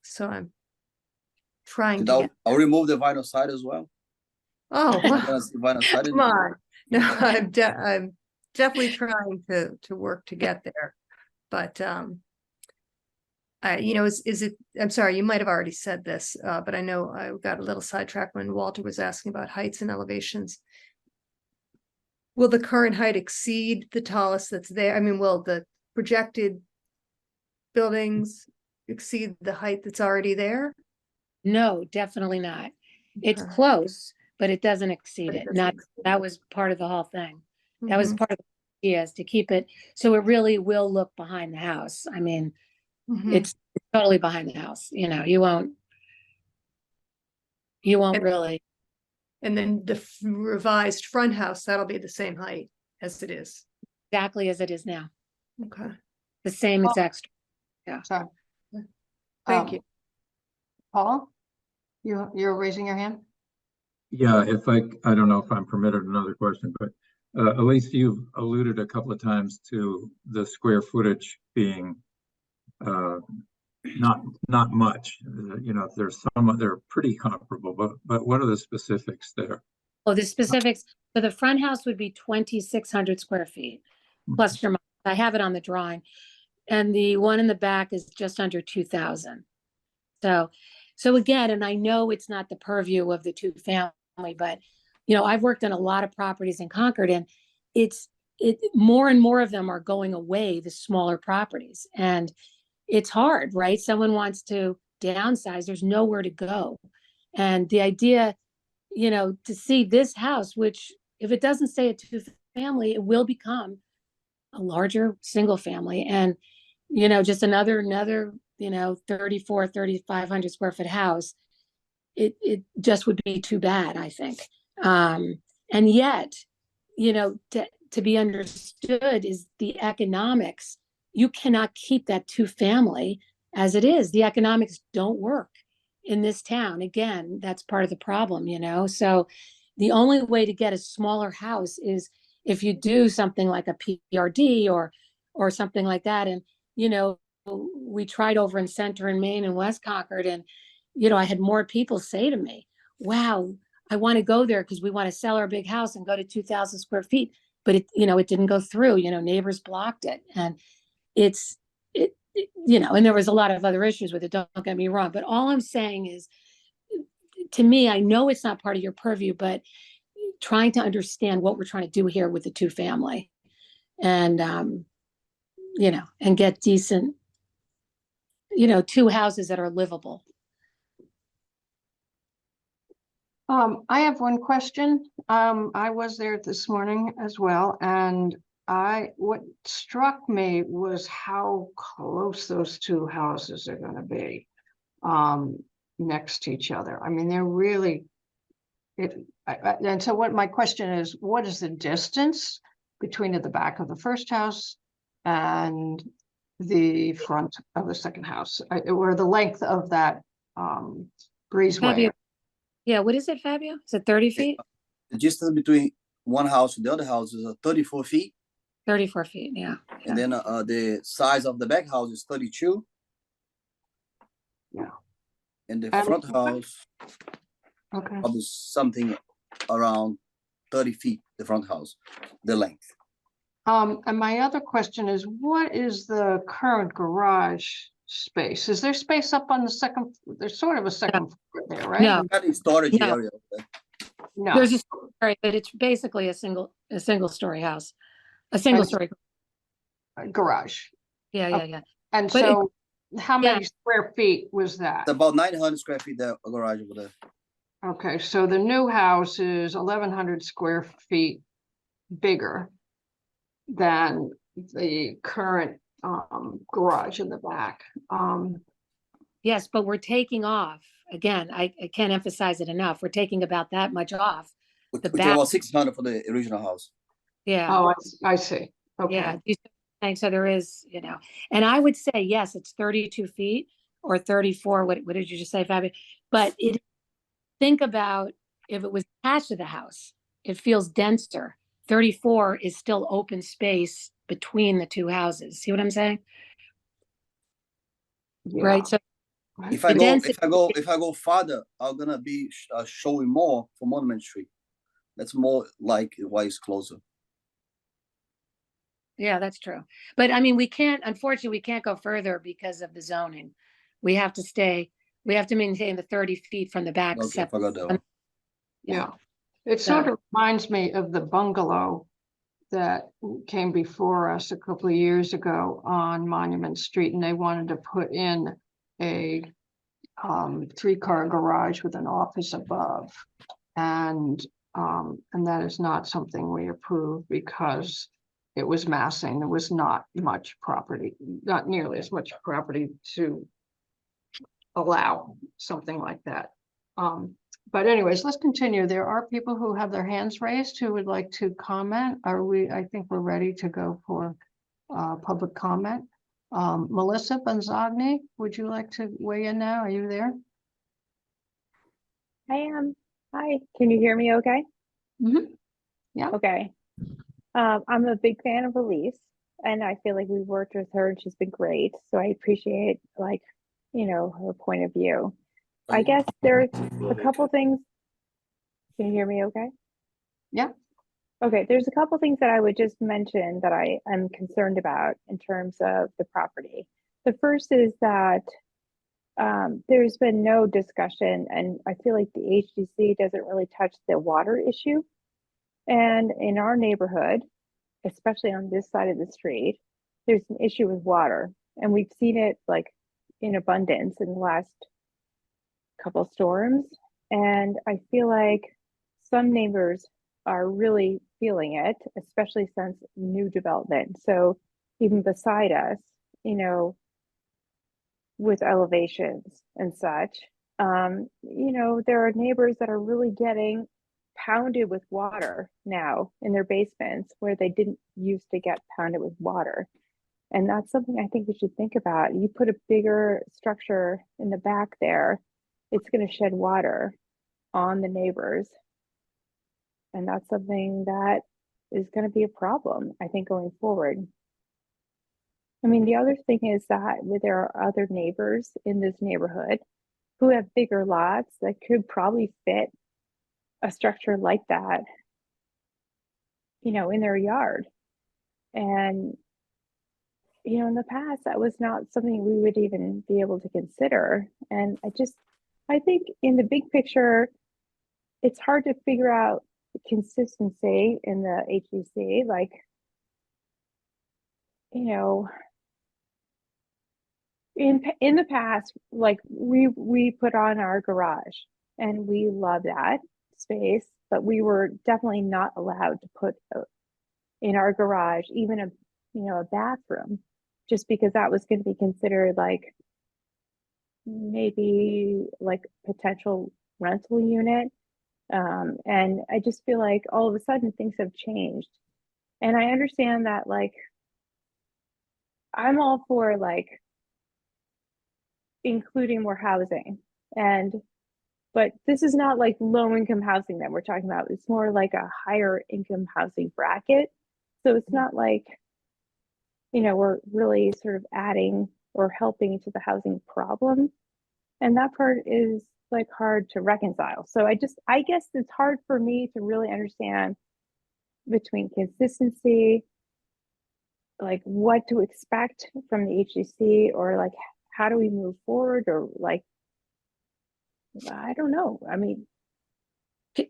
Speaker 8: So I'm trying to.
Speaker 14: I'll remove the vinyl side as well.
Speaker 8: Oh,
Speaker 14: Vinyl side.
Speaker 8: come on! No, I'm definitely trying to work to get there, but you know, is it? I'm sorry, you might have already said this, but I know I got a little sidetracked when Walter was asking about heights and elevations. Will the current height exceed the tallest that's there? I mean, will the projected buildings exceed the height that's already there?
Speaker 15: No, definitely not. It's close, but it doesn't exceed it. That was part of the whole thing. That was part of the idea, is to keep it so it really will look behind the house. I mean, it's totally behind the house. You know, you won't really.
Speaker 8: And then the revised front house, that'll be the same height as it is.
Speaker 15: Exactly as it is now.
Speaker 8: Okay.
Speaker 15: The same exact. Yeah.
Speaker 6: Sorry.
Speaker 8: Thank you.
Speaker 6: Paul, you're raising your hand?
Speaker 7: Yeah, I don't know if I'm permitted another question, but Elise, you've alluded a couple of times to the square footage being not much. You know, they're pretty comparable, but what are the specifics there?
Speaker 15: Oh, the specifics. So the front house would be 2,600 square feet, plus or minus. I have it on the drawing. And the one in the back is just under 2,000. So again, and I know it's not the purview of the 2-family, but you know, I've worked on a lot of properties in Concord, and more and more of them are going away, the smaller properties. And it's hard, right? Someone wants to downsize, there's nowhere to go. And the idea, you know, to see this house, which if it doesn't stay a 2-family, it will become a larger single family. And, you know, just another, you know, 3,500 square foot house, it just would be too bad, I think. And yet, you know, to be understood is the economics. You cannot keep that 2-family as it is. The economics don't work in this town. Again, that's part of the problem, you know? So the only way to get a smaller house is if you do something like a PRD or something like that. And, you know, we tried over in Center in Maine and West Concord, and, you know, I had more people say to me, wow, I want to go there because we want to sell our big house and go to 2,000 square feet. But it, you know, it didn't go through, you know, neighbors blocked it. And you know, and there was a lot of other issues with it, don't get me wrong, but all I'm saying is, to me, I know it's not part of your purview, but trying to understand what we're trying to do here with the two family and, you know, and get decent, you know, two houses that are livable.
Speaker 6: I have one question. I was there this morning as well, and what struck me was how close those two houses are gonna be, next to each other. I mean, they're really, and so what my question is, what is the distance between the back of the first house and the front of the second house, or the length of that, breezeway?
Speaker 15: Fabio, yeah, what is it, Fabio? Is it 30 feet?
Speaker 14: The distance between one house and the other house is 34 feet.
Speaker 15: 34 feet, yeah.
Speaker 14: And then the size of the back house is 32.
Speaker 6: Yeah.
Speaker 14: And the front house,
Speaker 6: okay,
Speaker 14: probably something around 30 feet, the front house, the length.
Speaker 6: And my other question is, what is the current garage space? Is there space up on the second? There's sort of a second floor there, right?
Speaker 15: No.
Speaker 14: That is storage
Speaker 15: No.
Speaker 14: area. Okay?
Speaker 6: No.
Speaker 15: There's a story, but it's basically a single story house, a single story.
Speaker 6: Garage.
Speaker 15: Yeah, yeah, yeah.
Speaker 6: And
Speaker 15: But
Speaker 6: so how many
Speaker 15: yeah.
Speaker 6: square feet was that?
Speaker 14: It's about 900 square feet, the garage over there.
Speaker 6: Okay, so the new house is 1,100 square feet bigger than the current garage in the back.
Speaker 15: Yes, but we're taking off. Again, I can't emphasize it enough. We're taking about that much off.
Speaker 14: We
Speaker 15: The
Speaker 14: take
Speaker 15: back,
Speaker 14: about 600 for the original house.
Speaker 15: yeah,
Speaker 6: Oh, I see. Okay.
Speaker 15: yeah. And so there is, you know, and I would say, yes, it's 32 feet or 34. What did you just say, Fabio? But think about if it was attached to the house, it feels denser. 34 is still open space between the two houses. See what I'm saying?
Speaker 6: Yeah.
Speaker 15: Right. So
Speaker 14: If I
Speaker 15: the
Speaker 14: go,
Speaker 15: density-
Speaker 14: if I go farther, I'm gonna be showing more for Monument Street. That's more like why it's closer.
Speaker 15: yeah, that's true. But I mean, unfortunately, we can't go further because of the zoning. We have to maintain the 30 feet from the back.
Speaker 14: Okay, I forgot that one.
Speaker 6: Yeah. It sort of reminds me of the bungalow that came before us a couple of years ago on Monument Street, and they wanted to put in a 3-car garage with an office above. And that is not something we approve because it was massing. There was not much property, not nearly as much property to allow something like that. But anyways, let's continue. There are people who have their hands raised who would like to comment. I think we're ready to go for public comment. Melissa Bonzagni, would you like to weigh in now? Are you there?
Speaker 16: I am. Hi, can you hear me okay?
Speaker 6: Mm-hmm. Yeah.
Speaker 16: Okay. I'm a big fan of Elise, and I feel like we've worked with her and she's been great. So I appreciate, like, you know, her point of view. I guess there's a couple things. Can you hear me okay?
Speaker 6: Yeah.
Speaker 16: Okay, there's a couple things that I would just mention that I am concerned about in terms of the property. The first is that there's been no discussion, and I feel like the HDC doesn't really touch the water issue. And in our neighborhood, especially on this side of the street, there's an issue with water, and we've seen it like in abundance in the last couple storms. And I feel like some neighbors are really feeling it, especially since new development. So even beside us, you know, with elevations and such, you know, there are neighbors that are really getting pounded with water now in their basements where they didn't used to get pounded with water. And that's something I think we should think about. You put a bigger structure in the back there, it's going to shed water on the neighbors. And that's something that is going to be a problem, I think, going forward. I mean, the other thing is that there are other neighbors in this neighborhood who have bigger lots that could probably fit a structure like that, you know, in their yard. And you know, in the past, that was not something we would even be able to consider. And I think in the big picture, it's hard to figure out the consistency in the HDC. Like, you know, in the past, like we put on our garage and we love that space, but we were definitely not allowed to put in our garage even a bathroom, just because that was going to be considered like maybe like potential rental unit. And I just feel like all of a sudden things have changed. And I understand that, like, I'm all for like including more housing, but this is not like low income housing that we're talking about. It's more like a higher income housing bracket. So it's not like, we're really sort of adding or helping to the housing problem. And that part is like hard to reconcile. So I guess it's hard for me to really understand between consistency, like what to expect from the HDC, or like how do we move forward, or like, I don't know. I mean,
Speaker 15: could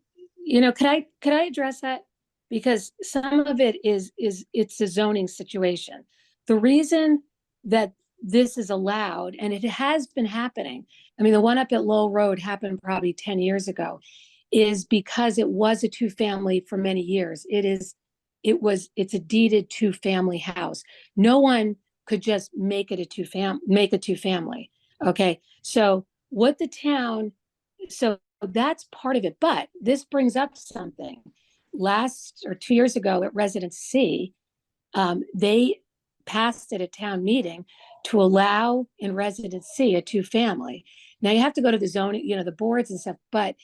Speaker 15: I address that? Because some of it is it's a zoning situation. The reason that this is allowed, and it has been happening, I mean, the one up at Lowell Road happened probably 10 years ago, is because it was a two-family for many years. It's a deeded two-family house. No one could just make it a two-family. Okay. So that's part of it. But this brings up something. 2 years ago at Residence C, they passed at a town meeting to allow in Residence C a two-family. Now you have to go to the zoning, the boards and stuff, but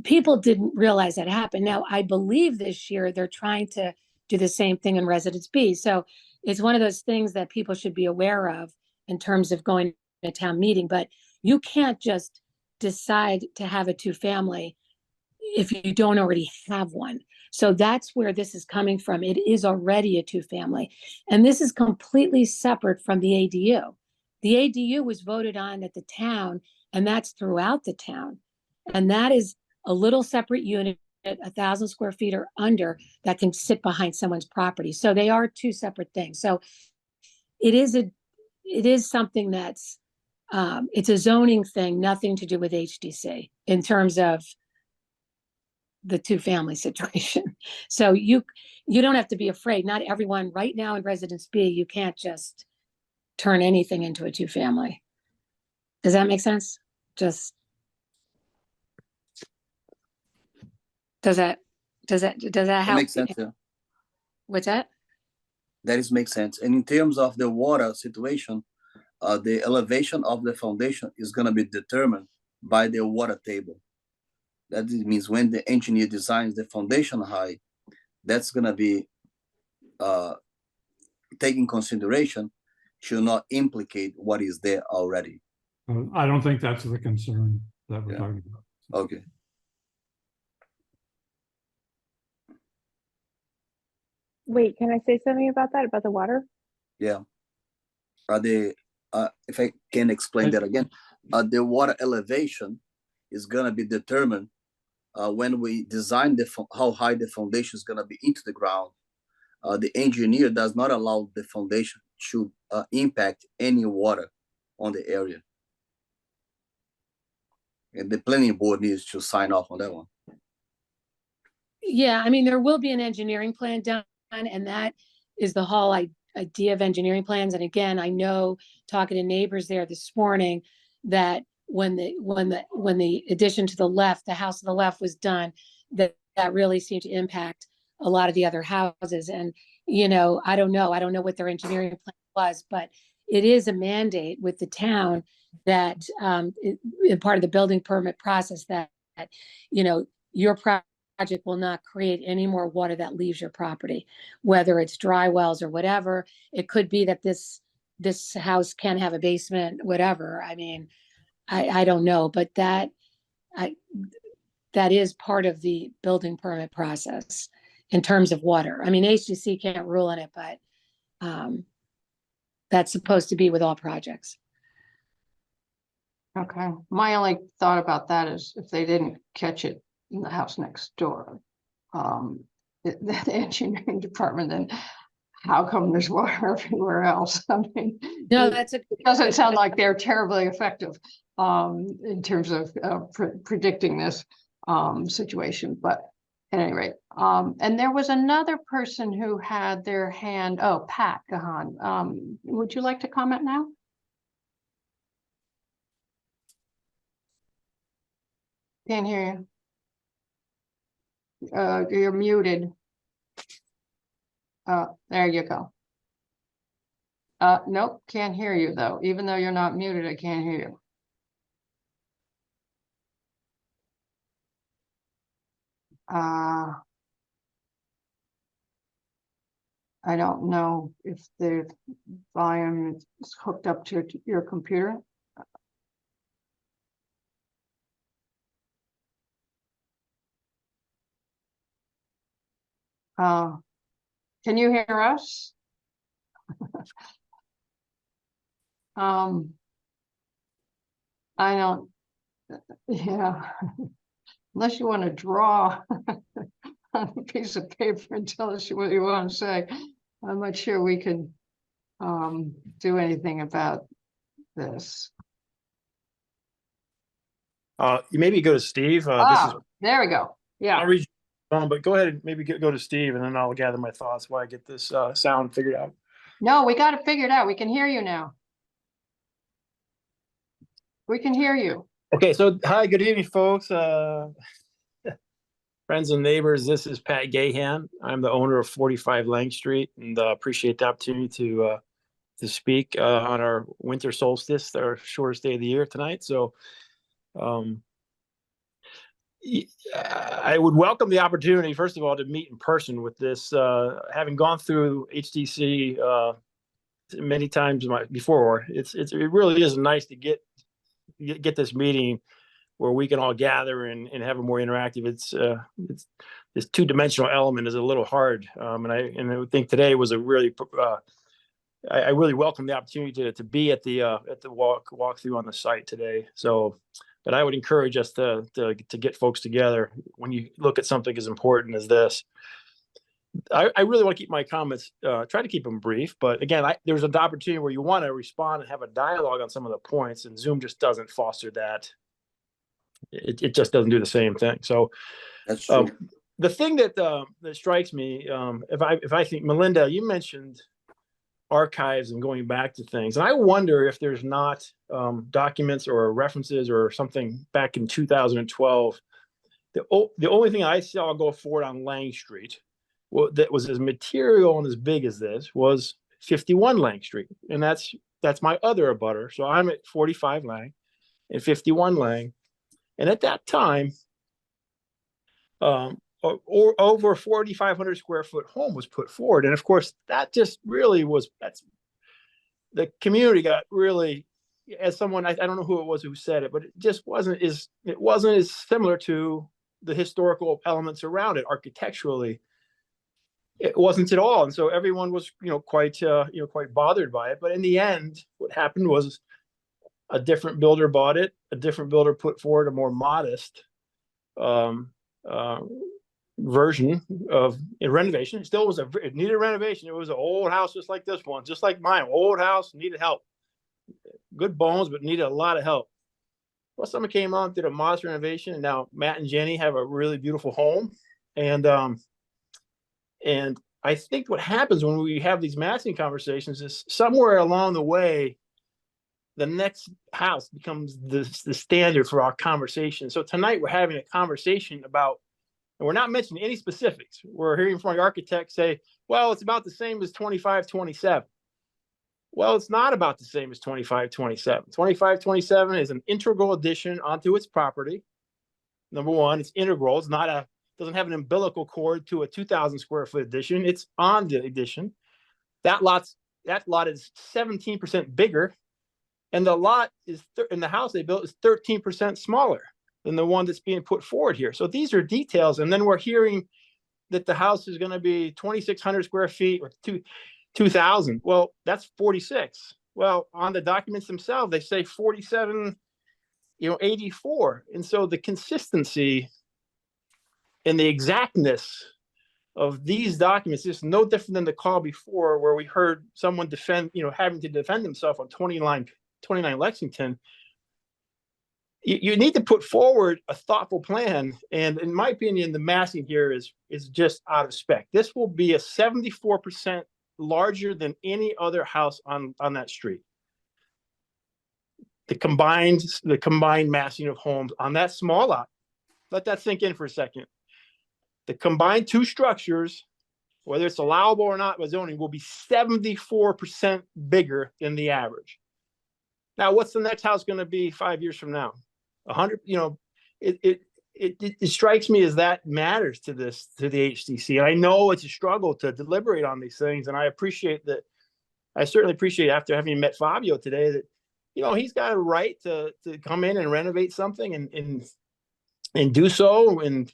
Speaker 15: people didn't realize that happened. Now I believe this year they're trying to do the same thing in Residence B. So it's one of those things that people should be aware of in terms of going to a town meeting, but you can't just decide to have a two-family if you don't already have one. So that's where this is coming from. It is already a two-family. And this is completely separate from the ADU. The ADU was voted on at the town, and that's throughout the town. And that is a little separate unit, 1,000 square feet or under, that can sit behind someone's property. So they are two separate things. So it is something that's, it's a zoning thing, nothing to do with HDC in terms of the two-family situation. So you don't have to be afraid. Not everyone right now in Residence B, you can't just turn anything into a two-family. Does that make sense? Does that help?
Speaker 14: Makes sense. Yeah.
Speaker 15: What's that?
Speaker 14: That makes sense. And in terms of the water situation, the elevation of the foundation is going to be determined by the water table. That means when the engineer designs the foundation height, that's going to be taken consideration, should not implicate what is there already.
Speaker 2: I don't think that's the concern that we're talking about.
Speaker 14: Okay.
Speaker 16: wait, can I say something about that, about the water?
Speaker 14: Yeah. If I can explain that again, the water elevation is going to be determined when we design how high the foundation is going to be into the ground. The engineer does not allow the foundation to impact any water on the area. And the planning board needs to sign off on that one.
Speaker 15: Yeah, I mean, there will be an engineering plan done, and that is the whole idea of engineering plans. And again, I know, talking to neighbors there this morning, that when the addition to the left, the house to the left was done, that really seemed to impact a lot of the other houses. And, I don't know what their engineering plan was, but it is a mandate with the town that part of the building permit process that, your project will not create any more water that leaves your property, whether it's dry wells or whatever. It could be that this house can have a basement, whatever. I mean, I don't know, but that is part of the building permit process in terms of water. I mean, HDC can't rule on it, but that's supposed to be with all projects.
Speaker 6: Okay, my only thought about that is if they didn't catch it in the house next door, the engineering department, then how come there's water everywhere else? I mean,
Speaker 15: No, that's a.
Speaker 6: it doesn't sound like they're terribly effective in terms of predicting this situation, but at any rate, and there was another person who had their hand, oh, Pat Gahan. Would you like to comment now? Can't hear you. You're muted. There you go. Nope, can't hear you though. Even though you're not muted, I can't hear you. I don't know if the volume is hooked up to your computer. Can you hear us? I don't, yeah. Unless you want to draw on a piece of paper and tell us what you want to say, I'm not sure we can do anything about this.
Speaker 17: You maybe go to Steve. This is,
Speaker 6: there we go. Yeah.
Speaker 17: I'll read you, but go ahead and maybe go to Steve, and then I'll gather my thoughts while I get this sound figured out.
Speaker 6: No, we got it figured out. We can hear you now. We can hear you.
Speaker 17: Okay, so hi, good evening, folks. Friends and neighbors, this is Pat Gahan. I'm the owner of 45 Lang Street, and appreciate the opportunity to speak on our winter solstice, our shortest day of the year tonight. So I would welcome the opportunity, first of all, to meet in person with this, having gone through HDC many times before. It really is nice to get this meeting where we can all gather and have a more interactive. It's this two-dimensional element is a little hard, and I think today was a really I really welcome the opportunity to be at the walkthrough on the site today. So, but I would encourage us to get folks together when you look at something as important as this. I really want to keep my comments, try to keep them brief, but again, there's an opportunity where you want to respond and have a dialogue on some of the points, and Zoom just doesn't foster that. It just doesn't do the same thing. So
Speaker 14: that's true.
Speaker 17: The thing that strikes me, if I think, Melinda, you mentioned archives and going back to things, and I wonder if there's not documents or references or something back in 2012. The only thing I saw go forward on Lang Street that was as material and as big as this was 51 Lang Street, and that's my other abutter. So I'm at 45 Lang and 51 Lang, and at that time, or over 4,500 square foot home was put forward, and of course that just really was the community got really, as someone I don't know who it was who said it, but it just wasn't as similar to the historical elements around it architecturally. It wasn't at all, and so everyone was quite bothered by it. But in the end, what happened was a different builder bought it. A different builder put forward a more modest version of renovation. It still was it needed renovation. It was an old house just like this one, just like mine. Old house, needed help. Good bones, but needed a lot of help. Well, someone came on, did a modest renovation, and now Matt and Jenny have a really beautiful home. And I think what happens when we have these massing conversations is somewhere along the way, the next house becomes the standard for our conversation. So tonight we're having a conversation about, and we're not mentioning any specifics. We're hearing from the architect say, well, it's about the same as 2527. Well, it's not about the same as 2527. 2527 is an integral addition onto its property. Number one, it's integral. It's not doesn't have an umbilical cord to a 2,000 square foot addition. It's on the addition. That lot is 17% bigger, and the lot is in the house they built is 13% smaller than the one that's being put forward here. So these are details, and then we're hearing that the house is going to be 2,600 square feet or 2,000. Well, that's 46. Well, on the documents themselves, they say 47, 84. And so the consistency and the exactness of these documents is no different than the call before, where we heard someone defend, having to defend himself on 29 Lexington. You need to put forward a thoughtful plan. And in my opinion, the massing here is just out of spec. This will be a 74% larger than any other house on that street. The combined massing of homes on that small lot. Let that sink in for a second. The combined two structures, whether it's allowable or not by zoning, will be 74% bigger than the average. Now, what's the next house going to be 5 years from now? 100, it strikes me as that matters to the HDC. And I know it's a struggle to deliberate on these things. And I certainly appreciate after having met Fabio today that, he's got a right to come in and renovate something and do so and,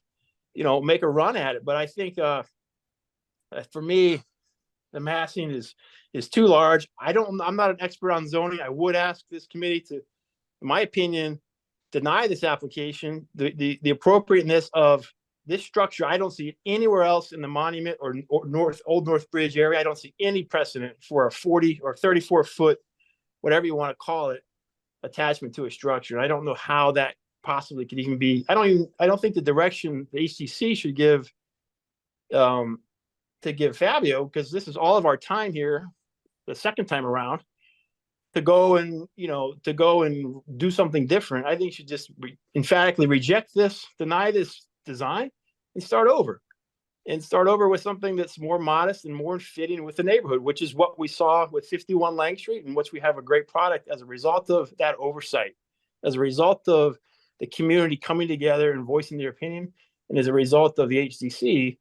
Speaker 17: make a run at it. But I think for me, the massing is too large. I'm not an expert on zoning. I would ask this committee to, in my opinion, deny this application. The appropriateness of this structure, I don't see it anywhere else in the Monument or Old North Bridge area. I don't see any precedent for a 40 or 34-foot, whatever you want to call it, attachment to a structure. I don't know how that possibly could even be. I don't think the direction the HTC should give to give Fabio, because this is all of our time here, the second time around, to go and do something different. I think you should just emphatically reject this, deny this design, and start over with something that's more modest and more fitting with the neighborhood, which is what we saw with 51 Lang Street, in which we have a great product as a result of that oversight, as a result of the community coming together and voicing their opinion, and as a result of the HDC,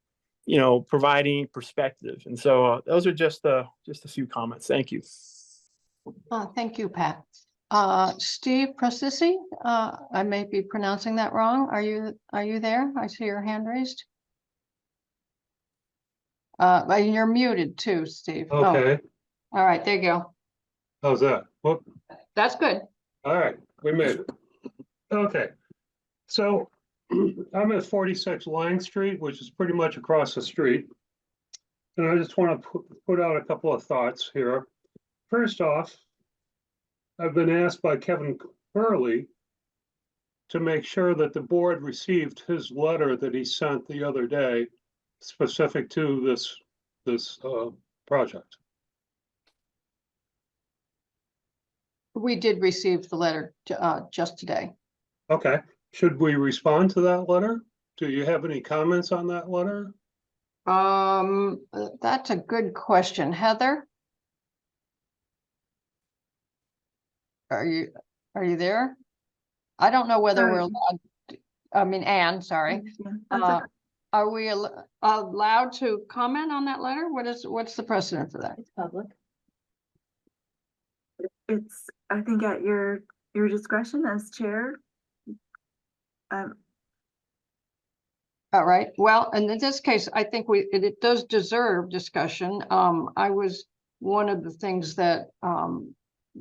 Speaker 17: providing perspective. And so those are just a few comments. Thank you.
Speaker 6: Thank you, Pat. Steve Procisi, I may be pronouncing that wrong. Are you there? I see your hand raised. You're muted too, Steve.
Speaker 18: Okay.
Speaker 6: Oh. All right, there you go.
Speaker 18: How's that? Whoop.
Speaker 6: That's good.
Speaker 18: All right, we made it. Okay, so I'm at 46 Lang Street, which is pretty much across the street. And I just want to put out a couple of thoughts here. First off, I've been asked by Kevin Curley to make sure that the board received his letter that he sent the other day specific to this project.
Speaker 6: We did receive the letter just today.
Speaker 18: Okay, should we respond to that letter? Do you have any comments on that letter?
Speaker 6: That's a good question. Heather? Are you there? I don't know whether we're allowed, Anne, sorry. Are we allowed to comment on that letter? What's the precedent for that?
Speaker 13: It's public. It's, I think, at your discretion as chair.
Speaker 6: All right. Well, and in this case, I think it does deserve discussion. One of the things that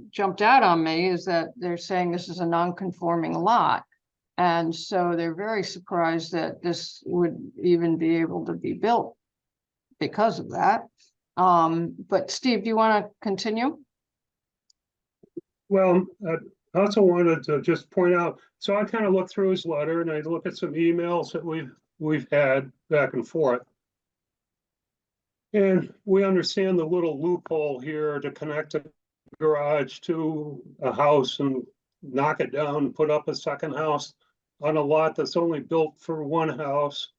Speaker 6: jumped out on me is that they're saying this is a non-conforming lot. And so they're very surprised that this would even be able to be built because of that. But Steve, do you want to continue?
Speaker 18: Well, I also wanted to just point out, so I kind of looked through his letter and I looked at some emails that we've had back and forth. And we understand the little loophole here to connect a garage to a house and knock it down and put up a second house on a lot that's only built for one house.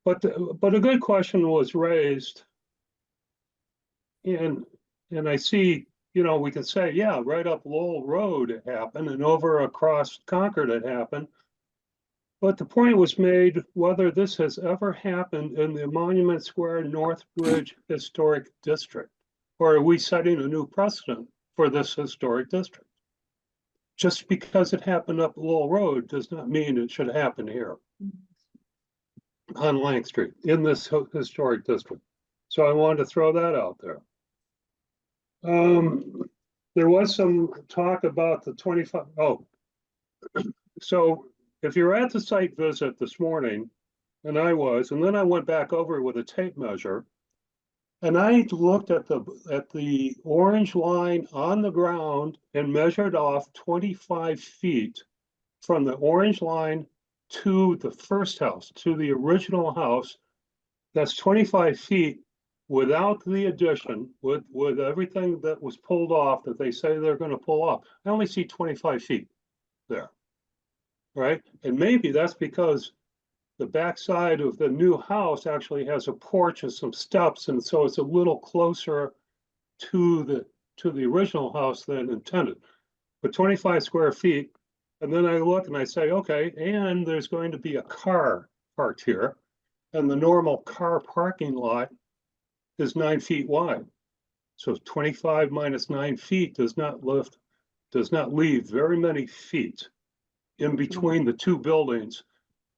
Speaker 18: But a good question was raised. And I see, we can say, yeah, right up Lowell Road it happened and over across Concord it happened. But the point was made whether this has ever happened in the Monument Square North Bridge Historic District, or are we setting a new precedent for this historic district? Just because it happened up Lowell Road does not mean it should happen here on Lang Street in this historic district. So I wanted to throw that out there. There was some talk about the 25, so if you're at the site visit this morning, and I was, and then I went back over with a tape measure, and I looked at the orange line on the ground and measured off 25 feet from the orange line to the first house, to the original house. That's 25 feet without the addition, with everything that was pulled off that they say they're going to pull off. I only see 25 feet there, right? And maybe that's because the backside of the new house actually has a porch and some steps, and so it's a little closer to the original house than intended. But 25 square feet, and then I look and I say, okay, and there's going to be a car parked here, and the normal car parking lot is 9 feet wide. So 25 minus 9 feet does not leave very many feet in between the two buildings.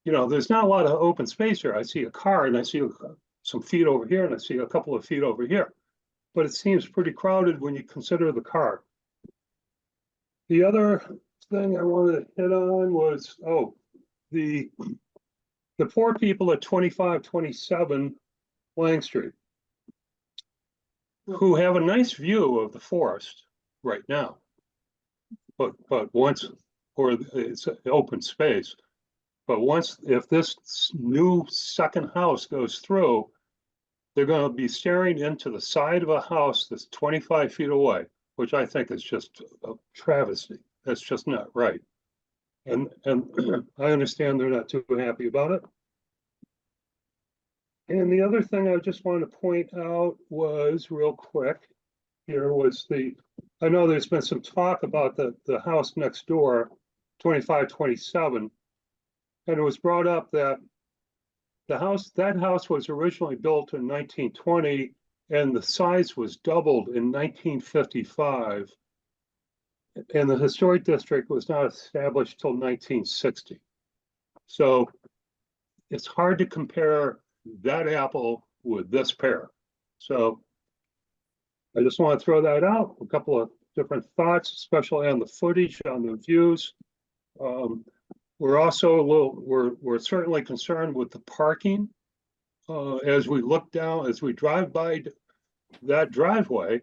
Speaker 18: You know, there's not a lot of open space here. I see a car and I see some feet over here and I see a couple of feet over here. But it seems pretty crowded when you consider the car. The other thing I wanted to hit on was, the poor people at 2527 Lang Street, who have a nice view of the forest right now. But once, or it's an open space. But once, if this new second house goes through, they're going to be staring into the side of a house that's 25 feet away, which I think is just a travesty. That's just not right. And I understand they're not too happy about it. And the other thing I just wanted to point out was real quick, here was I know there's been some talk about the house next door, 2527. And it was brought up that that house was originally built in 1920 and the size was doubled in 1955. And the historic district was not established till 1960. So it's hard to compare that apple with this pear. So I just want to throw that out, a couple of different thoughts, especially on the footage, on the views. We're also we're certainly concerned with the parking. As we look down, as we drive by that driveway,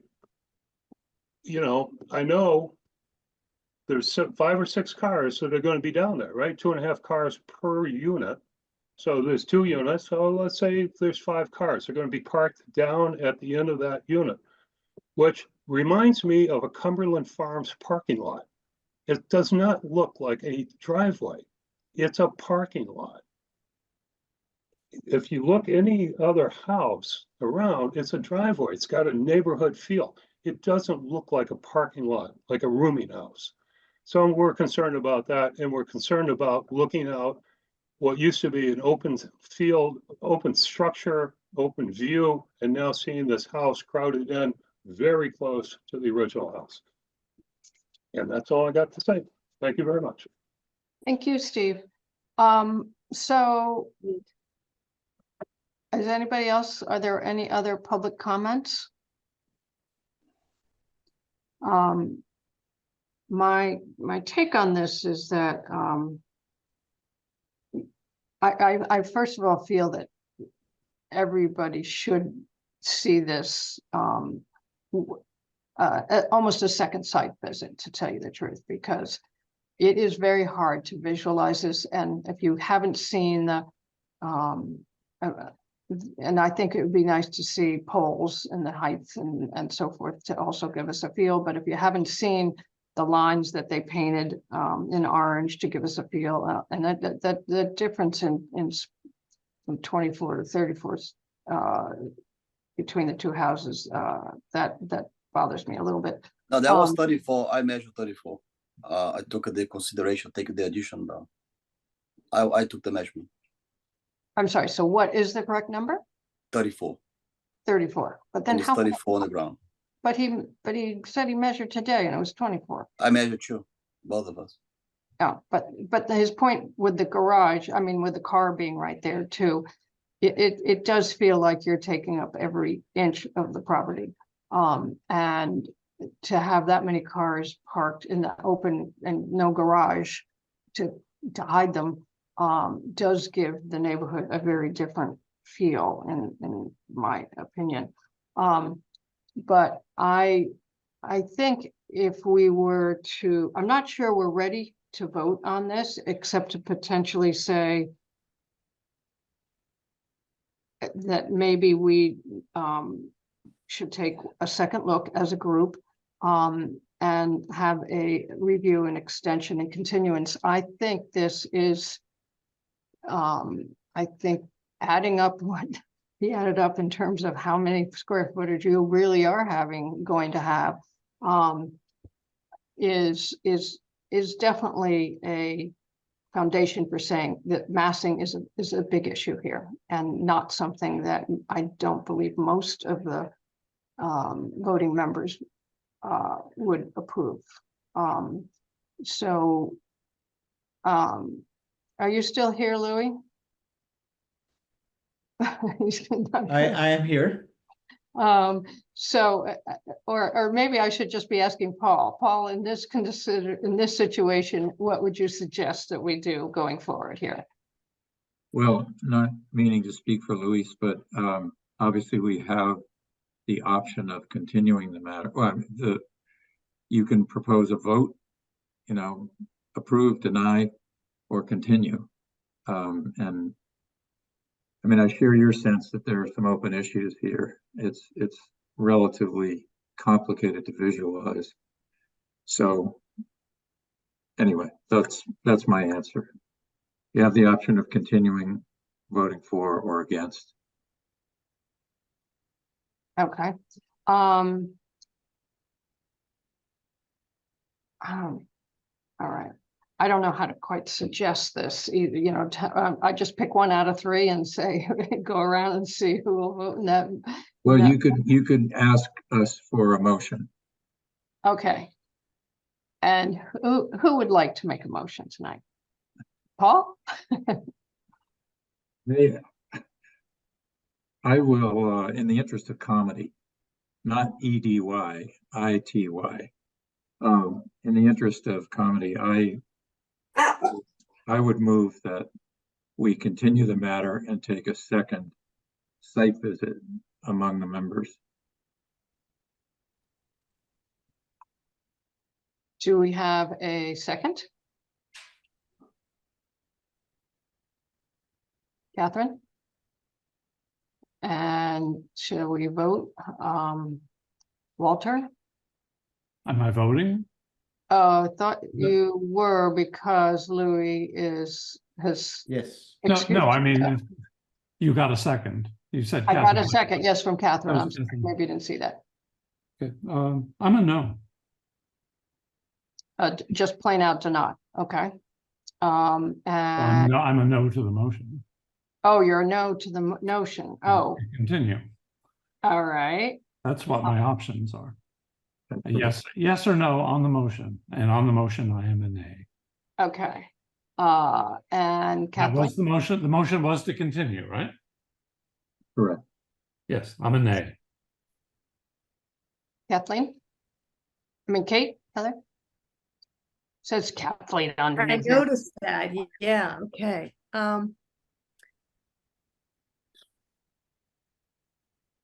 Speaker 18: you know, I know there's 5 or 6 cars that are going to be down there, right? 2.5 cars per unit. So there's 2 units. So let's say there's 5 cars. They're going to be parked down at the end of that unit, which reminds me of a Cumberland Farms parking lot. It does not look like a driveway. It's a parking lot. If you look any other house around, it's a driveway. It's got a neighborhood feel. It doesn't look like a parking lot, like a rooming house. So we're concerned about that, and we're concerned about looking out what used to be an open field, open structure, open view, and now seeing this house crowded in very close to the original house. And that's all I got to say. Thank you very much.
Speaker 6: Thank you, Steve. So is anybody else, are there any other public comments? My take on this is that I first of all feel that everybody should see this almost a second site visit, to tell you the truth, because it is very hard to visualize this. And if you haven't seen the, and I think it would be nice to see poles and the heights and so forth to also give us a feel. But if you haven't seen the lines that they painted in orange to give us a feel, and that the difference in from 24 to 34 between the two houses, that bothers me a little bit.
Speaker 14: No, that was 34. I measured 34. I took the consideration, take the addition down. I took the measurement.
Speaker 6: I'm sorry, so what is the correct number?
Speaker 14: 34.
Speaker 6: 34. But then how?
Speaker 14: 34 on the ground.
Speaker 6: But he said he measured today and it was 24.
Speaker 14: I measured you, both of us.
Speaker 6: Yeah, but his point with the garage, I mean, with the car being right there too, it does feel like you're taking up every inch of the property. And to have that many cars parked in the open and no garage to hide them, does give the neighborhood a very different feel in my opinion. But I think if we were to, I'm not sure we're ready to vote on this, except to potentially say that maybe we should take a second look as a group and have a review and extension and continuance. I think this is, I think adding up what he added up in terms of how many square footage you really are going to have is definitely a foundation for saying that massing is a big issue here and not something that I don't believe most of the voting members would approve. Are you still here, Louis?
Speaker 1: I am here.
Speaker 6: Or maybe I should just be asking Paul. Paul, in this situation, what would you suggest that we do going forward here?
Speaker 7: Well, not meaning to speak for Luis, but obviously we have the option of continuing the matter. Well, you can propose a vote, approve, deny, or continue. And I mean, I share your sense that there are some open issues here. It's relatively complicated to visualize. So anyway, that's my answer. You have the option of continuing, voting for or against.
Speaker 6: Okay. All right. I don't know how to quite suggest this either, I just pick one out of three and say, go around and see who will vote in that.
Speaker 7: Well, you could ask us for a motion.
Speaker 6: Okay. And who would like to make a motion tonight? Paul?
Speaker 7: Yeah. I will, in the interest of comedy, not EDY, ITY. In the interest of comedy, I would move that we continue the matter and take a second site visit among the members.
Speaker 6: Do we have a second? Catherine? And shall we vote? Walter?
Speaker 2: Am I voting?
Speaker 6: I thought you were because Louis has.
Speaker 1: Yes.
Speaker 2: No, I mean, you got a second. You said.
Speaker 6: I got a
Speaker 2: Catherine.
Speaker 6: second, yes, from Catherine.
Speaker 2: That
Speaker 6: I'm
Speaker 2: was
Speaker 6: sorry,
Speaker 2: Catherine.
Speaker 6: maybe you didn't see that.
Speaker 2: Okay. I'm a no.
Speaker 6: Just plain out to not, okay.
Speaker 2: I'm a no to the motion.
Speaker 6: Oh, you're a no to the notion. Oh,
Speaker 2: Continue.
Speaker 6: all right.
Speaker 2: That's what my options are. Yes or no on the motion, and on the motion I am a nay.
Speaker 6: Okay. And
Speaker 2: That
Speaker 6: Kathleen?
Speaker 2: was the motion. The motion was to continue, right?
Speaker 7: Correct.
Speaker 2: Yes, I'm a nay.
Speaker 6: Kathleen? I mean, Kate, Heather? Says Kathleen
Speaker 8: I
Speaker 6: underneath there.
Speaker 8: noticed that, yeah, okay. I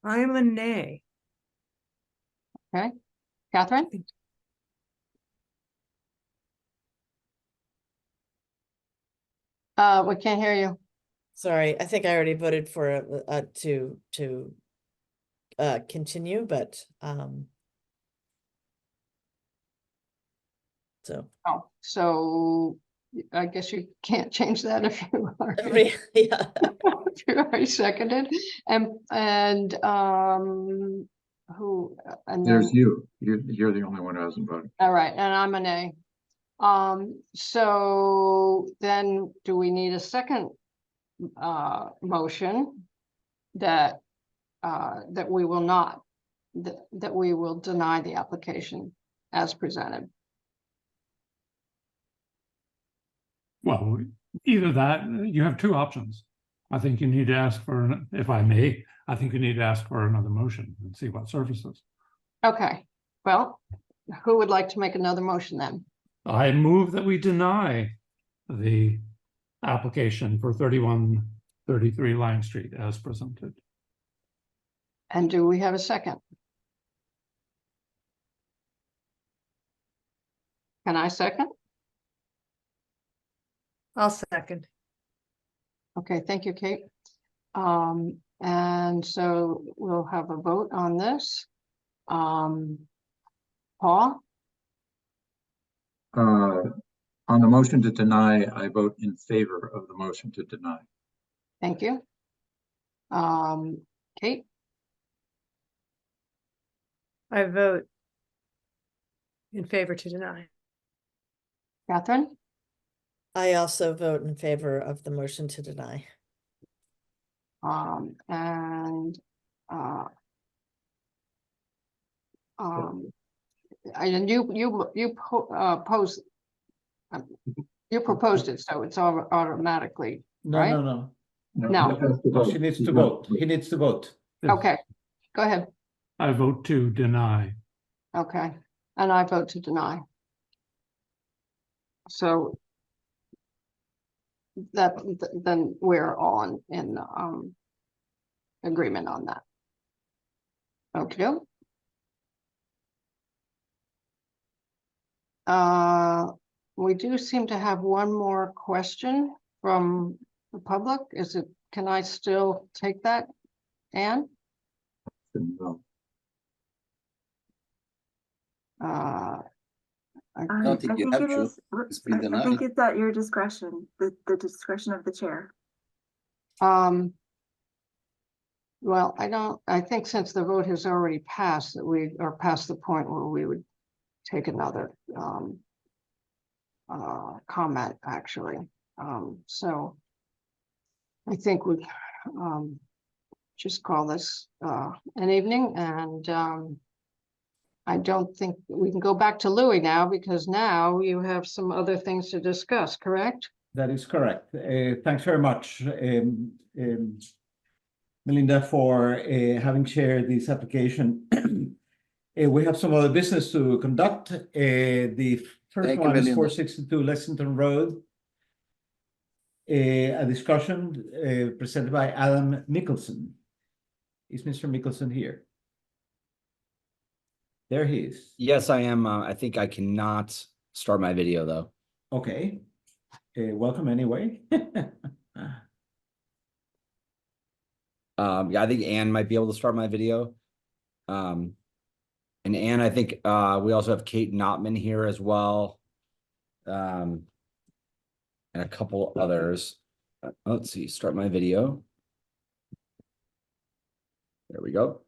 Speaker 8: am a nay.
Speaker 6: Okay. Catherine? We can't hear you.
Speaker 5: Sorry, I think I already voted for to continue, but so.
Speaker 6: Oh, so I guess you can't change that if you are.
Speaker 5: Yeah.
Speaker 6: If you already seconded. And who? And then,
Speaker 7: There's you. You're the only one who hasn't voted.
Speaker 6: all right, and I'm a nay. So then do we need a second motion that that we will not, that we will deny the application as presented?
Speaker 2: Well, either that, you have two options. I think you need to ask for, if I may, I think you need to ask for another motion and see what surfaces.
Speaker 6: Okay, well, who would like to make another motion then?
Speaker 2: I move that we deny the application for 3133 Lang Street as presented.
Speaker 6: And do we have a second? Can I second?
Speaker 8: I'll second.
Speaker 6: Okay, thank you, Kate. And so we'll have a vote on this. Paul,
Speaker 7: On the motion to deny, I vote in favor of the motion to deny.
Speaker 6: thank you. Kate,
Speaker 8: I vote in favor to deny.
Speaker 6: Catherine,
Speaker 5: I also vote in favor of the motion to deny.
Speaker 6: and and you proposed it, so it's automatically,
Speaker 1: No,
Speaker 6: right?
Speaker 1: no.
Speaker 6: No.
Speaker 1: She needs to vote. He needs to vote.
Speaker 6: Okay, go ahead.
Speaker 2: I vote to deny.
Speaker 6: Okay, and I vote to deny. So that, then we're all in agreement on that. Okay. We do seem to have one more question from the public. Can I still take that, Anne?
Speaker 14: I don't think you have
Speaker 13: it
Speaker 14: to.
Speaker 13: is.
Speaker 14: It's been
Speaker 13: I think
Speaker 14: denied.
Speaker 13: it's at your discretion, the discretion of the chair.
Speaker 6: Well, I think since the vote has already passed, that we are past the point where we would take another comment, actually. So I think we just call this an evening, and I don't think we can go back to Louis now, because now you have some other things to discuss, correct?
Speaker 1: That is correct. Thanks very much, Melinda, for having shared this application. We have some other business to conduct. The first
Speaker 14: Thank you,
Speaker 1: one is
Speaker 14: Melinda.
Speaker 1: 462 Lexington Road. A discussion presented by Adam Mickelson. Is Mr. Mickelson here? There he is.
Speaker 19: Yes, I am. I think I cannot start my video though.
Speaker 1: Okay. Welcome anyway.
Speaker 19: Yeah, I think Anne might be able to start my video. And Anne, I think we also have Kate Notman here as well. And a couple others. Let's see, start my video. There we go.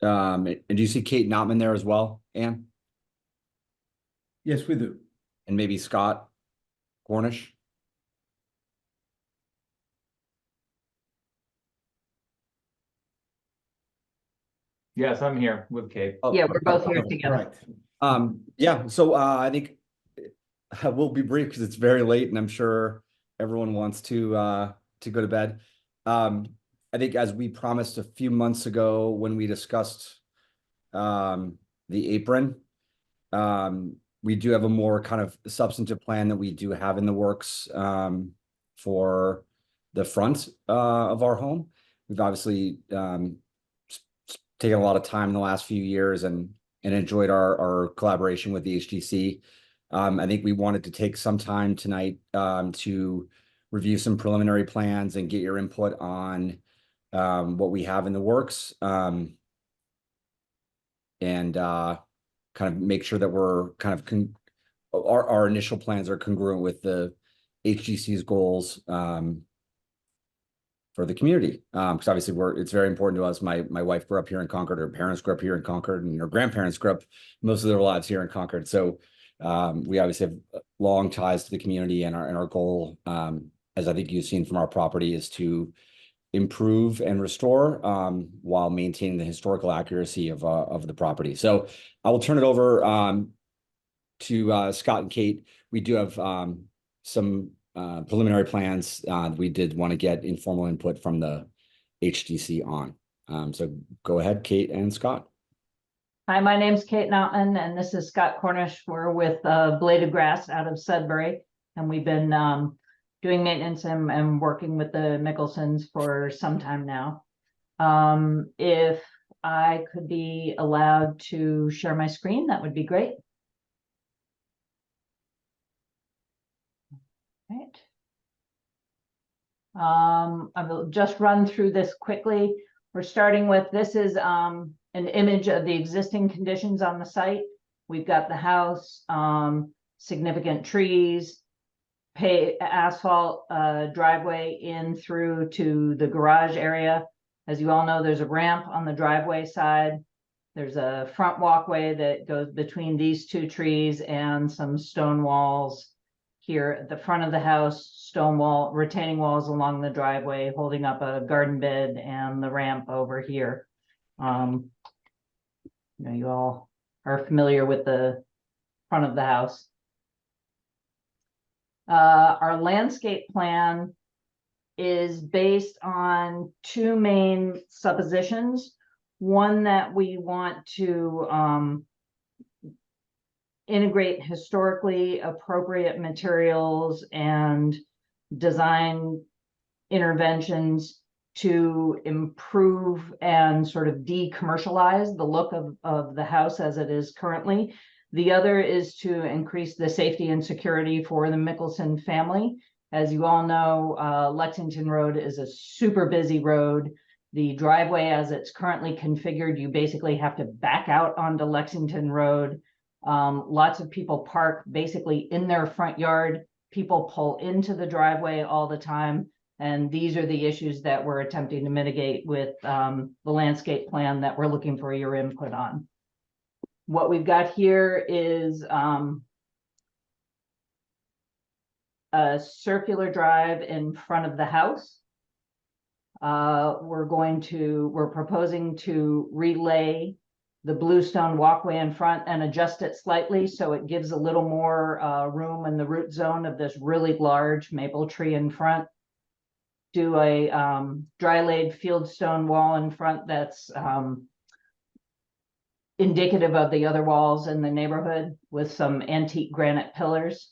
Speaker 19: And do you see Kate Notman there as well, Anne?
Speaker 1: Yes, we do.
Speaker 19: And maybe Scott Cornish?
Speaker 20: Yes, I'm here with Kate.
Speaker 19: Oh,
Speaker 4: Yeah, we're both here
Speaker 19: okay.
Speaker 4: together.
Speaker 1: Right.
Speaker 19: Yeah, so I think we'll be brief because it's very late and I'm sure everyone wants to go to bed. I think as we promised a few months ago when we discussed the apron, we do have a more kind of substantive plan that we do have in the works for the front of our home. We've obviously taken a lot of time in the last few years and enjoyed our collaboration with the HDC. I think we wanted to take some time tonight to review some preliminary plans and get your input on what we have in the works, and kind of make sure that we're kind of our initial plans are congruent with the HGC's goals for the community. Because obviously it's very important to us. My wife grew up here in Concord, her parents grew up here in Concord, and her grandparents grew up most of their lives here in Concord. So we obviously have long ties to the community, and our goal, as I think you've seen from our property, is to improve and restore while maintaining the historical accuracy of the property. So I will turn it over to Scott and Kate. We do have some preliminary plans, we did want to get informal input from the HDC on. So go ahead, Kate and Scott.
Speaker 21: Hi, my name's Kate Naughton, and this is Scott Cornish. We're with Blade of Grass out of Sudbury, and we've been doing maintenance and working with the Mickelsons for some time now. If I could be allowed to share my screen, that would be great. Right. I will just run through this quickly. We're starting with, this is an image of the existing conditions on the site. We've got the house, significant trees, asphalt driveway in through to the garage area. As you all know, there's a ramp on the driveway side. There's a front walkway that goes between these two trees and some stone walls here at the front of the house, stone wall, retaining walls along the driveway, holding up a garden bed and the ramp over here. You know, you all are familiar with the front of the house. Our landscape plan is based on two main suppositions. One, that we want to integrate historically appropriate materials and design interventions to improve and sort of decommercialize the look of the house as it is currently. The other is to increase the safety and security for the Mickelson family. As you all know, Lexington Road is a super busy road. The driveway as it's currently configured, you basically have to back out onto Lexington Road. Lots of people park basically in their front yard. People pull into the driveway all the time. And these are the issues that we're attempting to mitigate with the landscape plan that we're looking for your input on. What we've got here is a circular drive in front of the house. We're proposing to relay the bluestone walkway in front and adjust it slightly so it gives a little more room in the root zone of this really large maple tree in front. Do a dry laid fieldstone wall in front that's indicative of the other walls in the neighborhood with some antique granite pillars.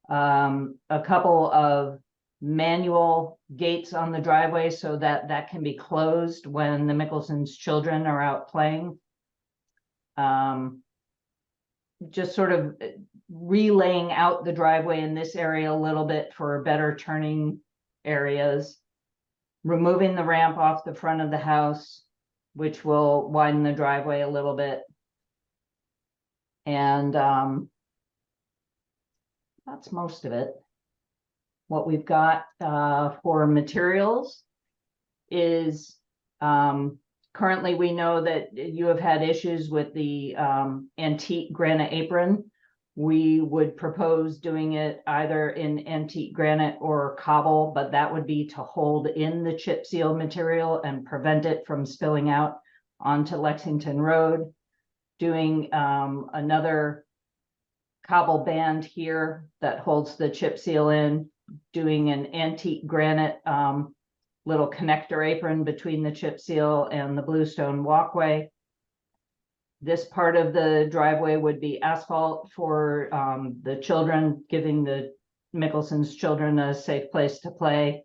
Speaker 21: A couple of manual gates on the driveway so that that can be closed when the Mickelson's children are out playing. Just sort of relaying out the driveway in this area a little bit for better turning areas. Removing the ramp off the front of the house, which will widen the driveway a little bit. And that's most of it. What we've got for materials is currently we know that you have had issues with the antique granite apron. We would propose doing it either in antique granite or cobble, but that would be to hold in the chip seal material and prevent it from spilling out onto Lexington Road. Doing another cobble band here that holds the chip seal in, doing an antique granite little connector apron between the chip seal and the bluestone walkway. This part of the driveway would be asphalt for the children, giving the Mickelson's children a safe place to play.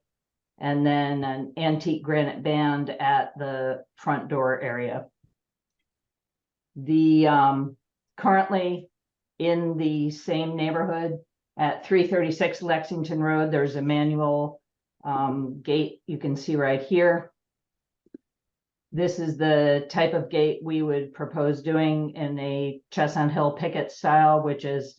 Speaker 21: And then an antique granite band at the front door area. The currently in the same neighborhood at 336 Lexington Road, there's a manual gate you can see right here. This is the type of gate we would propose doing in a Chestnut Hill picket style, which is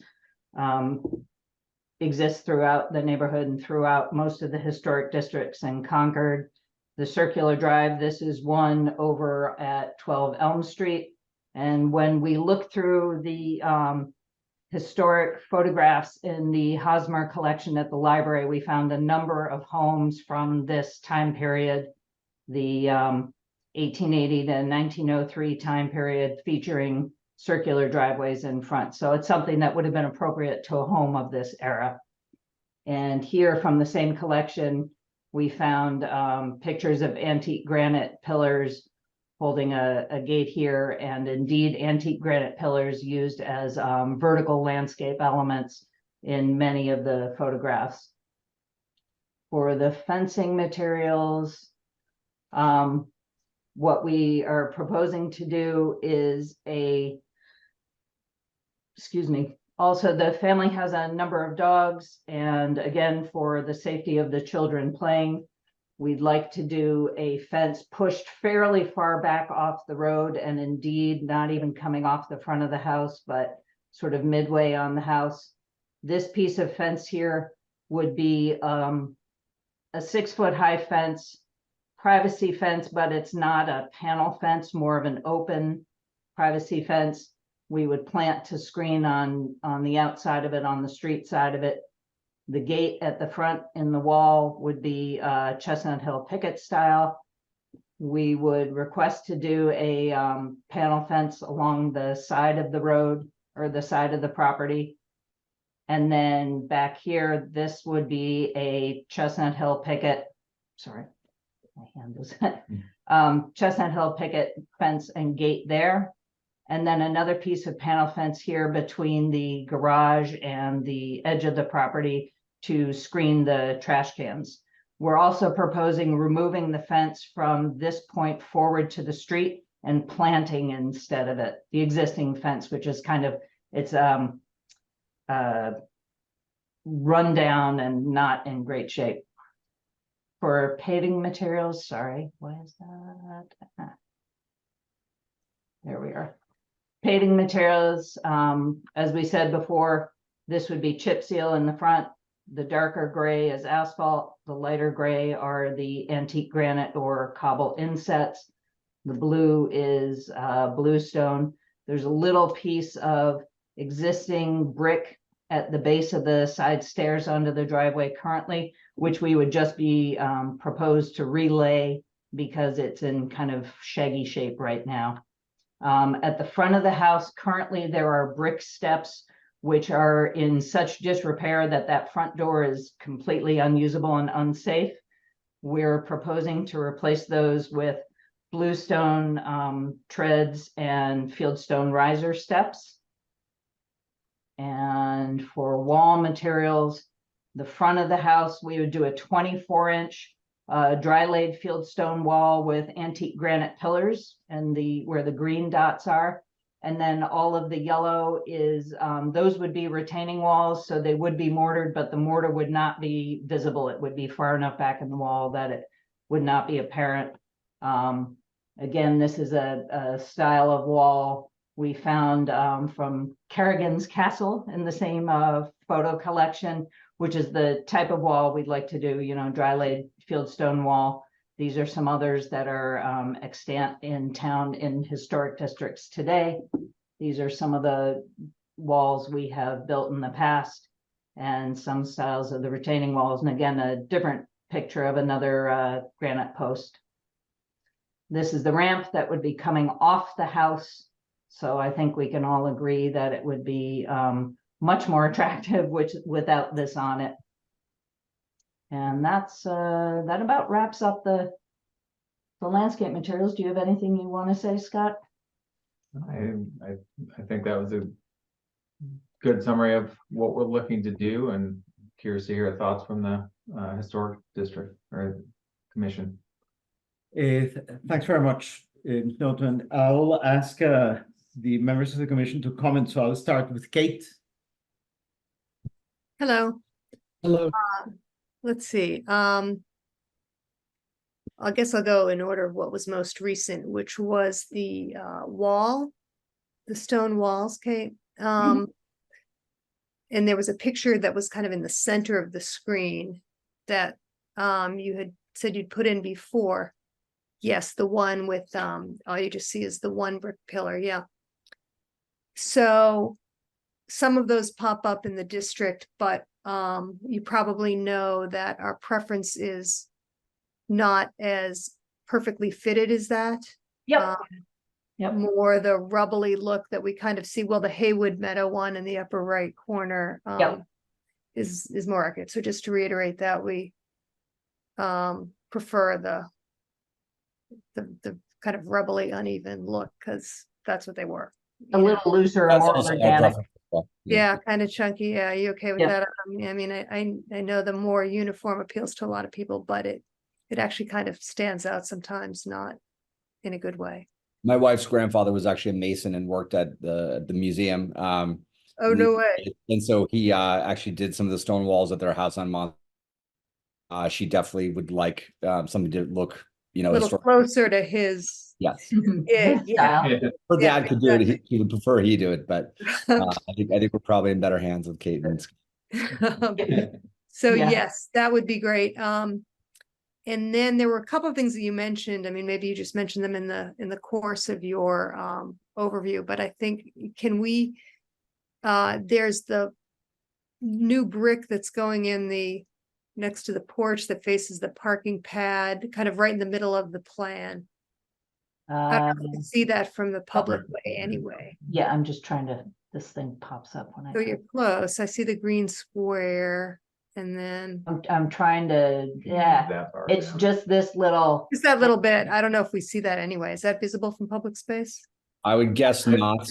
Speaker 21: exists throughout the neighborhood and throughout most of the historic districts in Concord. The circular drive, this is one over at 12 Elm Street. And when we look through the historic photographs in the Hosmer collection at the library, we found a number of homes from this time period, the 1880 to 1903 time period, featuring circular driveways in front. So it's something that would have been appropriate to a home of this era. And here from the same collection, we found pictures of antique granite pillars holding a gate here, and indeed antique granite pillars used as vertical landscape elements in many of the photographs. For the fencing materials, what we are proposing to do is also the family has a number of dogs, and again, for the safety of the children playing, we'd like to do a fence pushed fairly far back off the road, and indeed not even coming off the front of the house, but sort of midway on the house. This piece of fence here would be a 6-foot high fence, privacy fence, but it's not a panel fence, more of an open privacy fence. We would plant to screen on the outside of it, on the street side of it. The gate at the front in the wall would be Chestnut Hill picket style. We would request to do a panel fence along the side of the road or the side of the property. And then back here, this would be a Chestnut Hill picket. Sorry, my hand was Chestnut Hill picket fence and gate there. And then another piece of panel fence here between the garage and the edge of the property to screen the trash cans. We're also proposing removing the fence from this point forward to the street and planting instead of it, the existing fence, which is kind of, it's run down and not in great shape. For paving materials, sorry, why is that? There we are. Paving materials, as we said before, this would be chip seal in the front. The darker gray is asphalt. The lighter gray are the antique granite or cobble insets. The blue is bluestone. There's a little piece of existing brick at the base of the side stairs onto the driveway currently, which we would just be proposed to relay because it's in kind of shaggy shape right now. At the front of the house, currently there are brick steps which are in such disrepair that that front door is completely unusable and unsafe. We're proposing to replace those with bluestone treads and fieldstone riser steps. And for wall materials, the front of the house, we would do a 24-inch dry laid fieldstone wall with antique granite pillars and where the green dots are. And then all of the yellow is, those would be retaining walls. So they would be mortared, but the mortar would not be visible. It would be far enough back in the wall that it would not be apparent. Again, this is a style of wall we found from Kerrigan's Castle in the same photo collection, which is the type of wall we'd like to do, you know, dry laid fieldstone wall. These are some others that are extant in town in historic districts today. These are some of the walls we have built in the past and some styles of the retaining walls. And again, a different picture of another granite post. This is the ramp that would be coming off the house. So I think we can all agree that it would be much more attractive without this on it. And that's that about wraps up the landscape materials. Do you have anything you want to say, Scott?
Speaker 20: I think that was a good summary of what we're looking to do, and curious to hear thoughts from the historic district or commission.
Speaker 1: Thanks very much, Milton. I'll ask the members of the commission to comment. So I'll start with Kate.
Speaker 8: Hello.
Speaker 1: Hello.
Speaker 8: Let's see. I guess I'll go in order of what was most recent, which was the wall, the stone walls, Kate. And there was a picture that was kind of in the center of the screen that you had said you'd put in before. Yes, the one with all you just see is the one brick pillar. Yeah. So some of those pop up in the district, but you probably know that our preference is not as perfectly fitted as that.
Speaker 21: Yep. Yep.
Speaker 8: More the rubbly look that we kind of see. Well, the Haywood Meadow one in the upper right corner
Speaker 21: yep.
Speaker 8: is more accurate. So just to reiterate that, we prefer the kind of rubbly uneven look, because that's what they were.
Speaker 21: A little looser and
Speaker 19: That's
Speaker 21: more
Speaker 19: also our
Speaker 21: organic.
Speaker 19: preference as well.
Speaker 8: Yeah, kind of chunky. Yeah, you okay with
Speaker 21: Yeah.
Speaker 8: that? I mean, I know the more uniform appeals to a lot of people, but it actually kind of stands out sometimes, not in a good way.
Speaker 19: My wife's grandfather was actually a mason and worked at the museum.
Speaker 8: Oh, no way.
Speaker 19: And so he actually did some of the stone walls at their house on Mont. She definitely would like something to look,
Speaker 8: A little
Speaker 19: historic.
Speaker 8: closer to his.
Speaker 19: Yes.
Speaker 8: Yeah.
Speaker 19: Her
Speaker 8: Yeah,
Speaker 19: dad could do it. He would prefer he do it, but I think we're probably in better hands with Kate.
Speaker 8: So
Speaker 21: Yeah.
Speaker 8: yes, that would be great. And then there were a couple of things that you mentioned. I mean, maybe you just mentioned them in the course of your overview, but I think there's the new brick that's going in next to the porch that faces the parking pad, kind of right in the middle of the plan. I don't know if you can see that from the public way anyway.
Speaker 21: Yeah, I'm just trying to, this thing pops up when I.
Speaker 8: So you're close. I see the green square, and then
Speaker 21: I'm trying to, yeah, it's just this little.
Speaker 8: just that little bit. I don't know if we see that anyway. Is that visible from public space?
Speaker 19: I would guess not.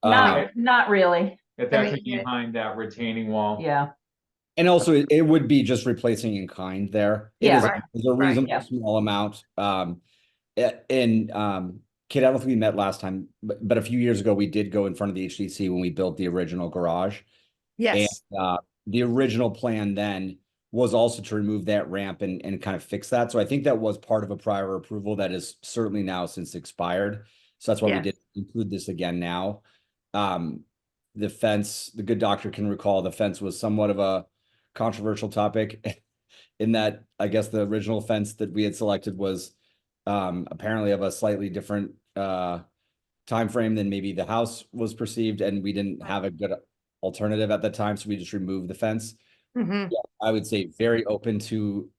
Speaker 21: Not really.
Speaker 20: It's
Speaker 8: I mean,
Speaker 20: actually behind that retaining wall.
Speaker 21: Yeah.
Speaker 19: And also, it would be just replacing in kind there.
Speaker 21: Yeah,
Speaker 19: It is
Speaker 21: right.
Speaker 19: it's a reasonable small amount. Kate, I don't know if we met last time, but a few years ago, we did go in front of the HDC when we built the original garage.
Speaker 8: Yes.
Speaker 19: And the original plan then was also to remove that ramp and kind of fix that. So I think that was part of a prior approval that is certainly now since expired. So that's why we did include this again now. The fence, the good doctor can recall, the fence was somewhat of a controversial topic in that I guess the original fence that we had selected was apparently of a slightly different time frame than maybe the house was perceived, and we didn't have a good alternative at the time, so we just removed the fence.
Speaker 8: Mhm.
Speaker 19: Yeah, I would say very open to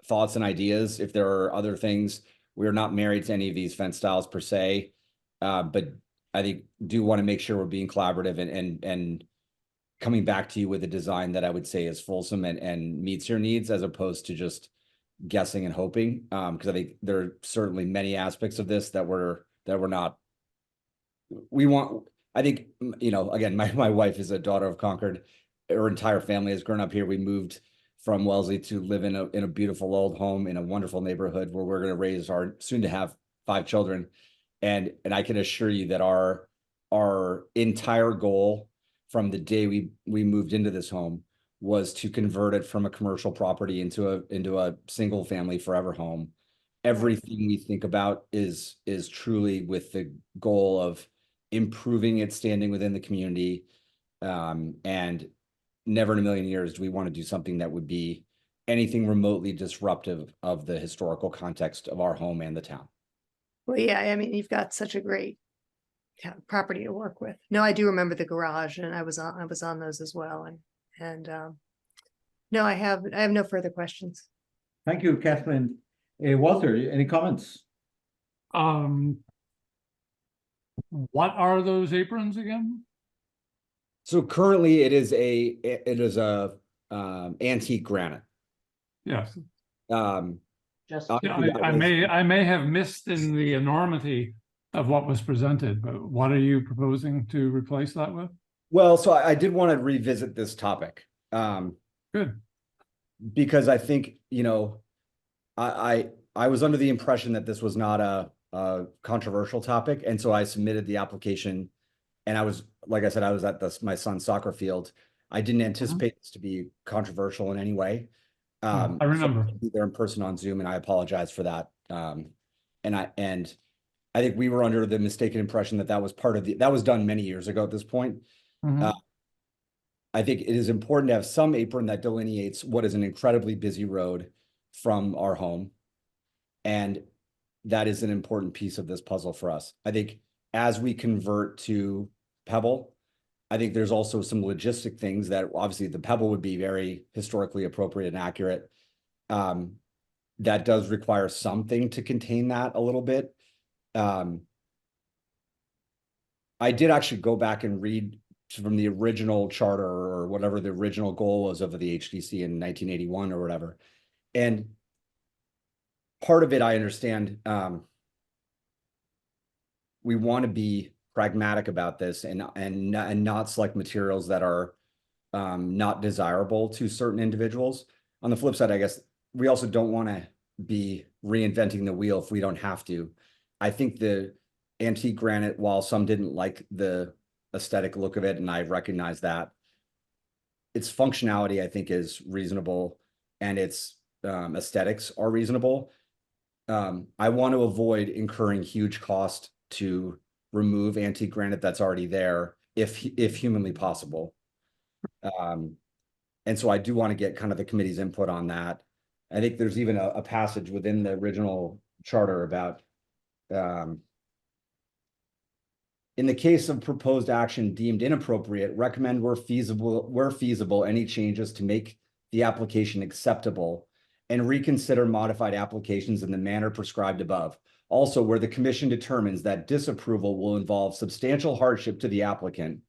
Speaker 19: thoughts and ideas if there are other things. We're not married to any of these fence styles per se, but I think do want to make sure we're being collaborative and coming back to you with a design that I would say is fulsome and meets your needs, as opposed to just guessing and hoping. Because I think there are certainly many aspects of this that we're not. We want. I think, again, my wife is a daughter of Concord. Her entire family has grown up here. We moved from Wellesley to live in a beautiful old home in a wonderful neighborhood where we're going to raise our soon to have 5 children. And I can assure you that our entire goal from the day we moved into this home was to convert it from a commercial property into a single family forever home. Everything we think about is truly with the goal of improving its standing within the community. And never in a million years do we want to do something that would be anything remotely disruptive of the historical context of our home and the town.
Speaker 8: Well, yeah, I mean, you've got such a great property to work with. No, I do remember the garage, and I was on those as well. And no, I have no further questions.
Speaker 1: Thank you, Kathleen. Walter, any comments?
Speaker 2: What are those aprons again?
Speaker 19: So currently it is a antique granite.
Speaker 2: Yes.
Speaker 21: Just
Speaker 2: I may have missed in the enormity of what was presented, but what are you proposing to replace that with?
Speaker 19: Well, so I did want to revisit this topic.
Speaker 2: Good.
Speaker 19: Because I think, I was under the impression that this was not a controversial topic. And so I submitted the application, and I was, like I said, I was at my son's soccer field. I didn't anticipate this to be controversial in any way.
Speaker 2: I remember.
Speaker 19: So I'll be there in person on Zoom, and I apologize for that. And I think we were under the mistaken impression that was that was done many years ago at this point.
Speaker 2: Mhm.
Speaker 19: I think it is important to have some apron that delineates what is an incredibly busy road from our home. And that is an important piece of this puzzle for us. I think as we convert to Pebble, I think there's also some logistic things that obviously the Pebble would be very historically appropriate and accurate. That does require something to contain that a little bit. I did actually go back and read from the original charter or whatever the original goal was of the HDC in 1981 or whatever. And part of it, I understand, we want to be pragmatic about this and not select materials that are not desirable to certain individuals. On the flip side, I guess we also don't want to be reinventing the wheel if we don't have to. I think the antique granite, while some didn't like the aesthetic look of it, and I recognize that, its functionality I think is reasonable, and its aesthetics are reasonable. I want to avoid incurring huge cost to remove antique granite that's already there if humanly possible. And so I do want to get kind of the committee's input on that. I think there's even a passage within the original charter about in the case of proposed action deemed inappropriate, recommend where feasible any changes to make the application acceptable and reconsider modified applications in the manner prescribed above. Also, where the commission determines that disapproval will involve substantial hardship to the applicant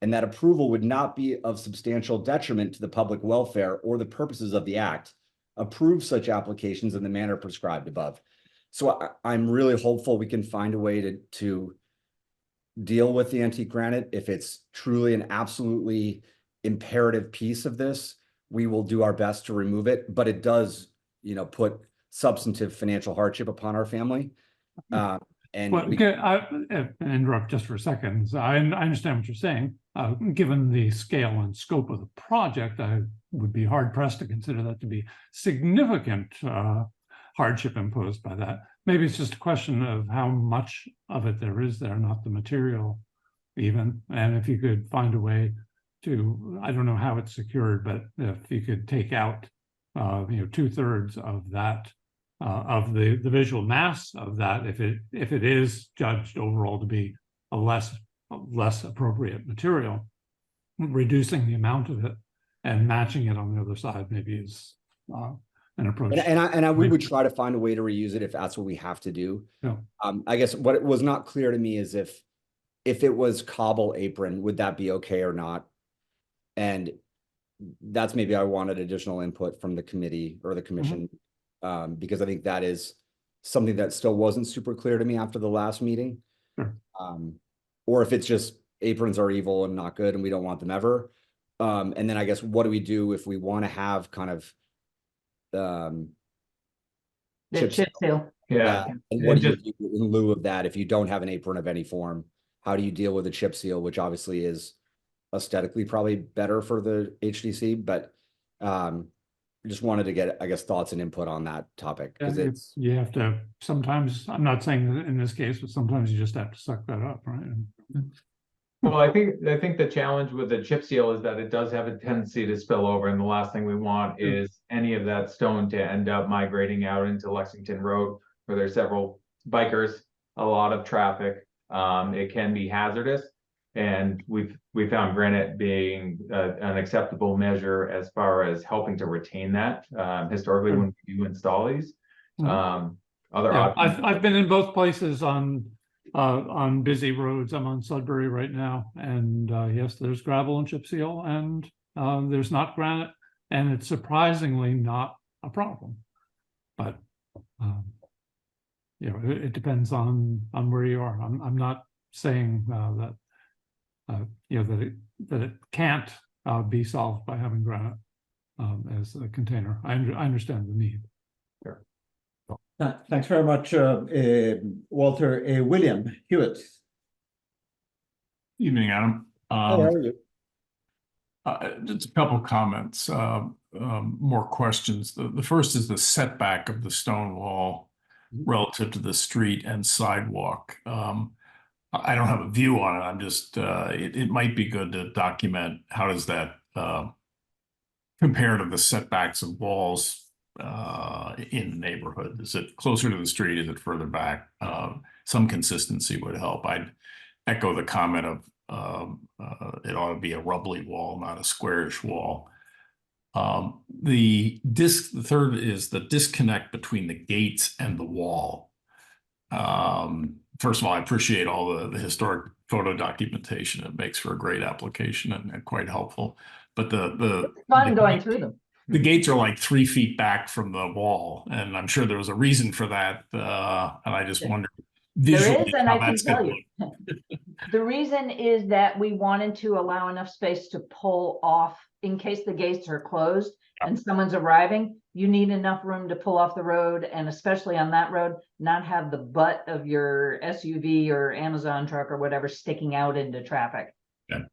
Speaker 19: and that approval would not be of substantial detriment to the public welfare or the purposes of the act, approve such applications in the manner prescribed above. So I'm really hopeful we can find a way to deal with the antique granite. If it's truly an absolutely imperative piece of this, we will do our best to remove it, but it does, put substantive financial hardship upon our family. And
Speaker 2: well, I interrupt just for a second. So I understand what you're saying. Given the scale and scope of the project, I would be hard pressed to consider that to be significant hardship imposed by that. Maybe it's just a question of how much of it there is there, not the material even. And if you could find a way to, I don't know how it's secured, but if you could take out, 2/3 of that, of the visual mass of that, if it is judged overall to be a less appropriate material, reducing the amount of it and matching it on the other side maybe is an approach.
Speaker 19: We would try to find a way to reuse it if that's what we have to do.
Speaker 2: Yeah.
Speaker 19: I guess what was not clear to me is if it was cobble apron, would that be okay or not? And that's maybe I wanted additional input from the committee or the commission, because I think that is something that still wasn't super clear to me after the last meeting.
Speaker 2: Sure.
Speaker 19: Or if it's just aprons are evil and not good and we don't want them ever. And then I guess what do we do if we want to have kind of
Speaker 21: The chip seal.
Speaker 20: Yeah.
Speaker 19: And what do you do in lieu of that if you don't have an apron of any form? How do you deal with a chip seal, which obviously is aesthetically probably better for the HDC, but just wanted to get, I guess, thoughts and input on that topic. Because
Speaker 2: you have to sometimes, I'm not saying that in this case, but sometimes you just have to suck that up, right?
Speaker 20: Well, I think the challenge with the chip seal is that it does have a tendency to spill over, and the last thing we want is any of that stone to end up migrating out into Lexington Road, where there's several bikers, a lot of traffic. It can be hazardous, and we found granite being an acceptable measure as far as helping to retain that historically when we do install these. Other options.
Speaker 2: I've been in both places on busy roads. I'm on Sudbury right now, and yes, there's gravel and chip seal, and there's not granite, and it's surprisingly not a problem. But it depends on where you are. I'm not saying that that it can't be solved by having granite as a container. I understand the need.
Speaker 20: Sure.
Speaker 1: Thanks very much, Walter. William Hewitt.
Speaker 3: Evening, Adam.
Speaker 1: How are you?
Speaker 3: Just a couple comments, more questions. The first is the setback of the stone wall relative to the street and sidewalk. I don't have a view on it. I'm just, it might be good to document how does that compare to the setbacks of walls in the neighborhood. Is it closer to the street? Is it further back? Some consistency would help. I'd echo the comment of it ought to be a rubbly wall, not a squarish wall. The third is the disconnect between the gates and the wall. first of all, I appreciate all the historic photo documentation. It makes for a great application and quite helpful. But
Speaker 21: Fun going through them.
Speaker 3: the gates are like 3 feet back from the wall, and I'm sure there was a reason for that. And I just wonder
Speaker 21: There
Speaker 3: visually
Speaker 21: is, and
Speaker 3: how
Speaker 21: I can
Speaker 3: that's
Speaker 21: tell
Speaker 3: gonna
Speaker 21: you.
Speaker 3: look.
Speaker 21: The reason is that we wanted to allow enough space to pull off in case the gates are closed and someone's arriving. You need enough room to pull off the road, and especially on that road, not have the butt of your SUV or Amazon truck or whatever sticking out into traffic.
Speaker 3: Yeah.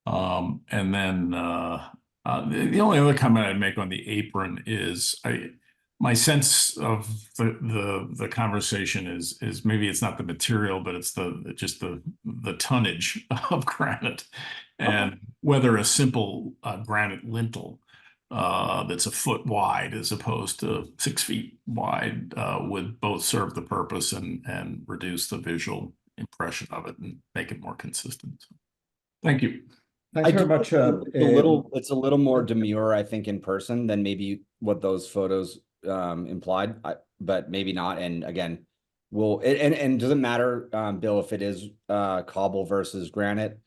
Speaker 3: And then the only other comment I'd make on the apron is my sense of the conversation is maybe it's not the material, but it's just the tonnage of granite, and whether a simple granite lintel that's a foot wide as opposed to 6 feet wide would both serve the purpose and reduce the visual impression of it and make it more consistent. So, thank you.
Speaker 1: Thanks very much.
Speaker 19: It's a little more demure, I think, in person than maybe what those photos implied, but maybe not. And again, and does it matter, Bill, if it is cobble versus granite,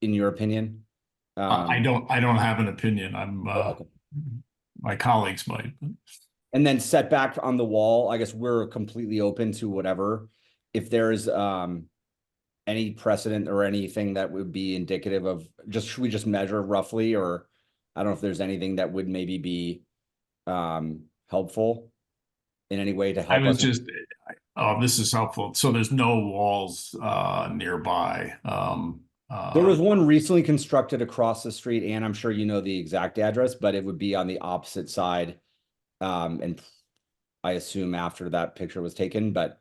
Speaker 19: in your opinion?
Speaker 3: I don't have an opinion. My colleagues might.
Speaker 19: And then setback on the wall, I guess we're completely open to whatever. If there's any precedent or anything that would be indicative of should we just measure roughly, or I don't know if there's anything that would maybe be helpful in any way to help us.
Speaker 3: This is helpful. So there's no walls nearby.
Speaker 19: There was one recently constructed across the street, and I'm sure you know the exact address, but it would be on the opposite side. And I assume after that picture was taken, but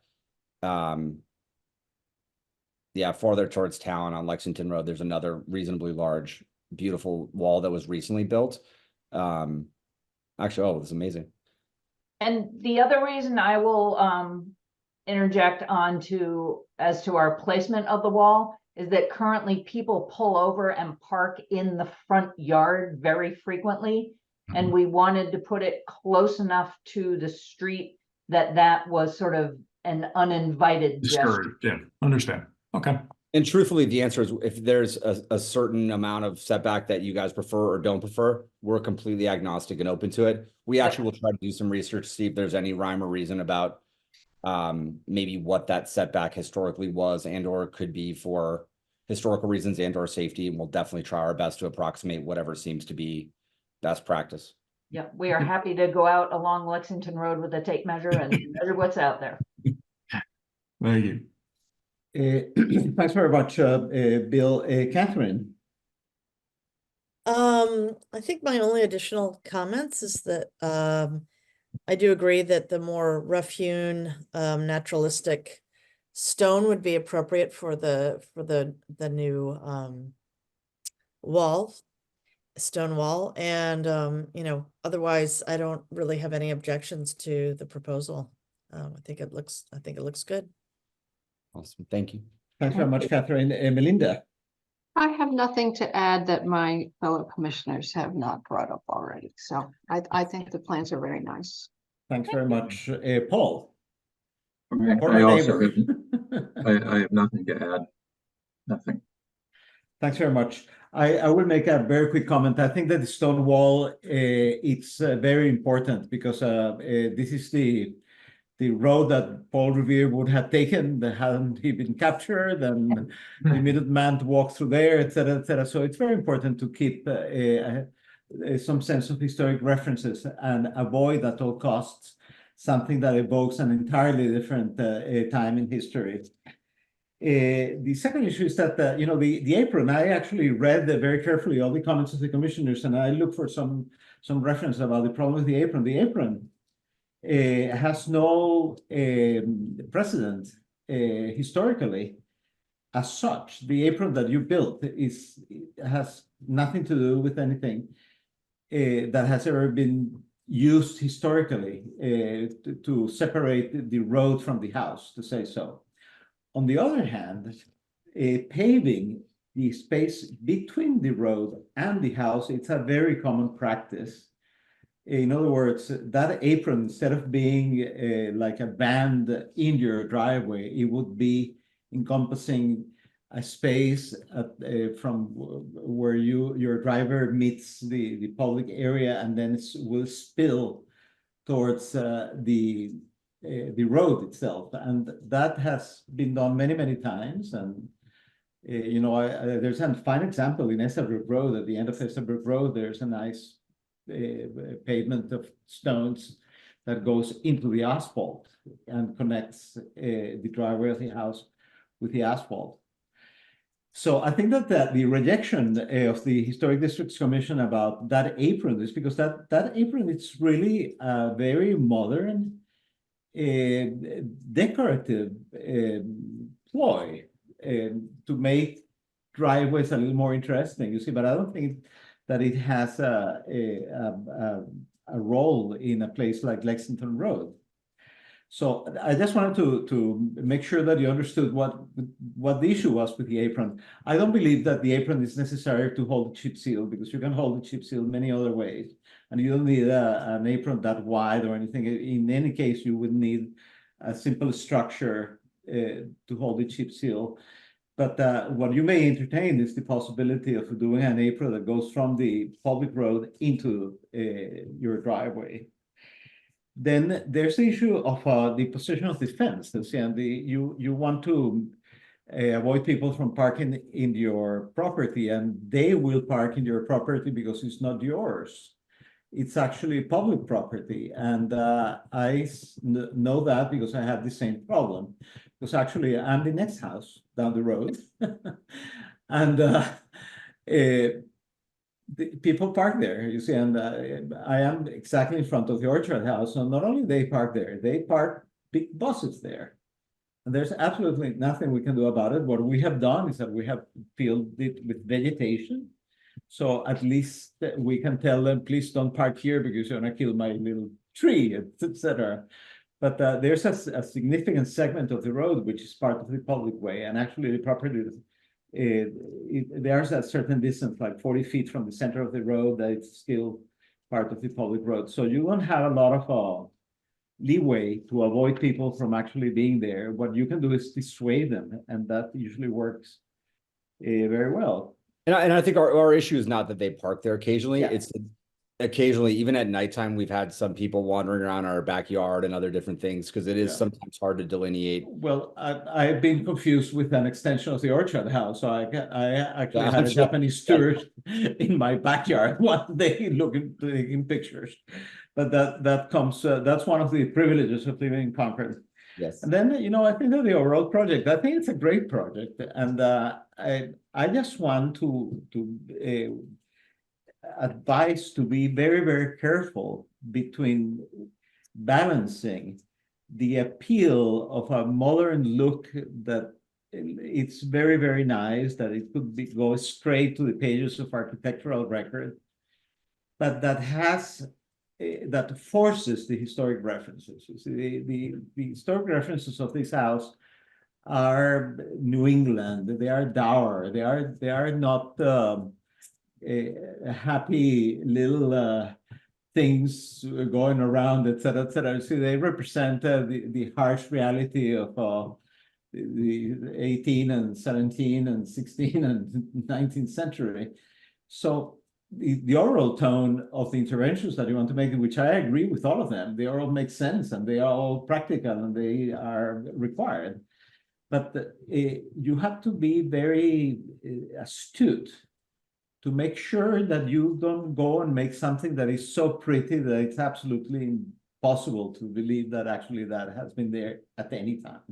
Speaker 19: yeah, farther towards town on Lexington Road, there's another reasonably large, beautiful wall that was recently built. Actually, oh, it's amazing.
Speaker 21: And the other reason I will interject as to our placement of the wall is that currently people pull over and park in the front yard very frequently. And we wanted to put it close enough to the street that was sort of an uninvited gesture.
Speaker 3: Yeah, understand. Okay.
Speaker 19: And truthfully, the answer is if there's a certain amount of setback that you guys prefer or don't prefer, we're completely agnostic and open to it. We actually will try to do some research to see if there's any rhyme or reason about maybe what that setback historically was and or could be for historical reasons and or safety. And we'll definitely try our best to approximate whatever seems to be best practice.
Speaker 21: Yeah, we are happy to go out along Lexington Road with a tape measure and measure what's out there.
Speaker 3: Thank you.
Speaker 1: Thanks very much, Bill. Catherine?
Speaker 5: I think my only additional comments is that I do agree that the more rough-hewn, naturalistic stone would be appropriate for the new stone wall, and otherwise I don't really have any objections to the proposal. I think it looks good.
Speaker 19: Awesome, thank you.
Speaker 1: Thanks very much, Catherine. Melinda?
Speaker 6: I have nothing to add that my fellow commissioners have not brought up already. So I think the plans are very nice.
Speaker 1: Thanks very much. Paul?
Speaker 7: I also I have nothing to add. Nothing.
Speaker 1: Thanks very much. I will make a very quick comment. I think that the stone wall, it's very important because this is the road that Paul Revere would have taken that hadn't he been captured, and the Minuteman to walk through there, etc., etc. So it's very important to keep some sense of historic references and avoid at all costs something that evokes an entirely different time in history. The second issue is that the apron. I actually read very carefully all the comments of the commissioners, and I look for some reference about the problem with the apron. The apron has no precedent historically as such. The apron that you built has nothing to do with anything that has ever been used historically to separate the road from the house, to say so. On the other hand, paving the space between the road and the house, it's a very common practice In other words, that apron, instead of being like a band in your driveway, it would be encompassing a space from where your driver meets the public area, and then it will spill towards the road itself. And that has been done many, many times. And you know, there's a fine example in Estabrook Road. At the end of Estabrook Road, there's a nice pavement of stones that goes into the asphalt and connects the driveway of the house with the asphalt. So I think that the rejection of the Historic Districts Commission about that apron is because that apron is really a very modern, decorative ploy to make driveways a little more interesting, you see, but I don't think that it has a role in a place like Lexington Road. So I just wanted to make sure that you understood what the issue was with the apron. I don't believe that the apron is necessary to hold the chip seal, because you can hold the chip seal many other ways, and you don't need an apron that wide or anything. In any case, you would need a simple structure to hold the chip seal. But what you may entertain is the possibility of doing an apron that goes from the public road into your driveway. Then there's the issue of the position of the fence. And you want to avoid people from parking in your property, and they will park in your property because it's not yours. It's actually public property. And I know that because I have the same problem. Because actually I'm the next house down the road. And the people park there, you see, and I am exactly in front of the Orchard House. And not only they park there, they park big buses there. And there's absolutely nothing we can do about it. What we have done is that we have filled it with vegetation. So at least we can tell them, please don't park here because you're gonna kill my little tree, etc. But there's a significant segment of the road which is part of the public way, and actually the property there's a certain distance, like 40 feet from the center of the road, that it's still part of the public road. So you don't have a lot of leeway to avoid people from actually being there. What you can do is dissuade them, and that usually works very well.
Speaker 19: And I think our issue is not that they park there occasionally.
Speaker 1: Yeah.
Speaker 19: It's occasionally, even at nighttime, we've had some people wandering around our backyard and other different things, because it is sometimes hard to delineate.
Speaker 1: Well, I've been confused with an extension of the Orchard House. So I actually had a Japanese tourist in my backyard one day taking pictures. But that comes, that's one of the privileges of living in Concord.
Speaker 19: Yes.
Speaker 1: And then, you know, I think that the overall project, I think it's a great project. And I just want to advise to be very, very careful between balancing the appeal of a modern look that it's very, very nice, that it could go straight to the pages of architectural record, but that forces the historic references. You see, the historic references of this house are New England. They are dour. They are not happy little things going around, etc., etc. See, they represent the harsh reality of the 18th and 17th and 16th and 19th century. So the oral tone of the interventions that you want to make, which I agree with all of them, they all make sense and they are all practical and they are required. But you have to be very astute to make sure that you don't go and make something that is so pretty that it's absolutely impossible to believe that actually that has been there at any time.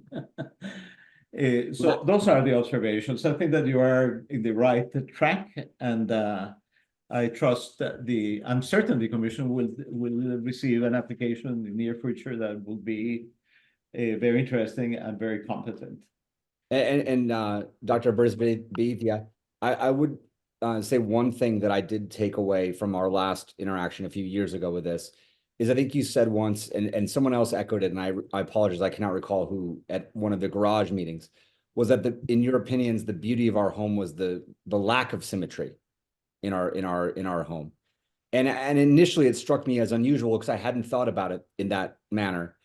Speaker 1: So those are the observations. I think that you are in the right track, and I trust that I'm certain the commission will receive an application in the near future that will be very interesting and very competent.
Speaker 19: And Dr. Brisbane, I would say one thing that I did take away from our last interaction a few years ago with this is I think you said once, and someone else echoed it, and I apologize, I cannot recall who, at one of the garage meetings, was that in your opinions, the beauty of our home was the lack of symmetry in our home. And initially it struck me as unusual because I hadn't thought about it in that manner.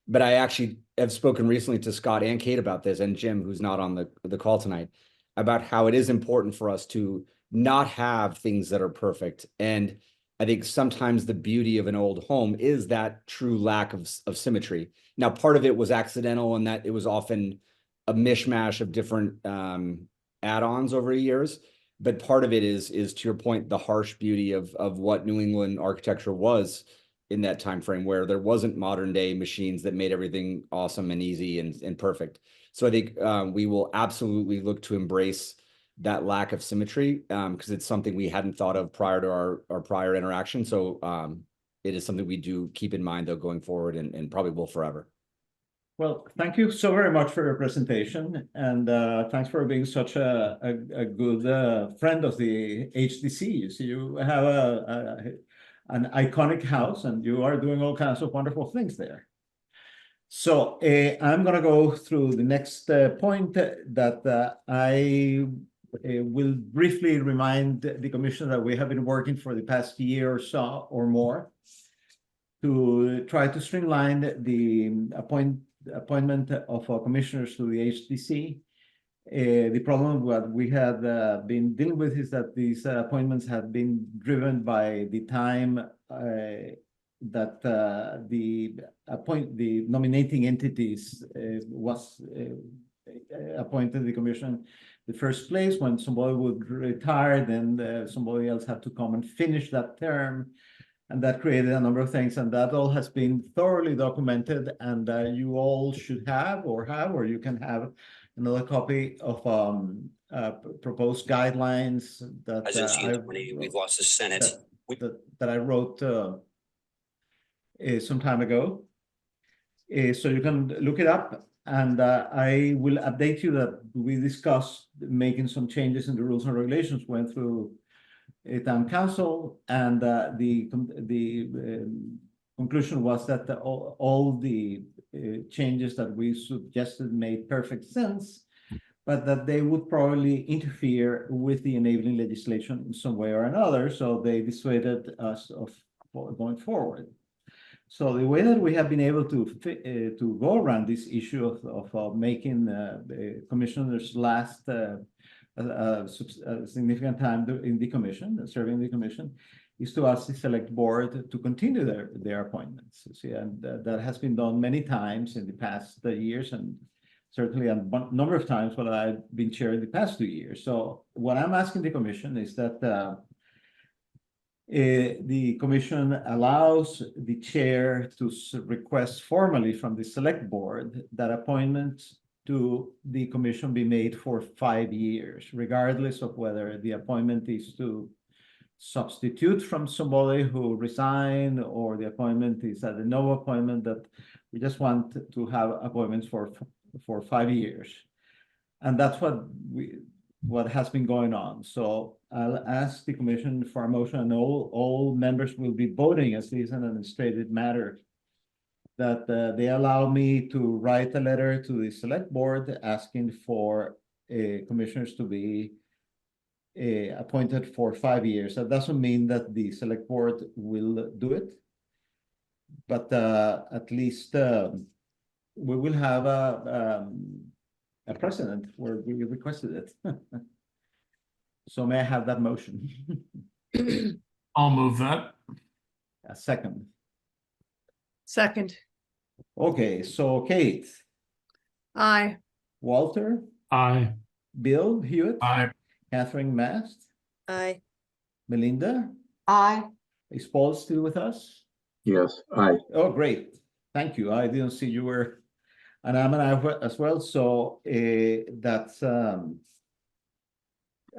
Speaker 19: But I actually have spoken recently to Scott and Kate about this, and Jim, who's not on the call tonight, about how it is important for us to not have things that are perfect. And I think sometimes the beauty of an old home is that true lack of symmetry. Now, part of it was accidental in that it was often a mishmash of different add-ons over the years. But part of it is to your point, the harsh beauty of what New England architecture was in that time frame, where there wasn't modern day machines that made everything awesome and easy and perfect. So I think we will absolutely look to embrace that lack of symmetry because it's something we hadn't thought of prior to our prior interaction. So it is something we do keep in mind though going forward and probably will forever.
Speaker 1: Well, thank you so very much for your presentation, and thanks for being such a good friend of the HDC. You see, you have an iconic house, and you are doing all kinds of wonderful things there. So I'm going to go through the next point that I will briefly remind the Commission that we have been working for the past year or so or more to try to streamline the appointment of commissioners to the HDC. The problem that we had been dealing with is that these appointments have been driven by the time that the nominating entities was appointed the commission the first place. When somebody would retire, then somebody else had to come and finish that term. And that created a number of things, and that all has been thoroughly documented. And you all should have, or you can have another copy of proposed guidelines that
Speaker 9: we've lost the Senate.
Speaker 1: That I wrote some time ago. So you can look it up, and I will update you that we discussed making some changes in the rules and regulations, went through town council, and the conclusion was that all the changes that we suggested made perfect sense, but that they would probably interfere with the enabling legislation in some way or another. So they dissuaded us of going forward. So the way that we have been able to go around this issue of making commissioners last a significant time in the commission, serving the commission, is to ask the select board to continue their appointments. See, and that has been done many times in the past years, and certainly a number of times while I've been chair in the past 2 years. So what I'm asking the commission is that the commission allows the chair to request formally from the select board that appointments to the commission be made for 5 years, regardless of whether the appointment is to substitute from somebody who resigned, or the appointment is a no appointment, that we just want to have appointments for 5 years. And that's what has been going on. So I'll ask the commission for a motion, and all members will be voting as this is an administrative matter, that they allow me to write a letter to the select board asking for commissioners to be appointed for 5 years. That doesn't mean that the select board will do it, but at least we will have a precedent where we requested it. So may I have that motion?
Speaker 3: I'll move that.
Speaker 1: A second.
Speaker 8: Second.
Speaker 1: Okay, so Kate.
Speaker 8: Aye.
Speaker 1: Walter.
Speaker 2: Aye.
Speaker 1: Bill Hewitt.
Speaker 3: Aye.
Speaker 1: Catherine Mast.
Speaker 5: Aye.
Speaker 1: Melinda.
Speaker 6: Aye.
Speaker 1: Is Paul still with us?
Speaker 7: Yes, aye.
Speaker 1: Oh, great. Thank you. I didn't see you were, and I'm an aye as well. So that's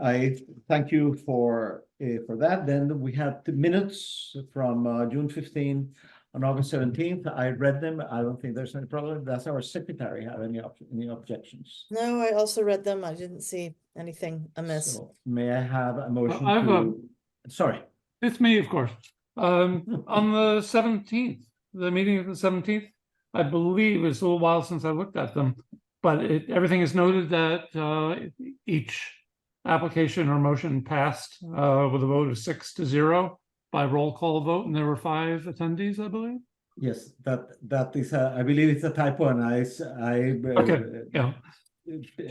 Speaker 1: I thank you for that. Then we have the minutes from June 15 on August 17th. I read them. I don't think there's any problem. Does our secretary have any objections?
Speaker 5: No, I also read them. I didn't see anything amiss.
Speaker 1: So may I have a motion
Speaker 2: I have
Speaker 1: to? Sorry.
Speaker 2: It's me, of course. On the 17th, the meeting of the 17th, I believe it's a little while since I looked at them, but everything is noted that each application or motion passed with a vote of 6-0. by roll call vote, and there were 5 attendees, I believe.
Speaker 1: Yes, that is, I believe it's a typo, and
Speaker 2: Okay, yeah.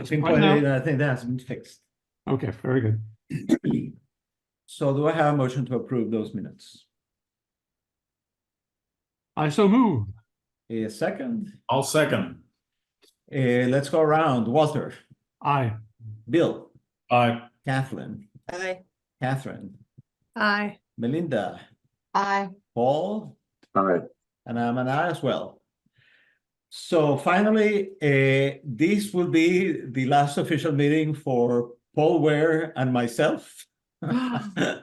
Speaker 1: pinpointed it, and I think that has been fixed.
Speaker 2: Okay, very good.
Speaker 1: So do I have a motion to approve those minutes?
Speaker 2: I so move.
Speaker 1: A second?
Speaker 3: I'll second.
Speaker 1: Let's go around. Walter,
Speaker 2: Aye.
Speaker 1: Bill,
Speaker 3: Aye.
Speaker 1: Kathleen,
Speaker 5: Aye.
Speaker 1: Catherine,
Speaker 8: Aye.
Speaker 1: Melinda,
Speaker 6: Aye.
Speaker 1: Paul,
Speaker 7: Aye.
Speaker 1: and I'm an aye as well. So finally, this will be the last official meeting for Paul Ware and myself.
Speaker 8: What?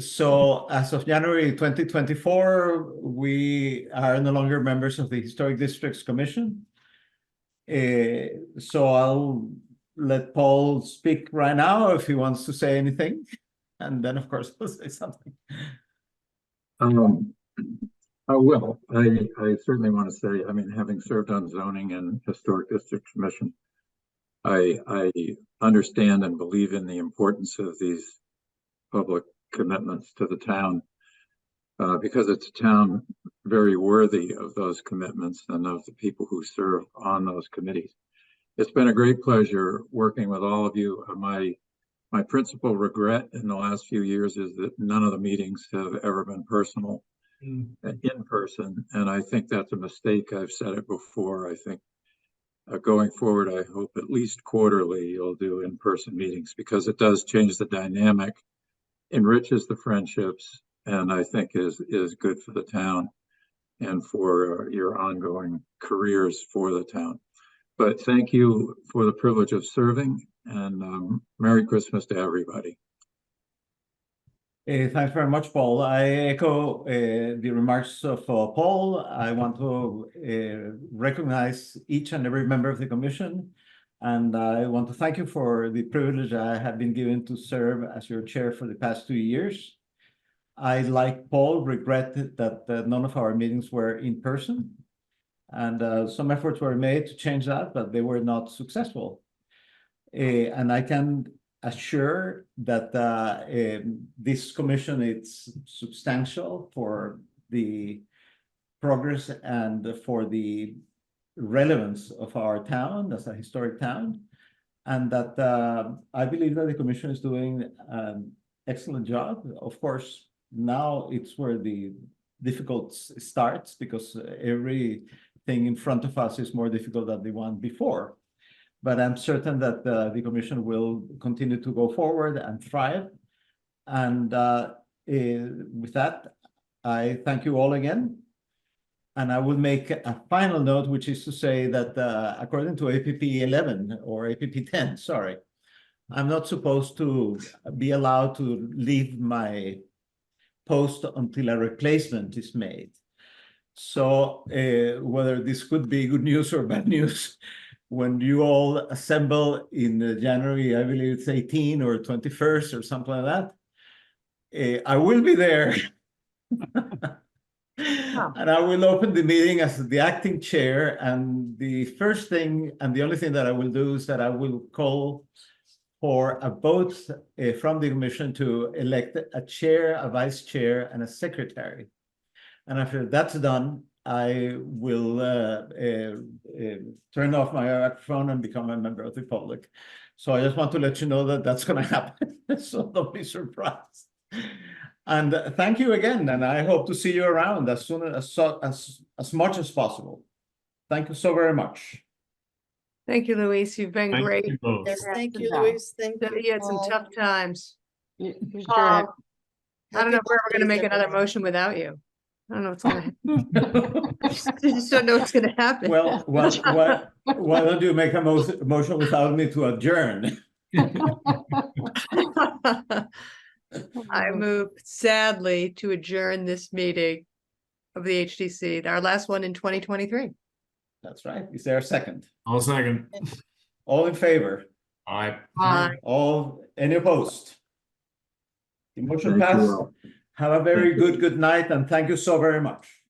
Speaker 1: So as of January 2024, we are no longer members of the Historic Districts Commission. So I'll let Paul speak right now if he wants to say anything. And then, of course, he'll say something.
Speaker 7: I will. I certainly want to say, I mean, having served on zoning and historic district commission, I understand and believe in the importance of these public commitments to the town, because it's a town very worthy of those commitments and of the people who serve on those committees. It's been a great pleasure working with all of you. My principal regret in the last few years is that none of the meetings have ever been personal, in person, and I think that's a mistake. I've said it before. I think going forward, I hope at least quarterly you'll do in-person meetings, because it does change the dynamic, enriches the friendships, and I think is good for the town and for your ongoing careers for the town. But thank you for the privilege of serving, and Merry Christmas to everybody.
Speaker 1: Thanks very much, Paul. I echo the remarks of Paul. I want to recognize each and every member of the commission, and I want to thank you for the privilege I have been given to serve as your chair for the past 2 years. I, like Paul, regret that none of our meetings were in person, and some efforts were made to change that, but they were not successful. And I can assure that this commission is substantial for the progress and for the relevance of our town as a historic town, and that I believe that the commission is doing an excellent job. Of course, now it's where the difficult starts, because everything in front of us is more difficult than the one before. But I'm certain that the commission will continue to go forward and thrive. And with that, I thank you all again. And I will make a final note, which is to say that according to APP 11 or APP 10, sorry, I'm not supposed to be allowed to leave my post until a replacement is made. So whether this could be good news or bad news, when you all assemble in January, I believe it's 18 or 21st or something like that, I will be there. And I will open the meeting as the acting chair. And the first thing and the only thing that I will do is that I will call for a vote from the commission to elect a chair, a vice chair, and a secretary. And after that's done, I will turn off my microphone and become a member of the public. So I just want to let you know that that's going to happen. So don't be surprised. And thank you again. And I hope to see you around as soon as much as possible. Thank you so very much.
Speaker 8: Thank you, Luis. You've been
Speaker 3: Thank
Speaker 8: great.
Speaker 3: you both.
Speaker 5: Yes, thank you, Luis. Thank you.
Speaker 8: You had some
Speaker 5: Paul.
Speaker 8: tough times.
Speaker 6: You sure
Speaker 8: Paul, I don't know if we're ever
Speaker 5: Happy
Speaker 8: going to make
Speaker 5: holidays,
Speaker 8: another
Speaker 5: everyone.
Speaker 8: motion without you. I don't know what's going to happen. I just don't know what's going to happen.
Speaker 1: Well, why don't you make a motion without me to adjourn?
Speaker 8: I move sadly to adjourn this meeting of the HDC, our last one in 2023.
Speaker 1: That's right. Is there a second?
Speaker 3: I'll second.
Speaker 1: All in favor?
Speaker 3: Aye.
Speaker 8: Aye.
Speaker 1: All, any opposed? The motion
Speaker 7: Thank you
Speaker 1: passed.
Speaker 7: all.
Speaker 1: Have a very
Speaker 7: Thank you.
Speaker 1: good night, and thank you so very much.